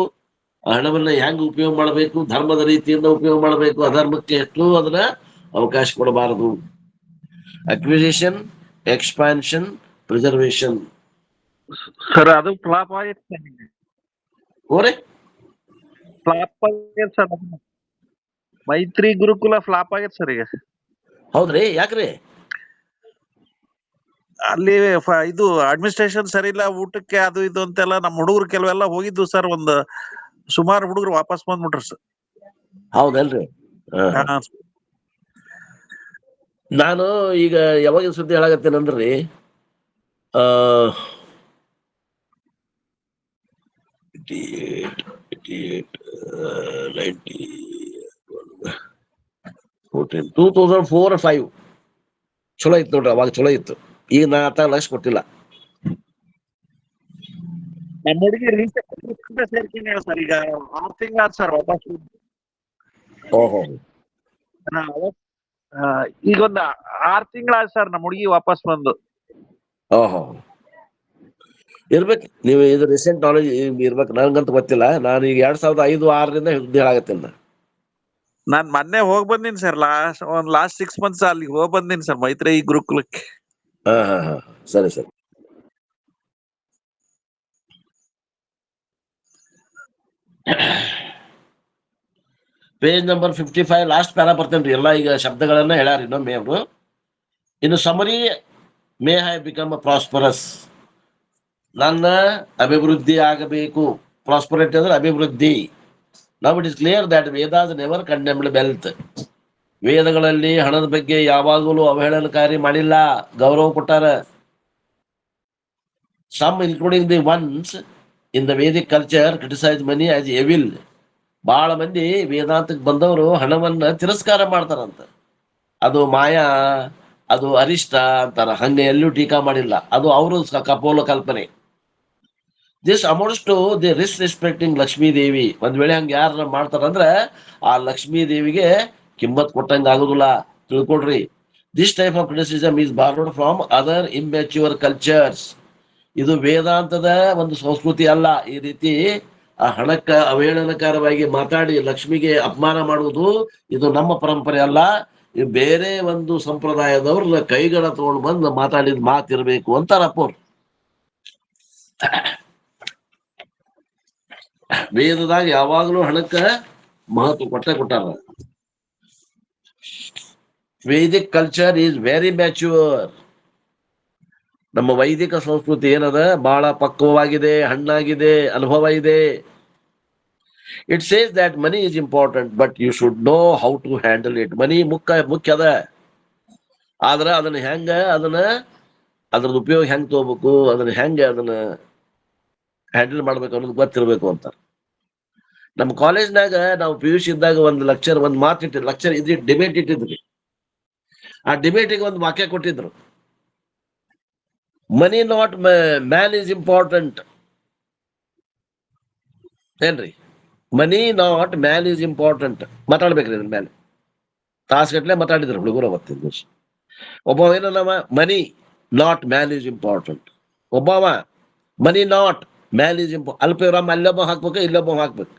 ಹಣವನ್ನ ಹೆಂಗ್ ಉಪಯೋಗ ಮಾಡಬೇಕು, ಧರ್ಮದ ರೀತಿಯಿಂದ ಉಪಯೋಗ ಮಾಡಬೇಕು, ಅಧರ್ಮಕ್ಕೆ ಎಷ್ಟು ಅದನ್ನ ಅವಕಾಶ ಕೊಡಬಾರದು. Acquisition, expansion, preservation. ಸರ್ ಅದು ಫ್ಲಾಪ್ ಆಗಿತ್ತು, ಓರೆ ಫ್ಲಾಪ್ ಆಗೈತೆ ಸರ್. ಮೈತ್ರಿ ಗುರುಕುಲ ಫ್ಲಾಪ್ ಆಗೈತೆ ಸರ್ ಈಗ. ಹೌದ್ರಿ? ಯಾಕ್ರಿ? ಅಲ್ಲಿ ಇದು ಅಡ್ಮಿನಿಸ್ಟ್ರೇಷನ್ ಸರಿ ಇಲ್ಲ, ಊಟಕ್ಕೆ ಅದು ಇದು ಅಂತೆಲ್ಲ ನಮ್ಮ ಹುಡುಗರು ಕೆಲವೆಲ್ಲ ಹೋಗಿದ್ದು ಸರ್. ಒಂದು ಸುಮಾರು ಹುಡುಗರು ವಾಪಸ್ ಬಂದ್ಬಿಟ್ರು ಸರ್. ಹೌದಲ್ರಿ? ನಾನು ಈಗ ಯಾವಾಗಿನ ಸುದ್ದಿ ಹೇಳಾಗತ್ತೇನಂದ್ರಿ, 2004 or 5 ಚಲೋ ಇತ್ತು ನೋಡ್ರಿ. ಅವಾಗ ಚಲೋ ಇತ್ತು. ಈಗ ನಾ ಅತ್ತ ಲಕ್ಷ ಕೊಟ್ಟಿಲ್ಲ. ನಮ್ಮ ಹುಡುಗಿ ಸೇರ್ತೀನಿ ಸರ್. ಈಗ 6 ತಿಂಗಳ ಸರ್ ವಾಪಸ್. ಓಹೋ, ಈಗ ಒಂದು 6 ತಿಂಗಳ ಸರ್ ನಮ್ಮ ಹುಡುಗಿ ವಾಪಸ್ ಬಂದು. ಓಹೋ, ಇರ್ಬೇಕು. ನೀವು ಇದು ರೀಸೆಂಟ್ ನಾಲೆಜ್ ಇರ್ಬೇಕು, ನನ್ಗಂತ ಗೊತ್ತಿಲ್ಲ. ನಾನು ಈಗ 2005-6ರಿಂದ ಹೇಳಾಗತ್ತೇನ. ನಾನ್ ಮೊನ್ನೆ ಹೋಗ್ ಬಂದಿನಿ ಸರ್. ಲಾಸ್ಟ್ 6 months ಅಲ್ಲಿ ಹೋಗ್ ಬಂದಿನಿ ಸರ್ ಮೈತ್ರಿ ಗುರುಕುಲಕ್ಕೆ. ಹಾ ಸರಿ ಸರಿ. ಪೇಜ್ ನಂಬರ್ 55 ಲಾಸ್ಟ್ ಪ್ಯಾರಾ ಬರ್ತೇನ್ರಿ. ಎಲ್ಲ ಈಗ ಶಬ್ದಗಳನ್ನ ಹೇಳ್ಯಾರ ಇನ್ನೊಮ್ಮೆ ಅವರು. ಇನ್ನು summary, may have become prosperous. ನನ್ನ ಅಭಿವೃದ್ಧಿ ಆಗಬೇಕು. ಪ್ರಾಸ್ಪರಿಟಿ ಅಂದ್ರೆ ಅಭಿವೃದ್ಧಿ. Now it is clear that Vedas never condemned wealth. ವೇದಗಳಲ್ಲಿ ಹಣದ ಬಗ್ಗೆ ಯಾವಾಗಲೂ ಅವಹೇಳನಕಾರಿ ಮಾಡಿಲ್ಲ, ಗೌರವ ಕೊಟ್ಟಾರ. Some including the ones in the Vedic culture criticise money as evil. ಬಹಳ ಮಂದಿ ವೇದಾಂತಕ್ಕೆ ಬಂದವರು ಹಣವನ್ನ ತಿರಸ್ಕಾರ ಮಾಡ್ತಾರಂತ. ಅದು ಮಾಯಾ, ಅದು ಅರಿಷ್ಟ ಅಂತಾರ. ಹಂಗೆ ಎಲ್ಲೂ ಟೀಕಾ ಮಾಡಿಲ್ಲ, ಅದು ಅವರು ಕಪೋಲ ಕಲ್ಪನೆ. This amounts to the respecting Lakshmi Devi. ಒಂದ್ ವೇಳೆ ಹಂಗ ಯಾರ ಮಾಡ್ತಾರಂದ್ರ ಆ ಲಕ್ಷ್ಮೀ ದೇವಿಗೆ ಕಿಮ್ಮತ್ ಕೊಟ್ಟಂಗ ಆಗುದಿಲ್ಲ, ತಿಳ್ಕೊಡ್ರಿ. This type of criticism is borrowed from other immature cultures. ಇದು ವೇದಾಂತದ ಒಂದು ಸಂಸ್ಕೃತಿ ಅಲ್ಲ. ಈ ರೀತಿ ಆ ಹಣಕ್ಕ ಅವಹೇಳನಕಾರವಾಗಿ ಮಾತಾಡಿ ಲಕ್ಷ್ಮಿಗೆ ಅಪಮಾನ ಮಾಡುವುದು ಇದು ನಮ್ಮ ಪರಂಪರೆ ಅಲ್ಲ. ಇದು ಬೇರೆ ಒಂದು ಸಂಪ್ರದಾಯದವ್ರ ಕೈಗಳ ತಗೊಂಡು ಬಂದು ಮಾತಾಡಿದ ಮಾತಿರ್ಬೇಕು ಅಂತಾರಪ್ಪ ಅವ್ರು. ವೇದದಾಗ ಯಾವಾಗಲೂ ಹಣಕ್ಕ ಮಹತ್ವ ಕೊಟ್ಟಾರ. Vedic culture is very mature. ನಮ್ಮ ವೈದಿಕ ಸಂಸ್ಕೃತಿ ಏನದ ಬಹಳ ಪಕ್ವವಾಗಿದೆ, ಹಣ್ಣಾಗಿದೆ, ಅನುಭವ ಇದೆ. It says that money is important, but you should know how to handle it. Money ಮುಖ್ಯ ಅದ, ಆದ್ರ ಅದನ್ನ ಹೆಂಗ ಅದ್ರದ್ದು ಉಪಯೋಗ ಹೆಂಗ್ ತಗೋಬೇಕು, ಅದನ್ನ ಹ್ಯಾಂಡ್ಲ್ ಮಾಡ್ಬೇಕು ಅನ್ನೋದು ಗೊತ್ತಿರ್ಬೇಕು ಅಂತ. ನಮ್ಮ ಕಾಲೇಜ್ನಾಗ ನಾವು PUC ಇದ್ದಾಗ ಒಂದು ಒಂದ್ ಮಾತು ಇಟ್ಟಿದ್ರು, ಲೆಕ್ಚರ್ ಡಿಬೇಟ್ ಇಟ್ಟಿದ್ರಿ. ಆ ಡಿಬೇಟಿಗೆ ಒಂದು ವಾಕ್ಯ ಕೊಟ್ಟಿದ್ರು, money not man is important. ಏನ್ರಿ, money not man is important. ಮಾತಾಡ್ಬೇಕ್ರಿ ಅದ್ರ ಮೇಲೆ ತಾಸ್ಗಟ್ಲೆ ಮಾತಾಡಿದ್ರು ಹುಡುಗರು ಅವತ್ತಿನ ದಿವಸ. ಒಬ್ಬ ಏನವ, money not man is important. ಒಬ್ಬವ ಮನಿ ನಾಟ್ ಮ್ಯಾನ್ ಈಸ್ ಅಲ್ಪ ಇವ್ರಮ್ಮ ಅಲ್ಲೊಬ್ಬ ಹಾಕ್ಬೇಕು, ಇಲ್ಲೊಬ್ಬ ಹಾಕ್ಬೇಕು,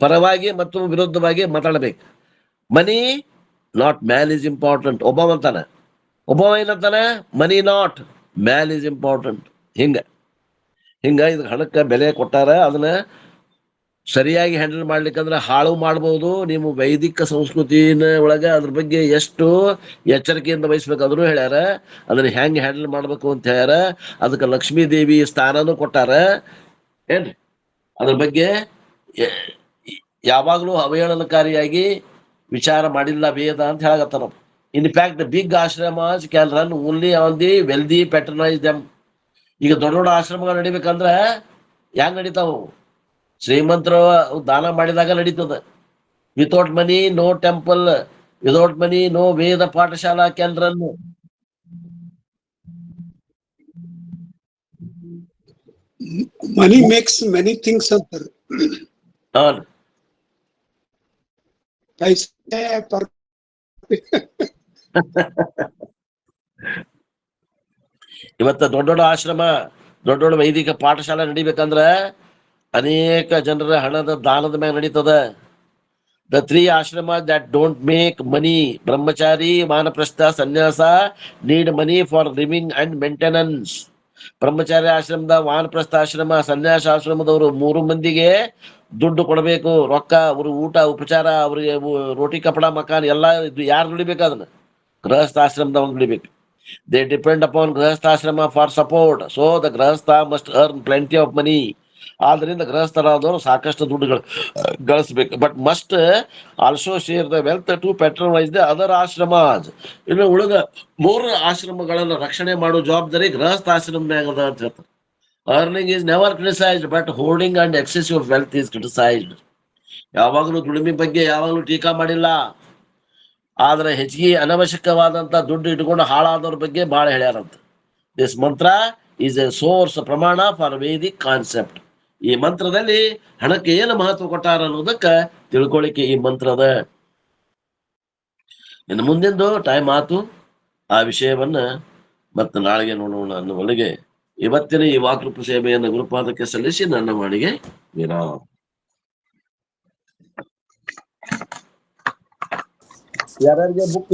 ಪರವಾಗಿ ಮತ್ತು ವಿರುದ್ಧವಾಗಿ ಮಾತಾಡ್ಬೇಕು. Money not man is important ಒಬ್ಬವ ಅಂತಾನೆ, ಒಬ್ಬವ ಏನಂತಾನೆ, money not man is important. ಹಿಂಗ ಇದು ಹಣಕ್ಕೆ ಬೆಲೆ ಕೊಟ್ಟಾರ. ಅದನ್ನ ಸರಿಯಾಗಿ ಹ್ಯಾಂಡಲ್ ಮಾಡ್ಲಿಕ್ಕಂದ್ರೆ ಹಾಳು ಮಾಡ್ಬೋದು. ನೀವು ವೈದಿಕ ಸಂಸ್ಕೃತಿನ ಒಳಗೆ ಅದ್ರ ಬಗ್ಗೆ ಎಷ್ಟು ಎಚ್ಚರಿಕೆಯಿಂದ ವಹಿಸ್ಬೇಕು ಅದನ್ನು ಹೇಳ್ಯಾರ. ಅದನ್ನ ಹೆಂಗ್ ಹ್ಯಾಂಡಲ್ ಮಾಡ್ಬೇಕು ಅಂತ ಹೇಳ್ಯಾರ. ಅದಕ್ಕೆ ಲಕ್ಷ್ಮೀ ದೇವಿ ಸ್ಥಾನನೂ ಕೊಟ್ಟಾರ. ಏನ್ರಿ, ಅದ್ರ ಬಗ್ಗೆ ಯಾವಾಗ್ಲೂ ಅವಹೇಳನಕಾರಿಯಾಗಿ ವಿಚಾರ ಮಾಡಿಲ್ಲ ವೇದ ಅಂತ ಹೇಳಕತ್ತಾರ. In fact big ashramas can run only on the wealthy patronise them. ಈಗ ದೊಡ್ಡ ದೊಡ್ಡ ಆಶ್ರಮಗಳು ನಡಿಬೇಕಂದ್ರ ಹೆಂಗ್ ನಡೀತಾವು? ಶ್ರೀಮಂತರು ದಾನ ಮಾಡಿದಾಗ ನಡೀತದ. Without money no temple, without money no Veda pathashala can run. Money makes many things ಅಂತಾರೆ. ಪೈಸೆ ಇವತ್ತ ದೊಡ್ಡ ದೊಡ್ಡ ಆಶ್ರಮ, ದೊಡ್ಡ ದೊಡ್ಡ ವೈದಿಕ ಪಾಠಶಾಲೆ ನಡಿಬೇಕಂದ್ರ ಅನೇಕ ಜನರ ಹಣದ ದಾನದ ಮ್ಯಾಗ ನಡೀತದ. ದ 3 ಆಶ್ರಮ ದಟ್ ಡೋಂಟ್ ಮೇಕ್ ಮನಿ, ಬ್ರಹ್ಮಚಾರಿ, ವಾನಪ್ರಸ್ಥ, ಸನ್ಯಾಸ, need money for living and maintenance. ಬ್ರಹ್ಮಚಾರಿ ಆಶ್ರಮದ, ವಾನಪ್ರಸ್ಥ ಆಶ್ರಮ, ಸನ್ಯಾಸ ಆಶ್ರಮದವರು 3 ಮಂದಿಗೆ ದುಡ್ಡು ಕೊಡಬೇಕು, ರೊಕ್ಕ, ಅವ್ರ ಊಟ ಉಪಚಾರ, ಅವ್ರಿಗೆ ರೋಟಿ ಕಪಡ ಮಕಾನ್ ಎಲ್ಲ ಯಾರು ದುಡಿಬೇಕು? ಅದನ್ನ ಗೃಹಸ್ಥ ಆಶ್ರಮದವ್ರು ದುಡಿಬೇಕು. They depend upon grihastha ashrama for support. So the grihastha must earn plenty of money. ಆದ್ರಿಂದ ಗೃಹಸ್ಥರಾದವರು ಸಾಕಷ್ಟು ದುಡ್ಡು ಗಳಿಸ್ಬೇಕು. But must also share the wealth to patronise the other ashramas. ಇನ್ನು ಉಳಿದ 3 ಆಶ್ರಮಗಳನ್ನು ರಕ್ಷಣೆ ಮಾಡೋ ಜವಾಬ್ದಾರಿ ಗೃಹಸ್ಥ ಆಶ್ರಮ ಮ್ಯಾಗ ಅದ ಅಂತ ಹೇಳ್ತಾರೆ. Earning is never criticized, but hoarding and excessive wealth is criticized. ಯಾವಾಗಲೂ ದುಡಿಮೆ ಬಗ್ಗೆ ಯಾವಾಗಲೂ ಟೀಕಾ ಮಾಡಿಲ್ಲ. ಆದ್ರೆ ಹೆಚ್ಚಿಗೆ ಅನವಶ್ಯಕವಾದಂತ ದುಡ್ಡು ಇಟ್ಕೊಂಡು ಹಾಳಾದವ್ರ ಬಗ್ಗೆ ಬಹಳ ಹೇಳ್ಯಾರಂತ. ದಿಸ್ ಮಂತ್ರ ಈಸ್ ಎ ಸೋರ್ಸ್, ಪ್ರಮಾಣ ಫಾರ್ ವೇದಿಕ್ ಕಾನ್ಸೆಪ್ಟ್. ಈ ಮಂತ್ರದಲ್ಲಿ ಹಣಕ್ಕೆ ಏನು ಮಹತ್ವ ಕೊಟ್ಟಾರ ಅನ್ನೋದಕ್ಕ ತಿಳ್ಕೊಳ್ಳಿಕ್ಕೆ ಈ ಮಂತ್ರದ. ಇನ್ನು ಮುಂದಿಂದು ಟೈಮ್ ಆತು. ಆ ವಿಷಯವನ್ನ ಮತ್ತೆ ನಾಳೆಗೆ ನೋಡೋಣ ಅನ್ನುವಲ್ಲಿಗೆ ಇವತ್ತಿನ ಈ ವಾಕೃಪ ಸೇವೆಯನ್ನು ಗುರುಪಾದಕ್ಕೆ ಸಲ್ಲಿಸಿ ನನ್ನ ಮಾಡಿಗೆ ವಿರಾಮ. ಯಾರ್ಯಾರಿಗೆ ಬುಕ್